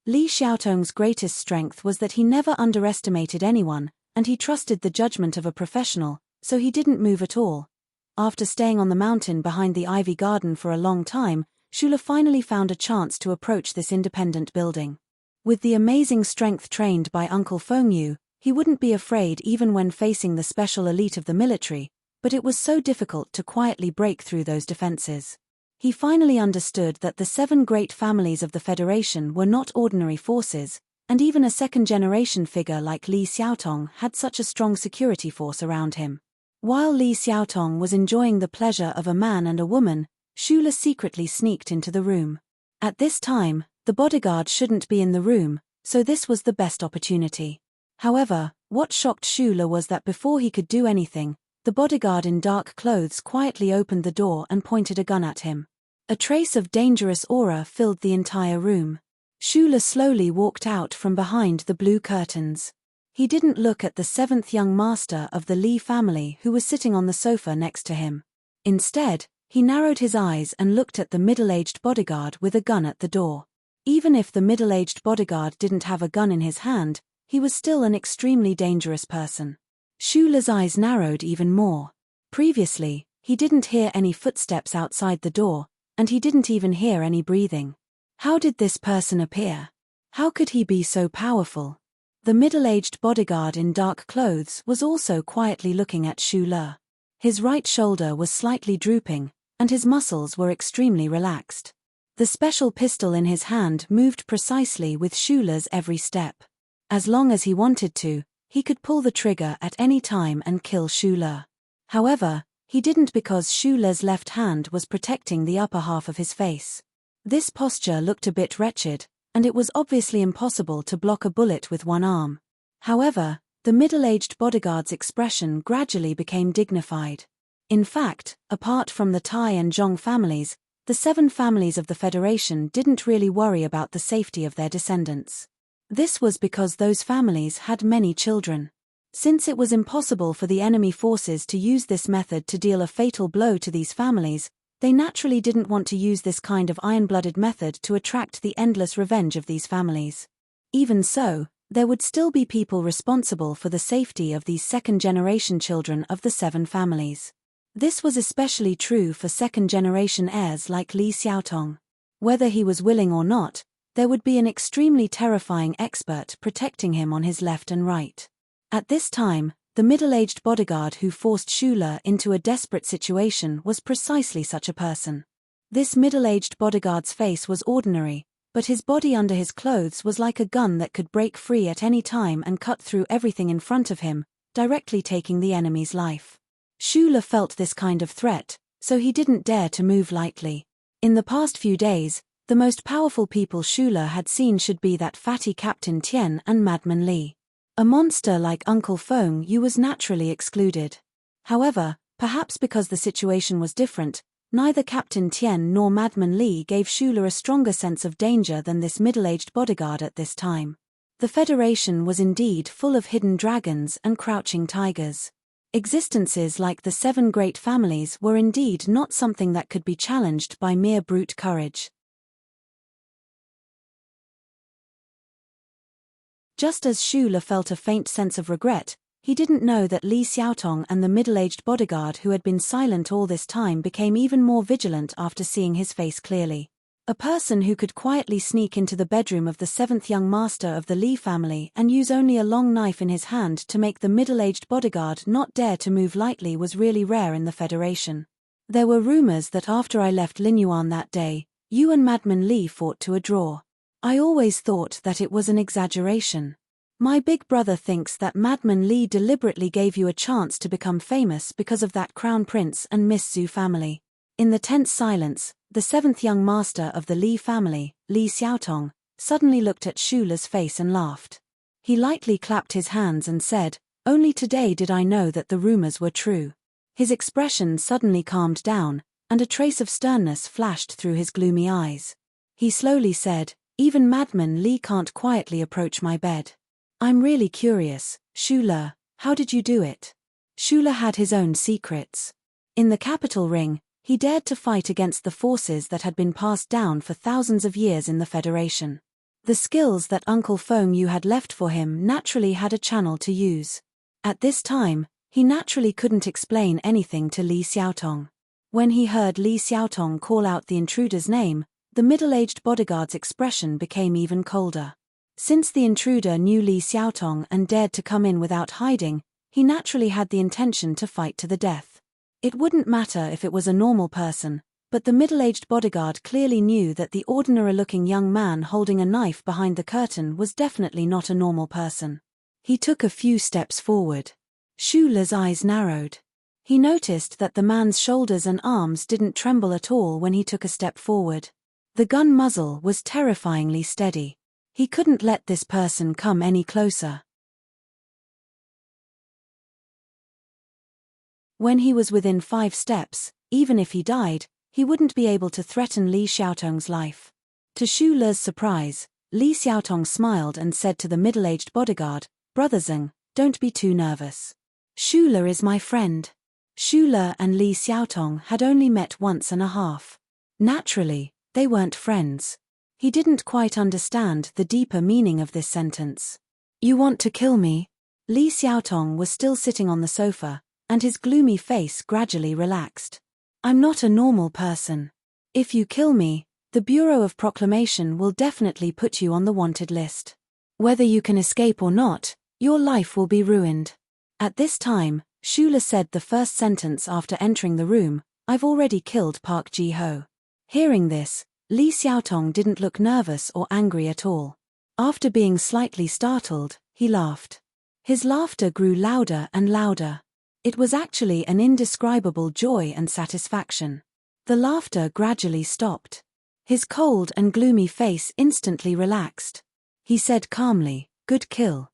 Li Xiaotong's greatest strength was that he never underestimated anyone, and he trusted the judgment of a professional, so he didn't move at all. After staying on the mountain behind the ivy garden for a long time, Shula finally found a chance to approach this independent building. With the amazing strength trained by Uncle Fengyu, he wouldn't be afraid even when facing the special elite of the military, but it was so difficult to quietly break through those defenses. He finally understood that the 7 great families of the Federation were not ordinary forces, and even a second-generation figure like Li Xiaotong had such a strong security force around him. While Li Xiaotong was enjoying the pleasure of a man and a woman, Shula secretly sneaked into the room. At this time, the bodyguard shouldn't be in the room, so this was the best opportunity. However, what shocked Shula was that before he could do anything, the bodyguard in dark clothes quietly opened the door and pointed a gun at him. A trace of dangerous aura filled the entire room. Shula slowly walked out from behind the blue curtains. He didn't look at the 7th young master of the Li family who was sitting on the sofa next to him. Instead, he narrowed his eyes and looked at the middle-aged bodyguard with a gun at the door. Even if the middle-aged bodyguard didn't have a gun in his hand, he was still an extremely dangerous person. Shula's eyes narrowed even more. Previously, he didn't hear any footsteps outside the door, and he didn't even hear any breathing. How did this person appear? How could he be so powerful? The middle-aged bodyguard in dark clothes was also quietly looking at Shula. His right shoulder was slightly drooping, and his muscles were extremely relaxed. The special pistol in his hand moved precisely with Shula's every step. As long as he wanted to, he could pull the trigger at any time and kill Shula. However, he didn't because Shula's left hand was protecting the upper half of his face. This posture looked a bit wretched, and it was obviously impossible to block a bullet with one arm. However, the middle-aged bodyguard's expression gradually became dignified. In fact, apart from the Tai and Zhong families, the 7 families of the Federation didn't really worry about the safety of their descendants. This was because those families had many children. Since it was impossible for the enemy forces to use this method to deal a fatal blow to these families, they naturally didn't want to use this kind of iron-blooded method to attract the endless revenge of these families. Even so, there would still be people responsible for the safety of these second-generation children of the 7 families. This was especially true for second-generation heirs like Li Xiaotong. Whether he was willing or not, there would be an extremely terrifying expert protecting him on his left and right. At this time, the middle-aged bodyguard who forced Shula into a desperate situation was precisely such a person. This middle-aged bodyguard's face was ordinary, but his body under his clothes was like a gun that could break free at any time and cut through everything in front of him, directly taking the enemy's life. Shula felt this kind of threat, so he didn't dare to move lightly. In the past few days, the most powerful people Shula had seen should be that fatty Captain Tian and Madman Li. A monster like Uncle Fengyu was naturally excluded. However, perhaps because the situation was different, neither Captain Tian nor Madman Li gave Shula a stronger sense of danger than this middle-aged bodyguard at this time. The Federation was indeed full of hidden dragons and crouching tigers. Existences like the 7 great families were indeed not something that could be challenged by mere brute courage. Just as Shula felt a faint sense of regret, he didn't know that Li Xiaotong and the middle-aged bodyguard who had been silent all this time became even more vigilant after seeing his face clearly. A person who could quietly sneak into the bedroom of the seventh young master of the Lee family and use only a long knife in his hand to make the middle-aged bodyguard not dare to move lightly was really rare in the Federation. There were rumors that after I left Linyuan that day, you and Madman Lee fought to a draw. I always thought that it was an exaggeration. My big brother thinks that Madman Lee deliberately gave you a chance to become famous because of that Crown Prince and Miss Zhu family. In the tense silence, the seventh young master of the Lee family, Li Xiaotong, suddenly looked at Shula's face and laughed. He lightly clapped his hands and said, "Only today did I know that the rumors were true." His expression suddenly calmed down, and a trace of sternness flashed through his gloomy eyes. He slowly said, "Even Madman Lee can't quietly approach my bed. I'm really curious, Shula, how did you do it?" Shula had his own secrets. In the capital ring, he dared to fight against the forces that had been passed down for thousands of years in the Federation. The skills that Uncle Feng Yu had left for him naturally had a channel to use. At this time, he naturally couldn't explain anything to Li Xiaotong. When he heard Li Xiaotong call out the intruder's name, the middle-aged bodyguard's expression became even colder. Since the intruder knew Li Xiaotong and dared to come in without hiding, he naturally had the intention to fight to the death. It wouldn't matter if it was a normal person, but the middle-aged bodyguard clearly knew that the ordinary-looking young man holding a knife behind the curtain was definitely not a normal person. He took a few steps forward. Shula's eyes narrowed. He noticed that the man's shoulders and arms didn't tremble at all when he took a step forward. The gun muzzle was terrifyingly steady. He couldn't let this person come any closer. When he was within 5 steps, even if he died, he wouldn't be able to threaten Li Xiaotong's life. To Shula's surprise, Li Xiaotong smiled and said to the middle-aged bodyguard, "Brother Zeng, don't be too nervous. Shula is my friend." Shula and Li Xiaotong had only met once and a half. Naturally, they weren't friends. He didn't quite understand the deeper meaning of this sentence. "You want to kill me?" Li Xiaotong was still sitting on the sofa, and his gloomy face gradually relaxed. "I'm not a normal person. If you kill me, the Bureau of Proclamation will definitely put you on the wanted list. Whether you can escape or not, your life will be ruined." At this time, Shula said the first sentence after entering the room, "I've already killed Park Ji-ho." Hearing this, Li Xiaotong didn't look nervous or angry at all. After being slightly startled, he laughed. His laughter grew louder and louder. It was actually an indescribable joy and satisfaction. The laughter gradually stopped. His cold and gloomy face instantly relaxed. He said calmly, "Good kill."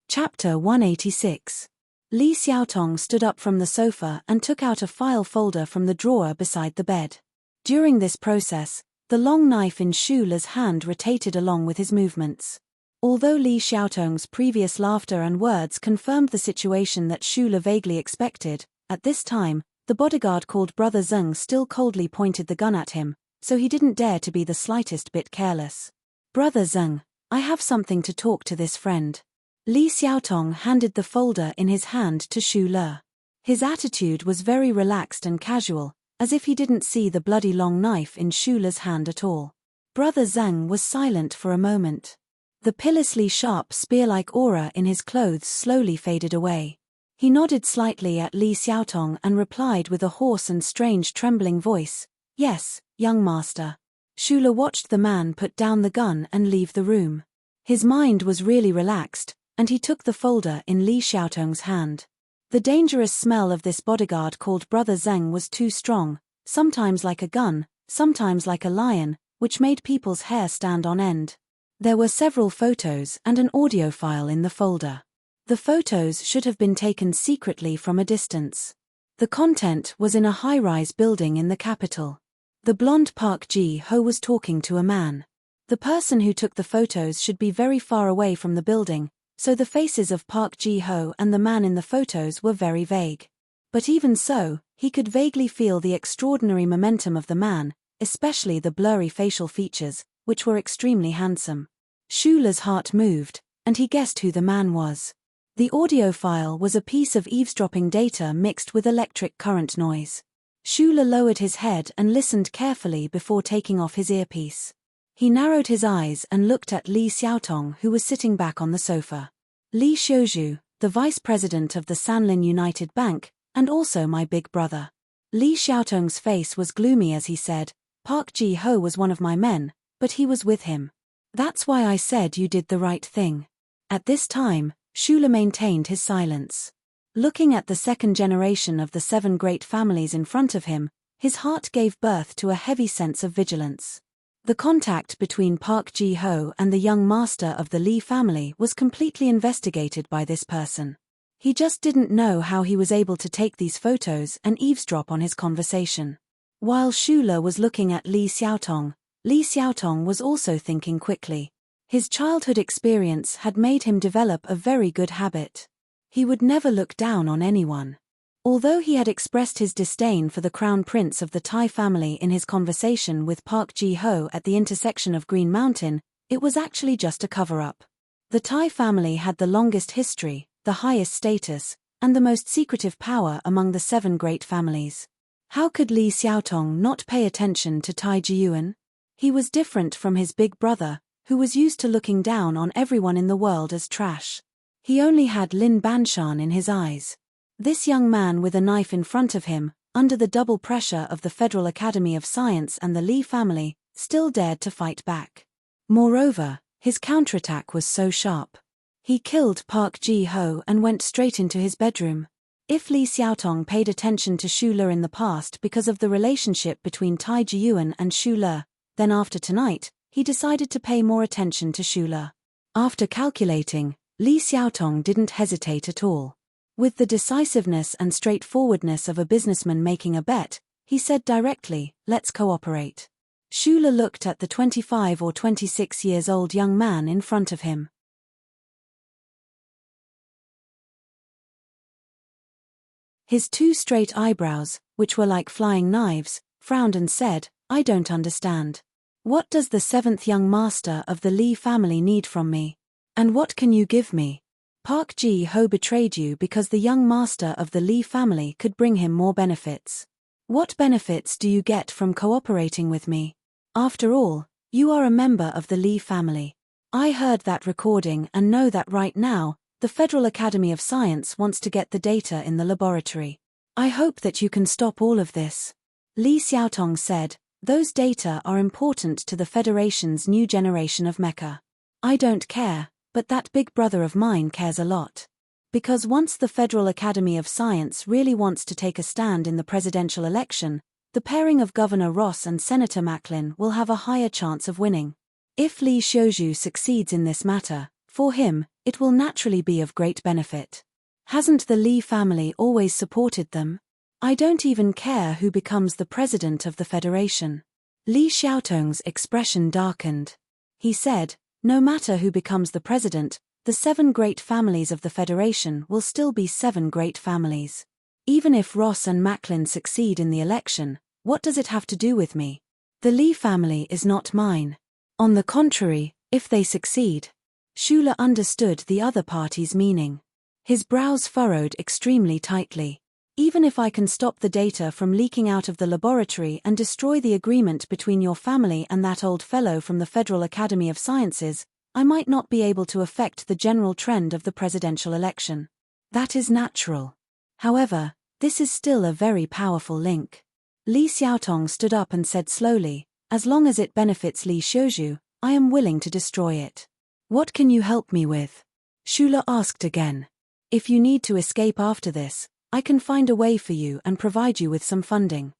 Chapter 186. Li Xiaotong stood up from the sofa and took out a file folder from the drawer beside the bed. During this process, the long knife in Shula's hand rotated along with his movements. Although Li Xiaotong's previous laughter and words confirmed the situation that Shula vaguely expected, at this time, the bodyguard called Brother Zeng still coldly pointed the gun at him, so he didn't dare to be the slightest bit careless. "Brother Zeng, I have something to talk to this friend." Li Xiaotong handed the folder in his hand to Shula. His attitude was very relaxed and casual, as if he didn't see the bloody long knife in Shula's hand at all. Brother Zeng was silent for a moment. The pitilessly sharp spear-like aura in his clothes slowly faded away. He nodded slightly at Li Xiaotong and replied with a hoarse and strange trembling voice, "Yes, young master." Shula watched the man put down the gun and leave the room. His mind was really relaxed, and he took the folder in Li Xiaotong's hand. The dangerous smell of this bodyguard called Brother Zeng was too strong, sometimes like a gun, sometimes like a lion, which made people's hair stand on end. There were several photos and an audio file in the folder. The photos should have been taken secretly from a distance. The content was in a high-rise building in the capital. The blonde Park Ji-ho was talking to a man. The person who took the photos should be very far away from the building, so the faces of Park Ji-ho and the man in the photos were very vague. But even so, he could vaguely feel the extraordinary momentum of the man, especially the blurry facial features, which were extremely handsome. Shula's heart moved, and he guessed who the man was. The audio file was a piece of eavesdropping data mixed with electric current noise. Shula lowered his head and listened carefully before taking off his earpiece. He narrowed his eyes and looked at Li Xiaotong, who was sitting back on the sofa. Li Xiuzhu, the vice president of the Sanlin United Bank, and also my big brother. Li Xiaotong's face was gloomy as he said, Park Ji-ho was one of my men, but he was with him. That's why I said you did the right thing. At this time, Shula maintained his silence. Looking at the second generation of the 7 great families in front of him, his heart gave birth to a heavy sense of vigilance. The contact between Park Ji-ho and the young master of the Li family was completely investigated by this person. He just didn't know how he was able to take these photos and eavesdrop on his conversation. While Shula was looking at Li Xiaotong was also thinking quickly. His childhood experience had made him develop a very good habit. He would never look down on anyone. Although he had expressed his disdain for the crown prince of the Tai family in his conversation with Park Ji-ho at the intersection of Green Mountain, it was actually just a cover-up. The Tai family had the longest history, the highest status, and the most secretive power among the 7 great families. How could Li Xiaotong not pay attention to Tai Jiyuan? He was different from his big brother, who was used to looking down on everyone in the world as trash. He only had Lin Banshan in his eyes. This young man with a knife in front of him, under the double pressure of the Federal Academy of Science and the Li family, still dared to fight back. Moreover, his counterattack was so sharp. He killed Park Ji-ho and went straight into his bedroom. If Li Xiaotong paid attention to Shula in the past because of the relationship between Tai Jiyuan and Shula, then after tonight, he decided to pay more attention to Shula. After calculating, Li Xiaotong didn't hesitate at all. With the decisiveness and straightforwardness of a businessman making a bet, he said directly, "Let's cooperate." Shula looked at the 25 or 26 years old young man in front of him. His 2 straight eyebrows, which were like flying knives, frowned and said, "I don't understand. What does the 7th young master of the Li family need from me? And what can you give me? Park Ji-ho betrayed you because the young master of the Li family could bring him more benefits. What benefits do you get from cooperating with me? After all, you are a member of the Li family. I heard that recording and know that right now, the Federal Academy of Science wants to get the data in the laboratory. I hope that you can stop all of this." Li Xiaotong said, "Those data are important to the Federation's new generation of mecha. I don't care, but that big brother of mine cares a lot. Because once the Federal Academy of Science really wants to take a stand in the presidential election, the pairing of Governor Ross and Senator Macklin will have a higher chance of winning. If Li Xiuzhu succeeds in this matter, for him, it will naturally be of great benefit. Hasn't the Li family always supported them? I don't even care who becomes the president of the Federation." Li Xiaotong's expression darkened. He said, "No matter who becomes the president, the 7 great families of the Federation will still be 7 great families. Even if Ross and Macklin succeed in the election, what does it have to do with me? The Li family is not mine. On the contrary, if they succeed." Shula understood the other party's meaning. His brows furrowed extremely tightly. "Even if I can stop the data from leaking out of the laboratory and destroy the agreement between your family and that old fellow from the Federal Academy of Sciences, I might not be able to affect the general trend of the presidential election. That is natural. However, this is still a very powerful link." Li Xiaotong stood up and said slowly, "As long as it benefits Li Xiuzhu, I am willing to destroy it." "What can you help me with?" Shula asked again. "If you need to escape after this, I can find a way for you and provide you with some funding."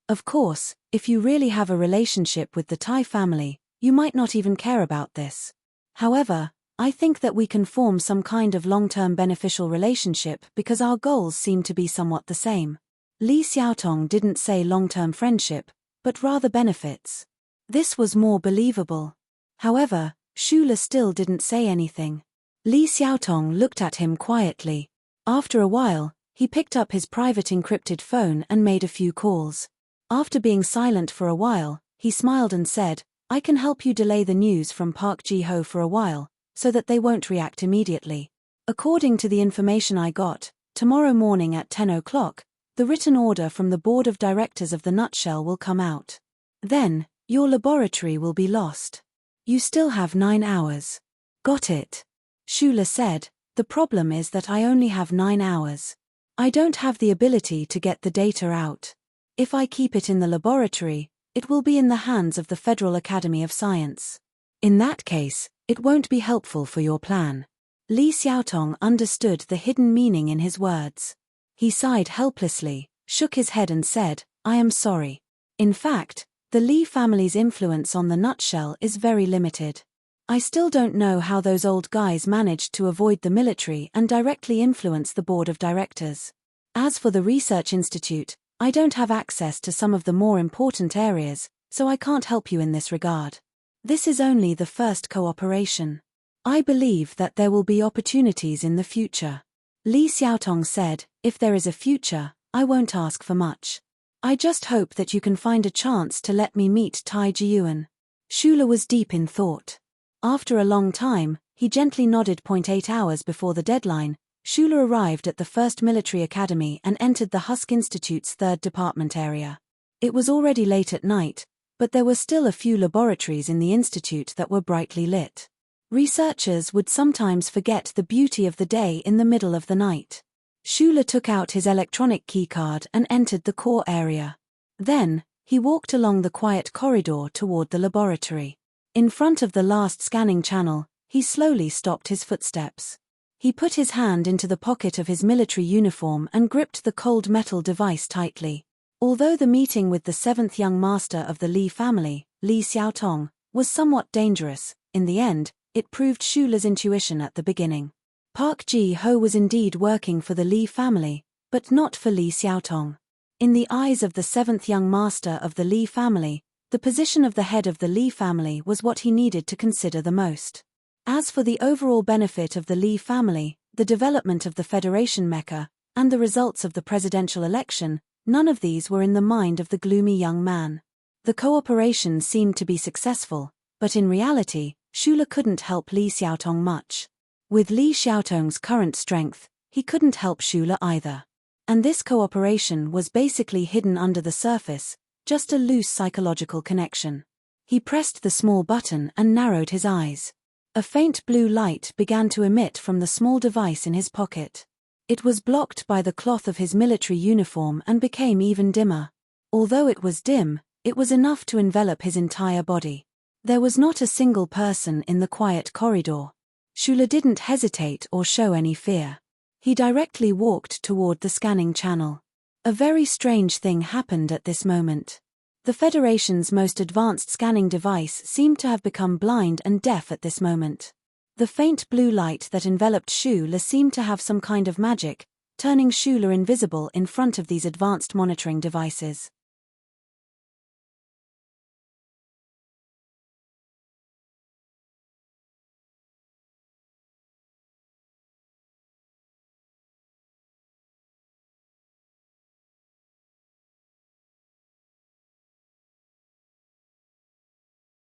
Of course, if you really have a relationship with the Tai family, you might not even care about this. However, I think that we can form some kind of long-term beneficial relationship because our goals seem to be somewhat the same. Li Xiaotong didn't say long-term friendship, but rather benefits. This was more believable. However, Shula still didn't say anything. Li Xiaotong looked at him quietly. After a while, he picked up his private encrypted phone and made a few calls. After being silent for a while, he smiled and said, I can help you delay the news from Park Ji-ho for a while, so that they won't react immediately. According to the information I got, tomorrow morning at 10 o'clock, the written order from the board of directors of the Nutshell will come out. Then, your laboratory will be lost. You still have 9 hours. Got it? Shula said, the problem is that I only have 9 hours. I don't have the ability to get the data out. If I keep it in the laboratory, it will be in the hands of the Federal Academy of Science. In that case, it won't be helpful for your plan. Li Xiaotong understood the hidden meaning in his words. He sighed helplessly, shook his head and said, I am sorry. In fact, the Li family's influence on the Nutshell is very limited. I still don't know how those old guys managed to avoid the military and directly influence the board of directors. As for the research institute, I don't have access to some of the more important areas, so I can't help you in this regard. This is only the first cooperation. I believe that there will be opportunities in the future. Li Xiaotong said, if there is a future, I won't ask for much. I just hope that you can find a chance to let me meet Tai Jiyuan. Shula was deep in thought. After a long time, he gently nodded. 8 hours before the deadline, Shula arrived at the first military academy and entered the Husk Institute's 3rd department area. It was already late at night, but there were still a few laboratories in the institute that were brightly lit. Researchers would sometimes forget the beauty of the day in the middle of the night. Shula took out his electronic keycard and entered the core area. Then, he walked along the quiet corridor toward the laboratory. In front of the last scanning channel, he slowly stopped his footsteps. He put his hand into the pocket of his military uniform and gripped the cold metal device tightly. Although the meeting with the 7th young master of the Li family, Li Xiaotong, was somewhat dangerous, in the end, it proved Shula's intuition at the beginning. Park Ji-ho was indeed working for the Li family, but not for Li Xiaotong. In the eyes of the 7th young master of the Li family, the position of the head of the Li family was what he needed to consider the most. As for the overall benefit of the Li family, the development of the Federation mecha, and the results of the presidential election, none of these were in the mind of the gloomy young man. The cooperation seemed to be successful, but in reality, Shula couldn't help Li Xiaotong much. With Li Xiaotong's current strength, he couldn't help Shula either. And this cooperation was basically hidden under the surface, just a loose psychological connection. He pressed the small button and narrowed his eyes. A faint blue light began to emit from the small device in his pocket. It was blocked by the cloth of his military uniform and became even dimmer. Although it was dim, it was enough to envelop his entire body. There was not a single person in the quiet corridor. Shula didn't hesitate or show any fear. He directly walked toward the scanning channel. A very strange thing happened at this moment. The Federation's most advanced scanning device seemed to have become blind and deaf at this moment. The faint blue light that enveloped Shula seemed to have some kind of magic, turning Shula invisible in front of these advanced monitoring devices.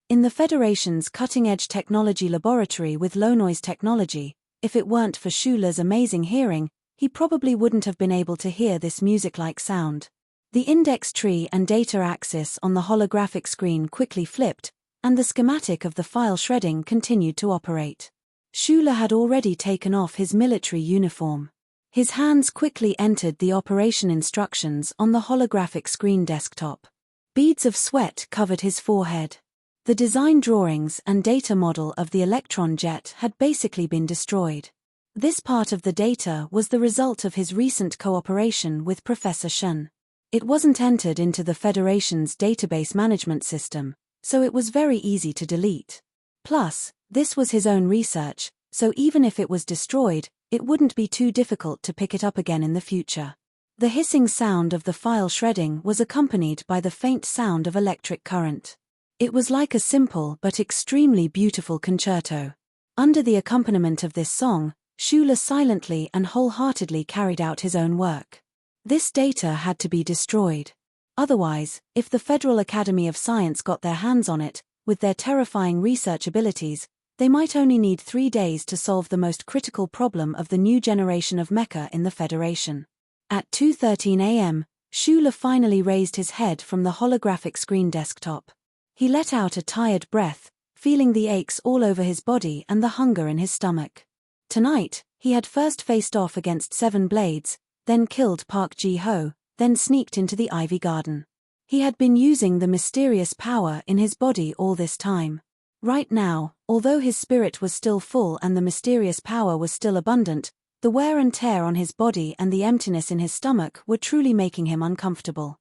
In the Federation's cutting-edge technology laboratory with low-noise technology, if it weren't for Shula's amazing hearing, he probably wouldn't have been able to hear this music-like sound. The index tree and data axis on the holographic screen quickly flipped, and the schematic of the file shredding continued to operate. Shula had already taken off his military uniform. His hands quickly entered the operation instructions on the holographic screen desktop. Beads of sweat covered his forehead. The design drawings and data model of the electron jet had basically been destroyed. This part of the data was the result of his recent cooperation with Professor Shen. It wasn't entered into the Federation's database management system, so it was very easy to delete. Plus, this was his own research, so even if it was destroyed, it wouldn't be too difficult to pick it up again in the future. The hissing sound of the file shredding was accompanied by the faint sound of electric current. It was like a simple but extremely beautiful concerto. Under the accompaniment of this song, Shula silently and wholeheartedly carried out his own work. This data had to be destroyed. Otherwise, if the Federal Academy of Science got their hands on it, With their terrifying research abilities, they might only need 3 days to solve the most critical problem of the new generation of mecha in the Federation. At 2:13 a.m., Schuler finally raised his head from the holographic screen desktop. He let out a tired breath, feeling the aches all over his body and the hunger in his stomach. Tonight, he had first faced off against 7 Blades, then killed Park Ji-ho, then sneaked into the Ivy Garden. He had been using the mysterious power in his body all this time. Right now, although his spirit was still full and the mysterious power was still abundant, the wear and tear on his body and the emptiness in his stomach were truly making him uncomfortable.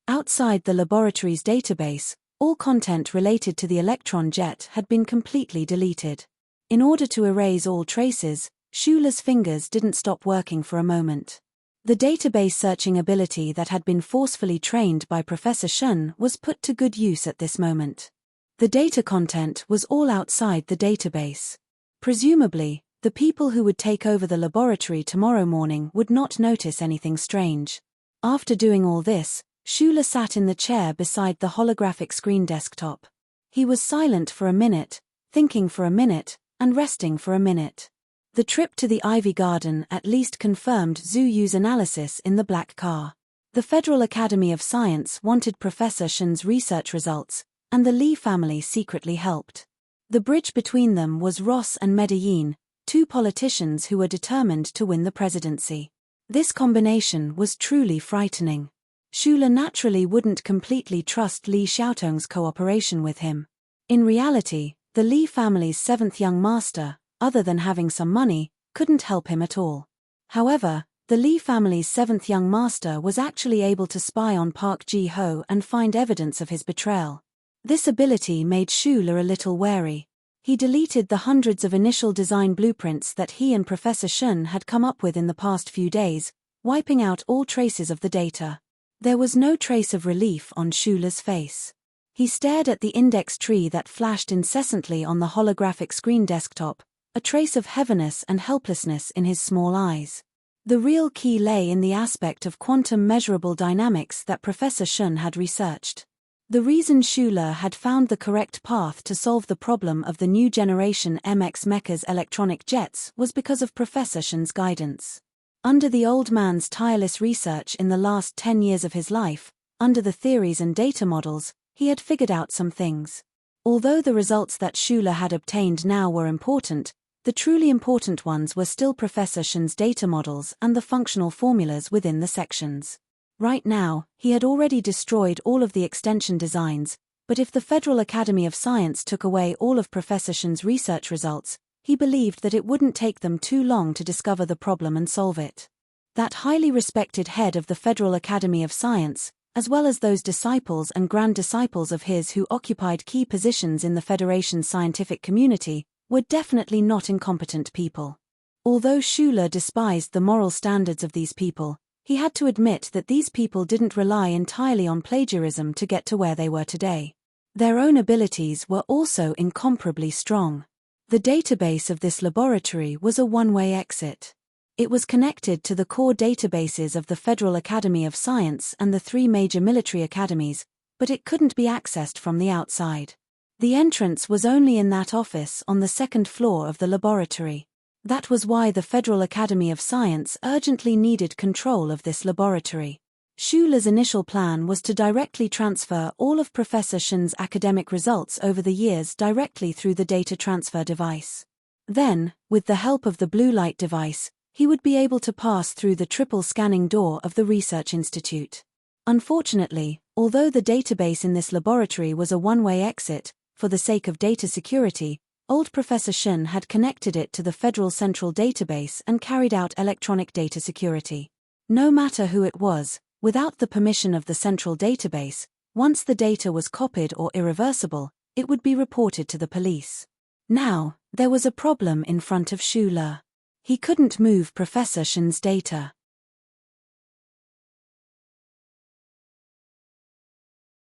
Outside the laboratory's database, all content related to the electron jet had been completely deleted. In order to erase all traces, Schuler's fingers didn't stop working for a moment. The database searching ability that had been forcefully trained by Professor Shun was put to good use at this moment. The data content was all outside the database. Presumably, the people who would take over the laboratory tomorrow morning would not notice anything strange. After doing all this, Schuler sat in the chair beside the holographic screen desktop. He was silent for a minute, thinking for a minute, and resting for a minute. The trip to the Ivy Garden at least confirmed Zhu Yu's analysis in the black car. The Federal Academy of Science wanted Professor Shun's research results, and the Li family secretly helped. The bridge between them was Ross and Medellin, 2 politicians who were determined to win the presidency. This combination was truly frightening. Schuler naturally wouldn't completely trust Li Xiaotong's cooperation with him. In reality, the Li family's 7th young master, other than having some money, couldn't help him at all. However, the Li family's 7th young master was actually able to spy on Park Ji-ho and find evidence of his betrayal. This ability made Schuler a little wary. He deleted the hundreds of initial design blueprints that he and Professor Shun had come up with in the past few days, wiping out all traces of the data. There was no trace of relief on Schuler's face. He stared at the index tree that flashed incessantly on the holographic screen desktop, a trace of heaviness and helplessness in his small eyes. The real key lay in the aspect of quantum measurable dynamics that Professor Shun had researched. The reason Schuler had found the correct path to solve the problem of the new generation MX Mecha's electronic jets was because of Professor Shun's guidance. Under the old man's tireless research in the last 10 years of his life, under the theories and data models, he had figured out some things. Although the results that Schuler had obtained now were important, the truly important ones were still Professor Shun's data models and the functional formulas within the sections. Right now, he had already destroyed all of the extension designs, but if the Federal Academy of Science took away all of Professor Shun's research results, he believed that it wouldn't take them too long to discover the problem and solve it. That highly respected head of the Federal Academy of Science, as well as those disciples and grand disciples of his who occupied key positions in the Federation's scientific community, were definitely not incompetent people. Although Schuler despised the moral standards of these people, he had to admit that these people didn't rely entirely on plagiarism to get to where they were today. Their own abilities were also incomparably strong. The database of this laboratory was a one-way exit. It was connected to the core databases of the Federal Academy of Science and the 3 major military academies, but it couldn't be accessed from the outside. The entrance was only in that office on the 2nd floor of the laboratory. That was why the Federal Academy of Science urgently needed control of this laboratory. Schuler's initial plan was to directly transfer all of Professor Shun's academic results over the years directly through the data transfer device. Then, with the help of the blue light device, he would be able to pass through the triple scanning door of the research institute. Unfortunately, although the database in this laboratory was a one-way exit, for the sake of data security, old Professor Shun had connected it to the Federal Central Database and carried out electronic data security. No matter who it was, without the permission of the central database, once the data was copied or irreversible, it would be reported to the police. Now, there was a problem in front of Schuler. He couldn't move Professor Shun's data.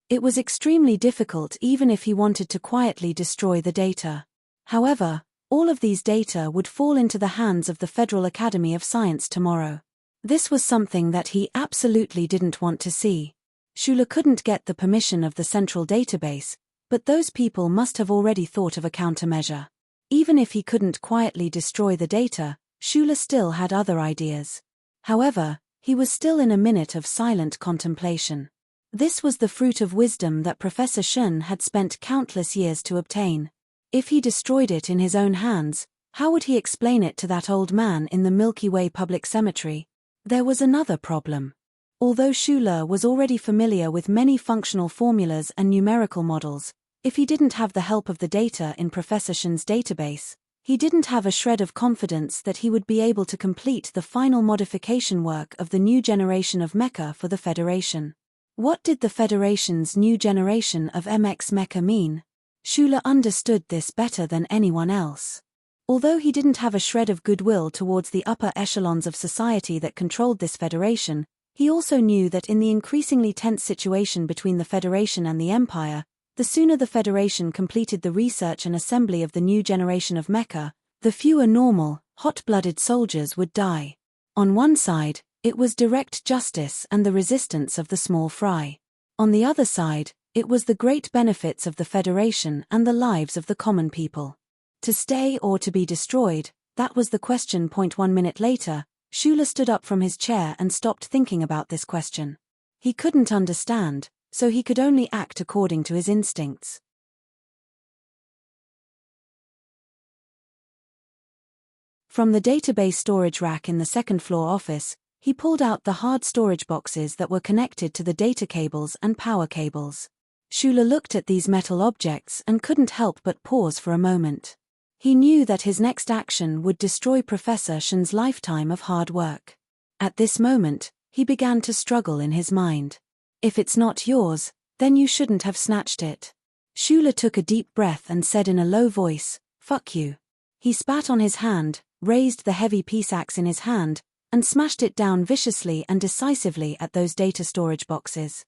It was extremely difficult even if he wanted to quietly destroy the data. However, all of these data would fall into the hands of the Federal Academy of Science tomorrow. This was something that he absolutely didn't want to see. Shula couldn't get the permission of the central database, but those people must have already thought of a countermeasure. Even if he couldn't quietly destroy the data, Shula still had other ideas. However, he was still in a minute of silent contemplation. This was the fruit of wisdom that Professor Shun had spent countless years to obtain. If he destroyed it in his own hands, how would he explain it to that old man in the Milky Way public cemetery? There was another problem. Although Shula was already familiar with many functional formulas and numerical models, if he didn't have the help of the data in Professor Shun's database, he didn't have a shred of confidence that he would be able to complete the final modification work of the new generation of mecha for the Federation. What did the Federation's new generation of MX mecha mean? Shula understood this better than anyone else. Although he didn't have a shred of goodwill towards the upper echelons of society that controlled this Federation, he also knew that in the increasingly tense situation between the Federation and the Empire, the sooner the Federation completed the research and assembly of the new generation of mecha, the fewer normal, hot-blooded soldiers would die. On one side, it was direct justice and the resistance of the small fry. On the other side, it was the great benefits of the Federation and the lives of the common people. To stay or to be destroyed, that was the question. 1 minute later, Shula stood up from his chair and stopped thinking about this question. He couldn't understand, so he could only act according to his instincts. From the database storage rack in the second-floor office, he pulled out the hard storage boxes that were connected to the data cables and power cables. Shula looked at these metal objects and couldn't help but pause for a moment. He knew that his next action would destroy Professor Shun's lifetime of hard work. At this moment, he began to struggle in his mind. If it's not yours, then you shouldn't have snatched it. Shula took a deep breath and said in a low voice, "Fuck you." He spat on his hand, raised the heavy peace axe in his hand, and smashed it down viciously and decisively at those data storage boxes.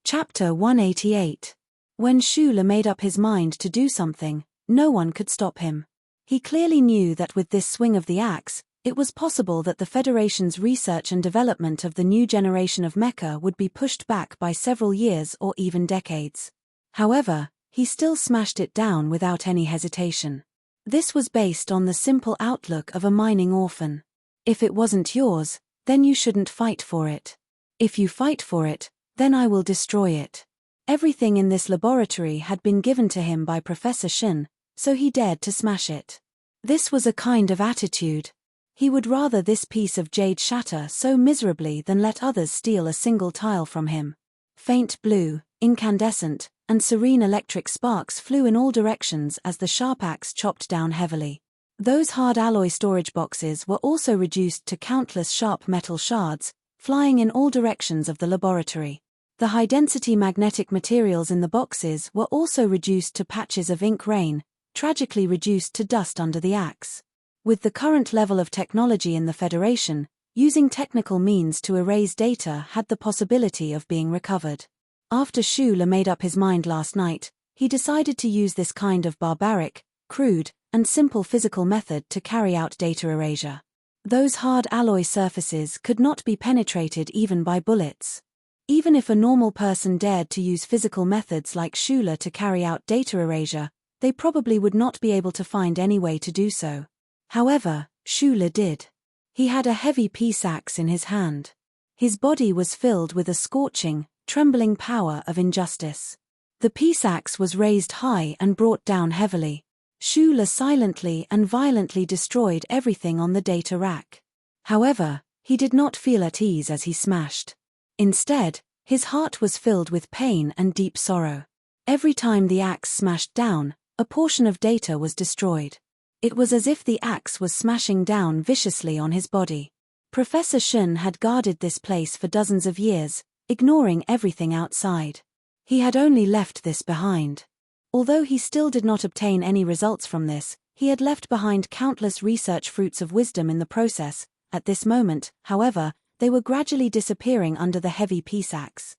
Chapter 188. When Shula made up his mind to do something, no one could stop him. He clearly knew that with this swing of the axe, it was possible that the Federation's research and development of the new generation of mecha would be pushed back by several years or even decades. However, he still smashed it down without any hesitation. This was based on the simple outlook of a mining orphan. If it wasn't yours, then you shouldn't fight for it. If you fight for it, then I will destroy it. Everything in this laboratory had been given to him by Professor Shun, so he dared to smash it. This was a kind of attitude. He would rather this piece of jade shatter so miserably than let others steal a single tile from him. Faint blue, incandescent, and serene electric sparks flew in all directions as the sharp axe chopped down heavily. Those hard alloy storage boxes were also reduced to countless sharp metal shards, flying in all directions of the laboratory. The high-density magnetic materials in the boxes were also reduced to patches of ink rain, tragically reduced to dust under the axe. With the current level of technology in the Federation, using technical means to erase data had the possibility of being recovered. After Shula made up his mind last night, he decided to use this kind of barbaric, crude, and simple physical method to carry out data erasure. Those hard alloy surfaces could not be penetrated even by bullets. Even if a normal person dared to use physical methods like Shula to carry out data erasure, they probably would not be able to find any way to do so. However, Shula did. He had a heavy peace axe in his hand. His body was filled with a scorching, trembling power of injustice. The peace axe was raised high and brought down heavily. Shula silently and violently destroyed everything on the data rack. However, he did not feel at ease as he smashed. Instead, his heart was filled with pain and deep sorrow. Every time the axe smashed down, a portion of data was destroyed. It was as if the axe was smashing down viciously on his body. Professor Shun had guarded this place for dozens of years, ignoring everything outside. He had only left this behind. Although he still did not obtain any results from this, he had left behind countless research fruits of wisdom in the process. At this moment, however, they were gradually disappearing under the heavy peace axe.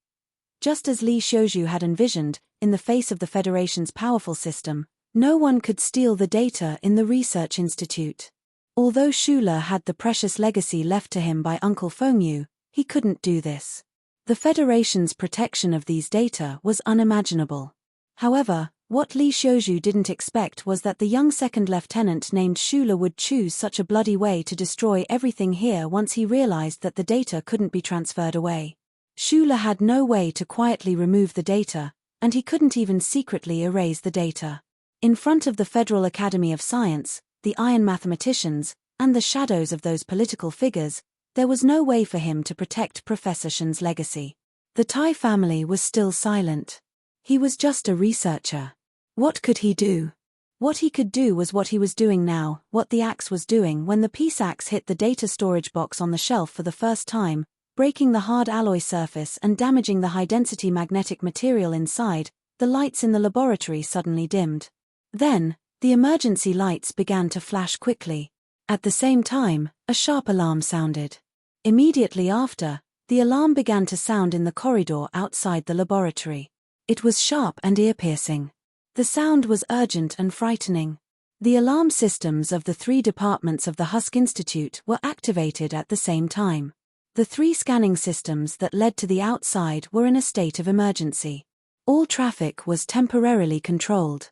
Just as Li Xiuzhu had envisioned, in the face of the Federation's powerful system, no one could steal the data in the research institute. Although Shula had the precious legacy left to him by Uncle Fengyu, he couldn't do this. The Federation's protection of these data was unimaginable. However, what Li Xiuzhu didn't expect was that the young second lieutenant named Shula would choose such a bloody way to destroy everything here once he realized that the data couldn't be transferred away. Shula had no way to quietly remove the data, and he couldn't even secretly erase the data. In front of the Federal Academy of Science, the iron mathematicians, and the shadows of those political figures, there was no way for him to protect Professor Shen's legacy. The Tai family was still silent. He was just a researcher. What could he do? What he could do was what he was doing now, what the axe was doing when the peace axe hit the data storage box on the shelf for the first time, breaking the hard alloy surface and damaging the high-density magnetic material inside. The lights in the laboratory suddenly dimmed. Then, the emergency lights began to flash quickly. At the same time, a sharp alarm sounded. Immediately after, the alarm began to sound in the corridor outside the laboratory. It was sharp and ear-piercing. The sound was urgent and frightening. The alarm systems of the 3 departments of the Husk Institute were activated at the same time. The 3 scanning systems that led to the outside were in a state of emergency. All traffic was temporarily controlled.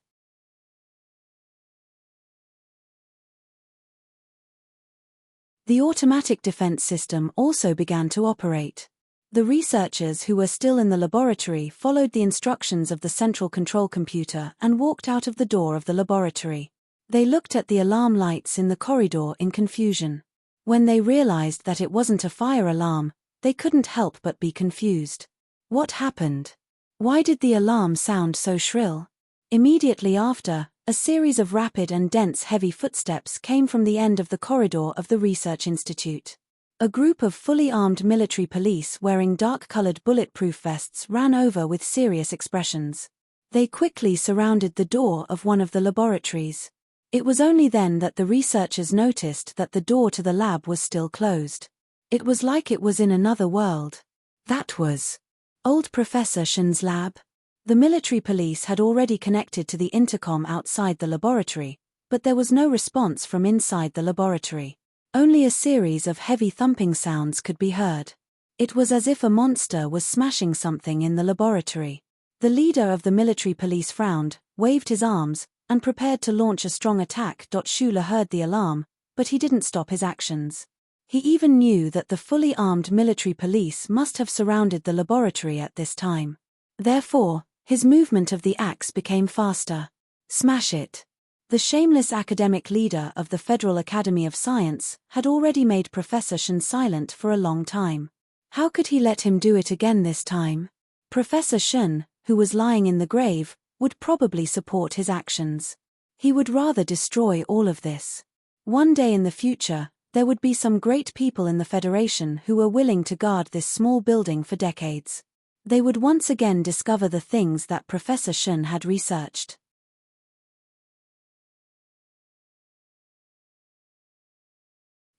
The automatic defense system also began to operate. The researchers who were still in the laboratory followed the instructions of the central control computer and walked out of the door of the laboratory. They looked at the alarm lights in the corridor in confusion. When they realized that it wasn't a fire alarm, they couldn't help but be confused. What happened? Why did the alarm sound so shrill? Immediately after, a series of rapid and dense heavy footsteps came from the end of the corridor of the research institute. A group of fully armed military police wearing dark-colored bulletproof vests ran over with serious expressions. They quickly surrounded the door of one of the laboratories. It was only then that the researchers noticed that the door to the lab was still closed. It was like it was in another world. That was old Professor Shen's lab. The military police had already connected to the intercom outside the laboratory, but there was no response from inside the laboratory. Only a series of heavy thumping sounds could be heard. It was as if a monster was smashing something in the laboratory. The leader of the military police frowned, waved his arms, and prepared to launch a strong attack. Shula heard the alarm, but he didn't stop his actions. He even knew that the fully armed military police must have surrounded the laboratory at this time. Therefore, his movement of the axe became faster. Smash it! The shameless academic leader of the Federal Academy of Science had already made Professor Shen silent for a long time. How could he let him do it again this time? Professor Shen, who was lying in the grave, would probably support his actions. He would rather destroy all of this. One day in the future, there would be some great people in the Federation who were willing to guard this small building for decades. They would once again discover the things that Professor Shen had researched.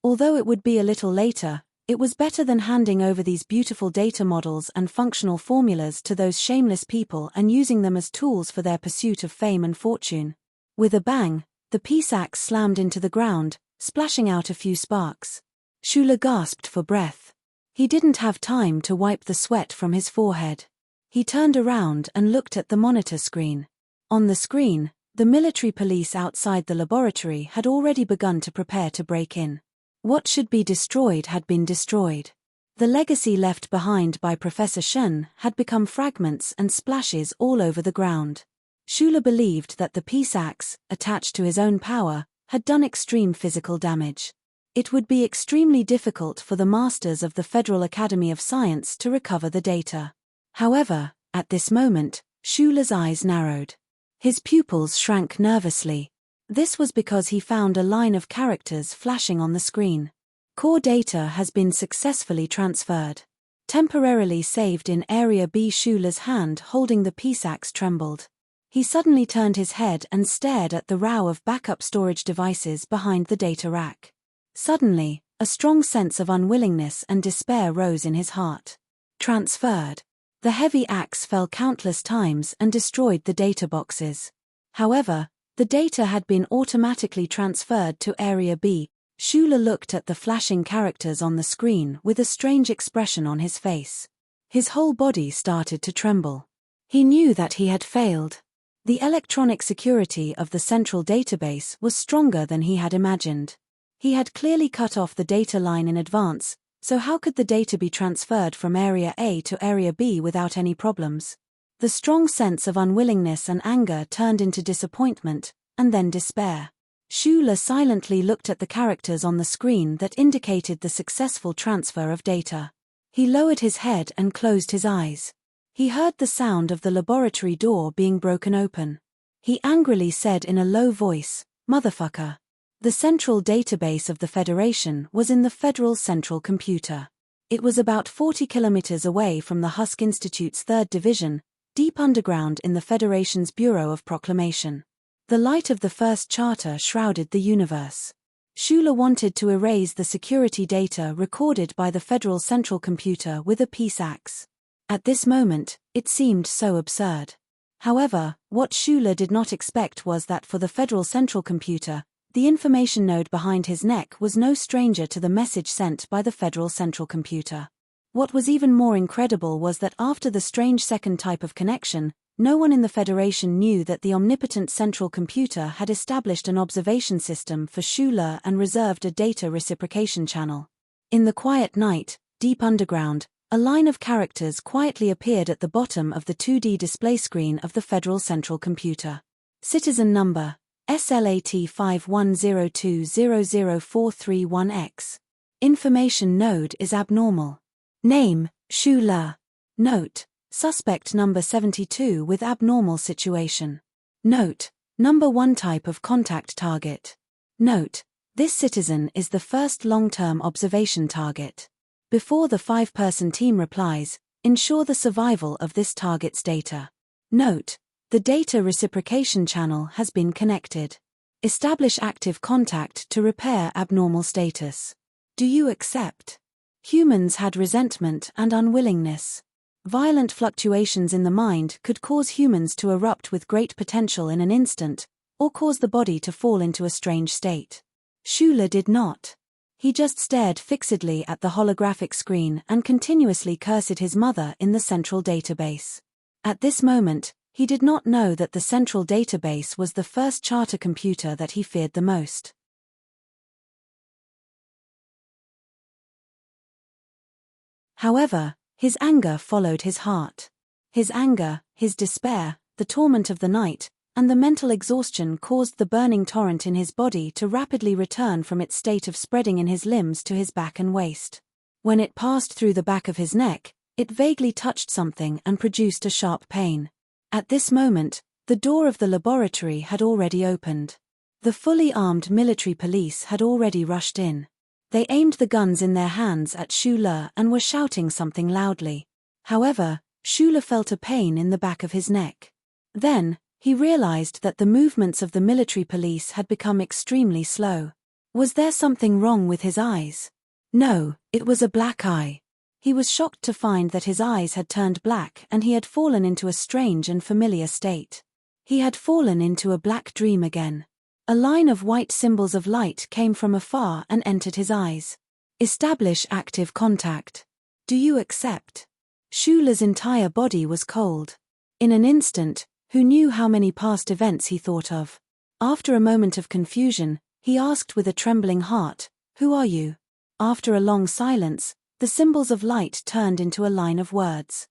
Although it would be a little later, it was better than handing over these beautiful data models and functional formulas to those shameless people and using them as tools for their pursuit of fame and fortune. With a bang, the peace axe slammed into the ground, splashing out a few sparks. Shula gasped for breath. He didn't have time to wipe the sweat from his forehead. He turned around and looked at the monitor screen. On the screen, the military police outside the laboratory had already begun to prepare to break in. What should be destroyed had been destroyed. The legacy left behind by Professor Shen had become fragments and splashes all over the ground. Shula believed that the peace axe, attached to his own power, had done extreme physical damage. It would be extremely difficult for the masters of the Federal Academy of Science to recover the data. However, at this moment, Shula's eyes narrowed. His pupils shrank nervously. This was because he found a line of characters flashing on the screen. Core data has been successfully transferred. Temporarily saved in Area B. Shula's hand holding the peace axe trembled. He suddenly turned his head and stared at the row of backup storage devices behind the data rack. Suddenly, a strong sense of unwillingness and despair rose in his heart. Transferred. The heavy axe fell countless times and destroyed the data boxes. However, the data had been automatically transferred to Area B. Schuler looked at the flashing characters on the screen with a strange expression on his face. His whole body started to tremble. He knew that he had failed. The electronic security of the central database was stronger than he had imagined. He had clearly cut off the data line in advance, so how could the data be transferred from Area A to Area B without any problems? The strong sense of unwillingness and anger turned into disappointment, and then despair. Schuler silently looked at the characters on the screen that indicated the successful transfer of data. He lowered his head and closed his eyes. He heard the sound of the laboratory door being broken open. He angrily said in a low voice, "Motherfucker." The central database of the Federation was in the Federal Central Computer. It was about 40 kilometers away from the Husk Institute's 3rd Division, deep underground in the Federation's Bureau of Proclamation. The light of the first charter shrouded the universe. Schuler wanted to erase the security data recorded by the Federal Central Computer with a peace axe. At this moment, it seemed so absurd. However, what Schuler did not expect was that for the Federal Central Computer, the information node behind his neck was no stranger to the message sent by the Federal Central Computer. What was even more incredible was that after the strange second type of connection, no one in the Federation knew that the omnipotent Central Computer had established an observation system for Schuler and reserved a data reciprocation channel. In the quiet night, deep underground, a line of characters quietly appeared at the bottom of the 2D display screen of the Federal Central Computer. Citizen number, SLAT 5102000431X. Information node is abnormal. Name, Schuler. Note, suspect number 72 with abnormal situation. Note, number 1 type of contact target. Note, this citizen is the first long-term observation target. Before the 5-person team replies, ensure the survival of this target's data. Note, the data reciprocation channel has been connected. Establish active contact to repair abnormal status. Do you accept? Humans had resentment and unwillingness. Violent fluctuations in the mind could cause humans to erupt with great potential in an instant, or cause the body to fall into a strange state. Schuler did not. He just stared fixedly at the holographic screen and continuously cursed his mother in the central database. At this moment, he did not know that the central database was the first charter computer that he feared the most. However, his anger followed his heart. His anger, his despair, the torment of the night, and the mental exhaustion caused the burning torrent in his body to rapidly return from its state of spreading in his limbs to his back and waist. When it passed through the back of his neck, it vaguely touched something and produced a sharp pain. At this moment, the door of the laboratory had already opened. The fully armed military police had already rushed in. They aimed the guns in their hands at Schuler and were shouting something loudly. However, Schuler felt a pain in the back of his neck. Then, he realized that the movements of the military police had become extremely slow. Was there something wrong with his eyes? No, it was a black eye. He was shocked to find that his eyes had turned black and he had fallen into a strange and familiar state. He had fallen into a black dream again. A line of white symbols of light came from afar and entered his eyes. Establish active contact. Do you accept? Schuler's entire body was cold. In an instant, who knew how many past events he thought of? After a moment of confusion, he asked with a trembling heart, "Who are you?" After a long silence, the symbols of light turned into a line of words.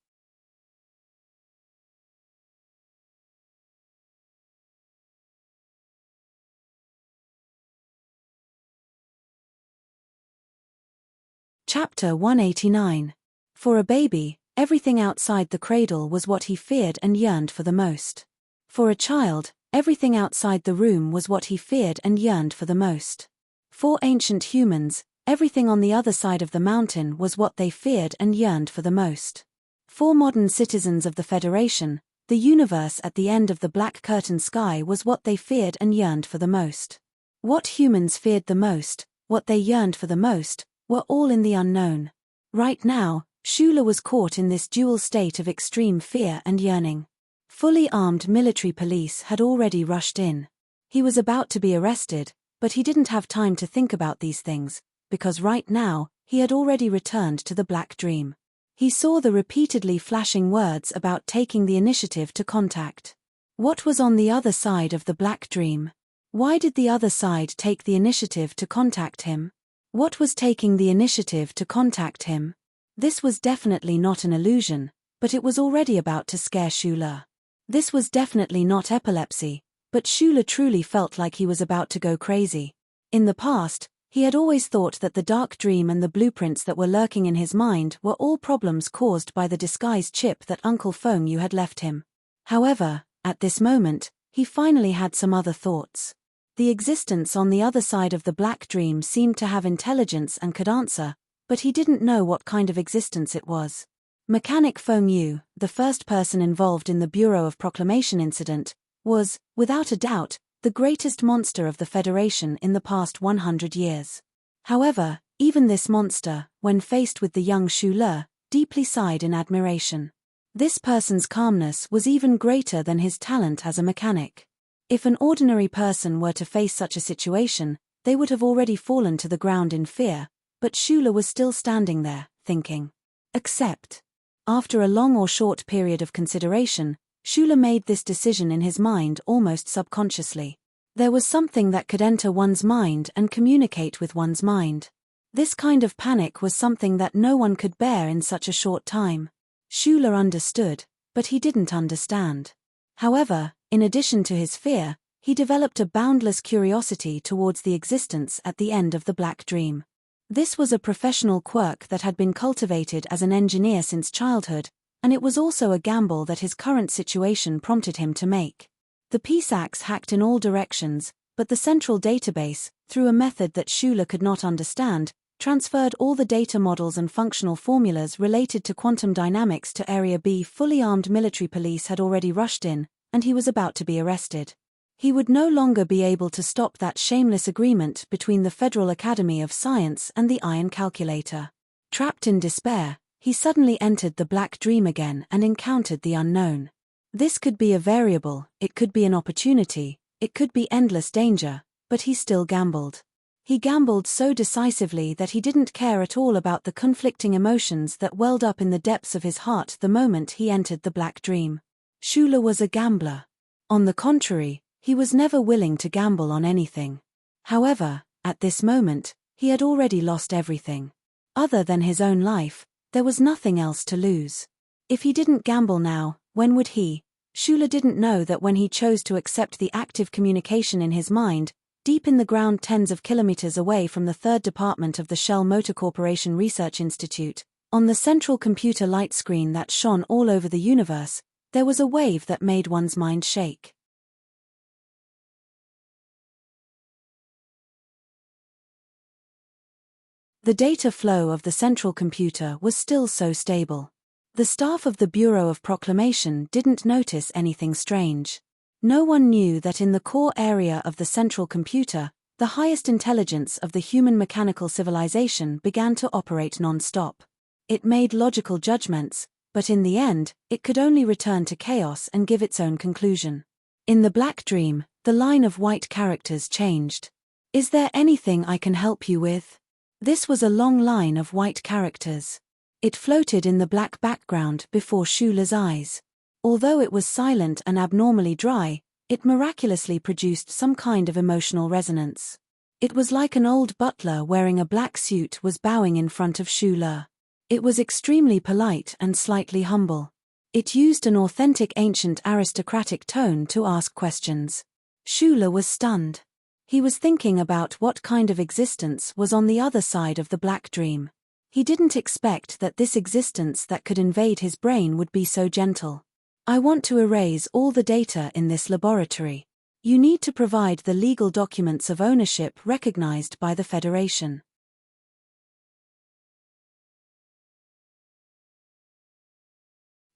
Chapter 189. For a baby, everything outside the cradle was what he feared and yearned for the most. For a child, everything outside the room was what he feared and yearned for the most. For ancient humans, everything on the other side of the mountain was what they feared and yearned for the most. For modern citizens of the Federation, the universe at the end of the black curtain sky was what they feared and yearned for the most. What humans feared the most, what they yearned for the most, were all in the unknown. Right now, Shula was caught in this dual state of extreme fear and yearning. Fully armed military police had already rushed in. He was about to be arrested, but he didn't have time to think about these things, because right now, he had already returned to the Black Dream. He saw the repeatedly flashing words about taking the initiative to contact. What was on the other side of the Black Dream? Why did the other side take the initiative to contact him? What was taking the initiative to contact him? This was definitely not an illusion, but it was already about to scare Shula. This was definitely not epilepsy, but Shula truly felt like he was about to go crazy. In the past, he had always thought that the dark dream and the blueprints that were lurking in his mind were all problems caused by the disguised chip that Uncle Feng Yu had left him. However, at this moment, he finally had some other thoughts. The existence on the other side of the Black Dream seemed to have intelligence and could answer, but he didn't know what kind of existence it was. Mechanic Feng Yu, the first person involved in the Bureau of Proclamation incident, was, without a doubt, the greatest monster of the Federation in the past 100 years. However, even this monster, when faced with the young Shula, deeply sighed in admiration. This person's calmness was even greater than his talent as a mechanic. If an ordinary person were to face such a situation, they would have already fallen to the ground in fear, but Shula was still standing there, thinking. Accept. After a long or short period of consideration, Shula made this decision in his mind almost subconsciously. There was something that could enter one's mind and communicate with one's mind. This kind of panic was something that no one could bear in such a short time. Shula understood, but he didn't understand. However, in addition to his fear, he developed a boundless curiosity towards the existence at the end of the Black Dream. This was a professional quirk that had been cultivated as an engineer since childhood, and it was also a gamble that his current situation prompted him to make. The PSACs hacked in all directions, but the central database, through a method that Shula could not understand, transferred all the data models and functional formulas related to quantum dynamics to Area B. Fully armed military police had already rushed in, and he was about to be arrested. He would no longer be able to stop that shameless agreement between the Federal Academy of Science and the Iron Calculator. Trapped in despair, he suddenly entered the Black Dream again and encountered the unknown. This could be a variable, it could be an opportunity, it could be endless danger, but he still gambled. He gambled so decisively that he didn't care at all about the conflicting emotions that welled up in the depths of his heart the moment he entered the Black Dream. Shula was a gambler. On the contrary, he was never willing to gamble on anything. However, at this moment, he had already lost everything. Other than his own life, there was nothing else to lose. If he didn't gamble now, when would he? Shula didn't know that when he chose to accept the active communication in his mind, deep in the ground tens of kilometers away from the third department of the Shell Motor Corporation Research Institute, on the central computer light screen that shone all over the universe, there was a wave that made one's mind shake. The data flow of the central computer was still so stable. The staff of the Bureau of Proclamation didn't notice anything strange. No one knew that in the core area of the central computer, the highest intelligence of the human mechanical civilization began to operate non-stop. It made logical judgments, but in the end, it could only return to chaos and give its own conclusion. In the Black Dream, the line of white characters changed. "Is there anything I can help you with?" This was a long line of white characters. It floated in the black background before Shula's eyes. Although it was silent and abnormally dry, it miraculously produced some kind of emotional resonance. It was like an old butler wearing a black suit was bowing in front of Shula. It was extremely polite and slightly humble. It used an authentic ancient aristocratic tone to ask questions. Shula was stunned. He was thinking about what kind of existence was on the other side of the Black Dream. He didn't expect that this existence that could invade his brain would be so gentle. "I want to erase all the data in this laboratory. You need to provide the legal documents of ownership recognized by the Federation."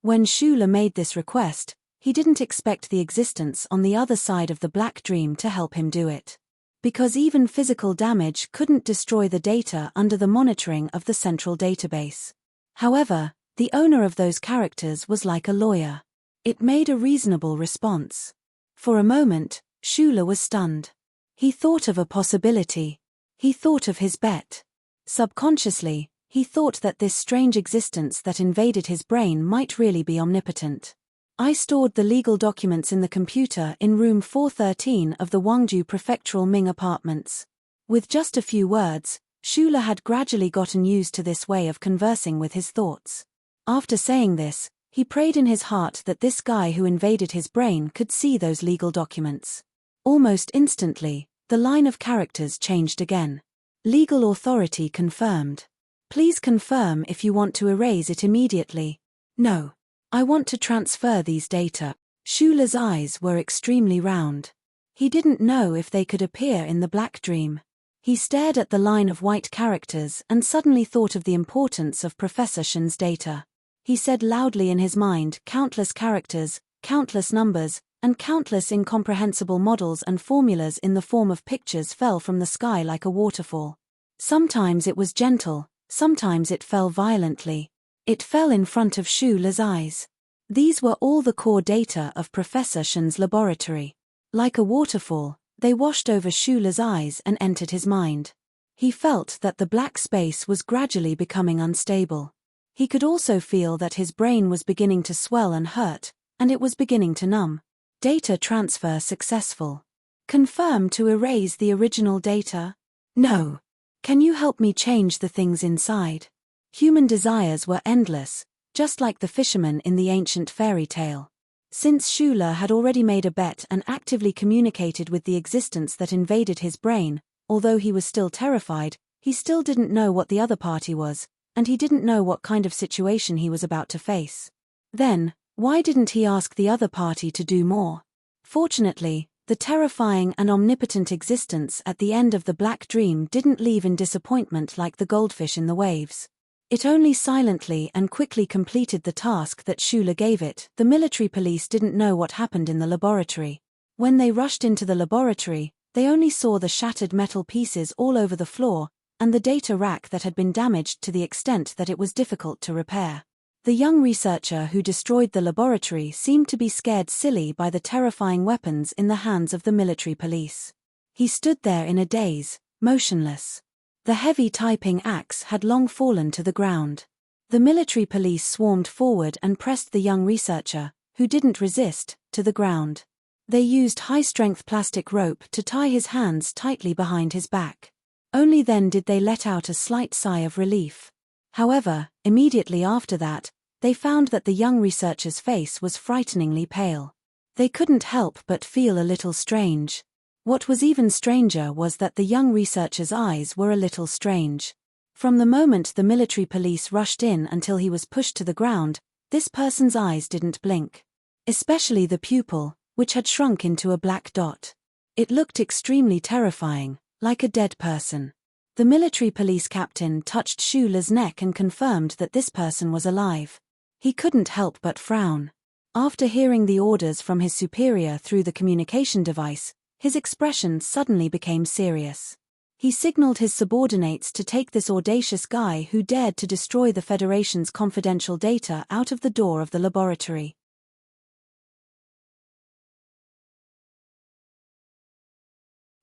When Shula made this request, he didn't expect the existence on the other side of the Black Dream to help him do it. Because even physical damage couldn't destroy the data under the monitoring of the central database. However, the owner of those characters was like a lawyer. It made a reasonable response. For a moment, Shula was stunned. He thought of a possibility. He thought of his bet. Subconsciously, he thought that this strange existence that invaded his brain might really be omnipotent. I stored the legal documents in the computer in room 413 of the Gwangju Prefectural Ming Apartments. With just a few words, Shula had gradually gotten used to this way of conversing with his thoughts. After saying this, he prayed in his heart that this guy who invaded his brain could see those legal documents. Almost instantly, the line of characters changed again. Legal authority confirmed. Please confirm if you want to erase it immediately. No. I want to transfer these data. Shula's eyes were extremely round. He didn't know if they could appear in the black dream. He stared at the line of white characters and suddenly thought of the importance of Professor Shen's data. He said loudly in his mind, countless characters, countless numbers, and countless incomprehensible models and formulas in the form of pictures fell from the sky like a waterfall. Sometimes it was gentle, sometimes it fell violently. It fell in front of Shula's eyes. These were all the core data of Professor Shen's laboratory. Like a waterfall, they washed over Shula's eyes and entered his mind. He felt that the black space was gradually becoming unstable. He could also feel that his brain was beginning to swell and hurt, and it was beginning to numb. Data transfer successful. Confirm to erase the original data? No. Can you help me change the things inside? Human desires were endless, just like the fisherman in the ancient fairy tale. Since Shula had already made a bet and actively communicated with the existence that invaded his brain, although he was still terrified, he still didn't know what the other party was, and he didn't know what kind of situation he was about to face. Then, why didn't he ask the other party to do more? Fortunately, the terrifying and omnipotent existence at the end of the black dream didn't leave in disappointment like the goldfish in the waves. It only silently and quickly completed the task that Shula gave it. The military police didn't know what happened in the laboratory. When they rushed into the laboratory, they only saw the shattered metal pieces all over the floor, and the data rack that had been damaged to the extent that it was difficult to repair. The young researcher who destroyed the laboratory seemed to be scared silly by the terrifying weapons in the hands of the military police. He stood there in a daze, motionless. The heavy typing axe had long fallen to the ground. The military police swarmed forward and pressed the young researcher, who didn't resist, to the ground. They used high-strength plastic rope to tie his hands tightly behind his back. Only then did they let out a slight sigh of relief. However, immediately after that, they found that the young researcher's face was frighteningly pale. They couldn't help but feel a little strange. What was even stranger was that the young researcher's eyes were a little strange. From the moment the military police rushed in until he was pushed to the ground, this person's eyes didn't blink. Especially the pupil, which had shrunk into a black dot. It looked extremely terrifying, like a dead person. The military police captain touched Shula's neck and confirmed that this person was alive. He couldn't help but frown. After hearing the orders from his superior through the communication device, his expression suddenly became serious. He signaled his subordinates to take this audacious guy who dared to destroy the Federation's confidential data out of the door of the laboratory.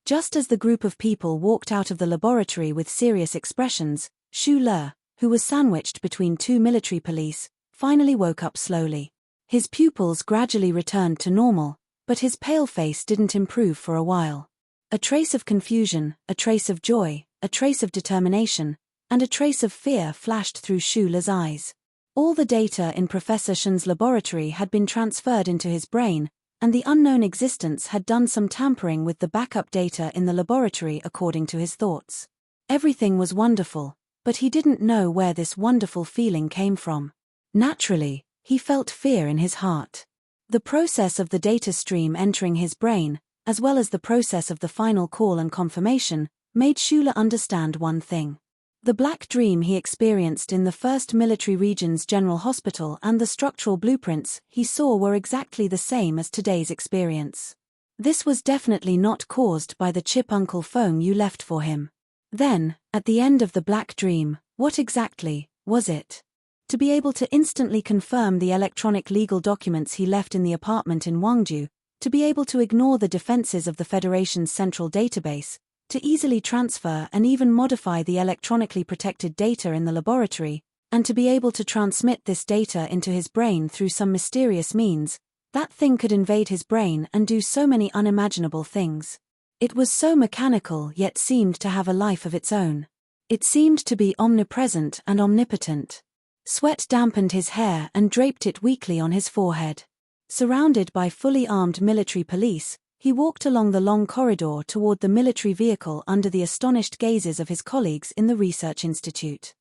Just as the group of people walked out of the laboratory with serious expressions, Shula, who was sandwiched between two military police, finally woke up slowly. His pupils gradually returned to normal, but his pale face didn't improve for a while. A trace of confusion, a trace of joy, a trace of determination, and a trace of fear flashed through Shula's eyes. All the data in Professor Shen's laboratory had been transferred into his brain, and the unknown existence had done some tampering with the backup data in the laboratory according to his thoughts. Everything was wonderful, but he didn't know where this wonderful feeling came from. Naturally, he felt fear in his heart. The process of the data stream entering his brain, as well as the process of the final call and confirmation, made Shula understand one thing. The black dream he experienced in the 1st Military Region's General Hospital and the structural blueprints he saw were exactly the same as today's experience. This was definitely not caused by the chip Uncle phone you left for him. Then, at the end of the black dream, what exactly was it? To be able to instantly confirm the electronic legal documents he left in the apartment in Gwangju, to be able to ignore the defenses of the Federation's central database, to easily transfer and even modify the electronically protected data in the laboratory, and to be able to transmit this data into his brain through some mysterious means, that thing could invade his brain and do so many unimaginable things. It was so mechanical yet seemed to have a life of its own. It seemed to be omnipresent and omnipotent. Sweat dampened his hair and draped it weakly on his forehead. Surrounded by fully armed military police, he walked along the long corridor toward the military vehicle under the astonished gazes of his colleagues in the research institute.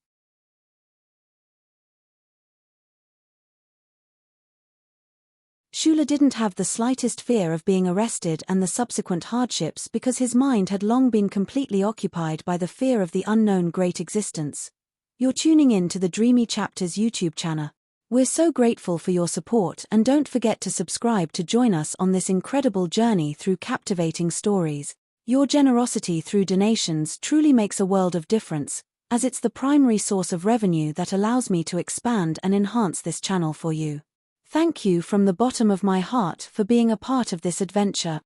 Shula didn't have the slightest fear of being arrested and the subsequent hardships because his mind had long been completely occupied by the fear of the unknown great existence. You're tuning in to the Dreamy Chapters YouTube channel. We're so grateful for your support and don't forget to subscribe to join us on this incredible journey through captivating stories. Your generosity through donations truly makes a world of difference, as it's the primary source of revenue that allows me to expand and enhance this channel for you. Thank you from the bottom of my heart for being a part of this adventure.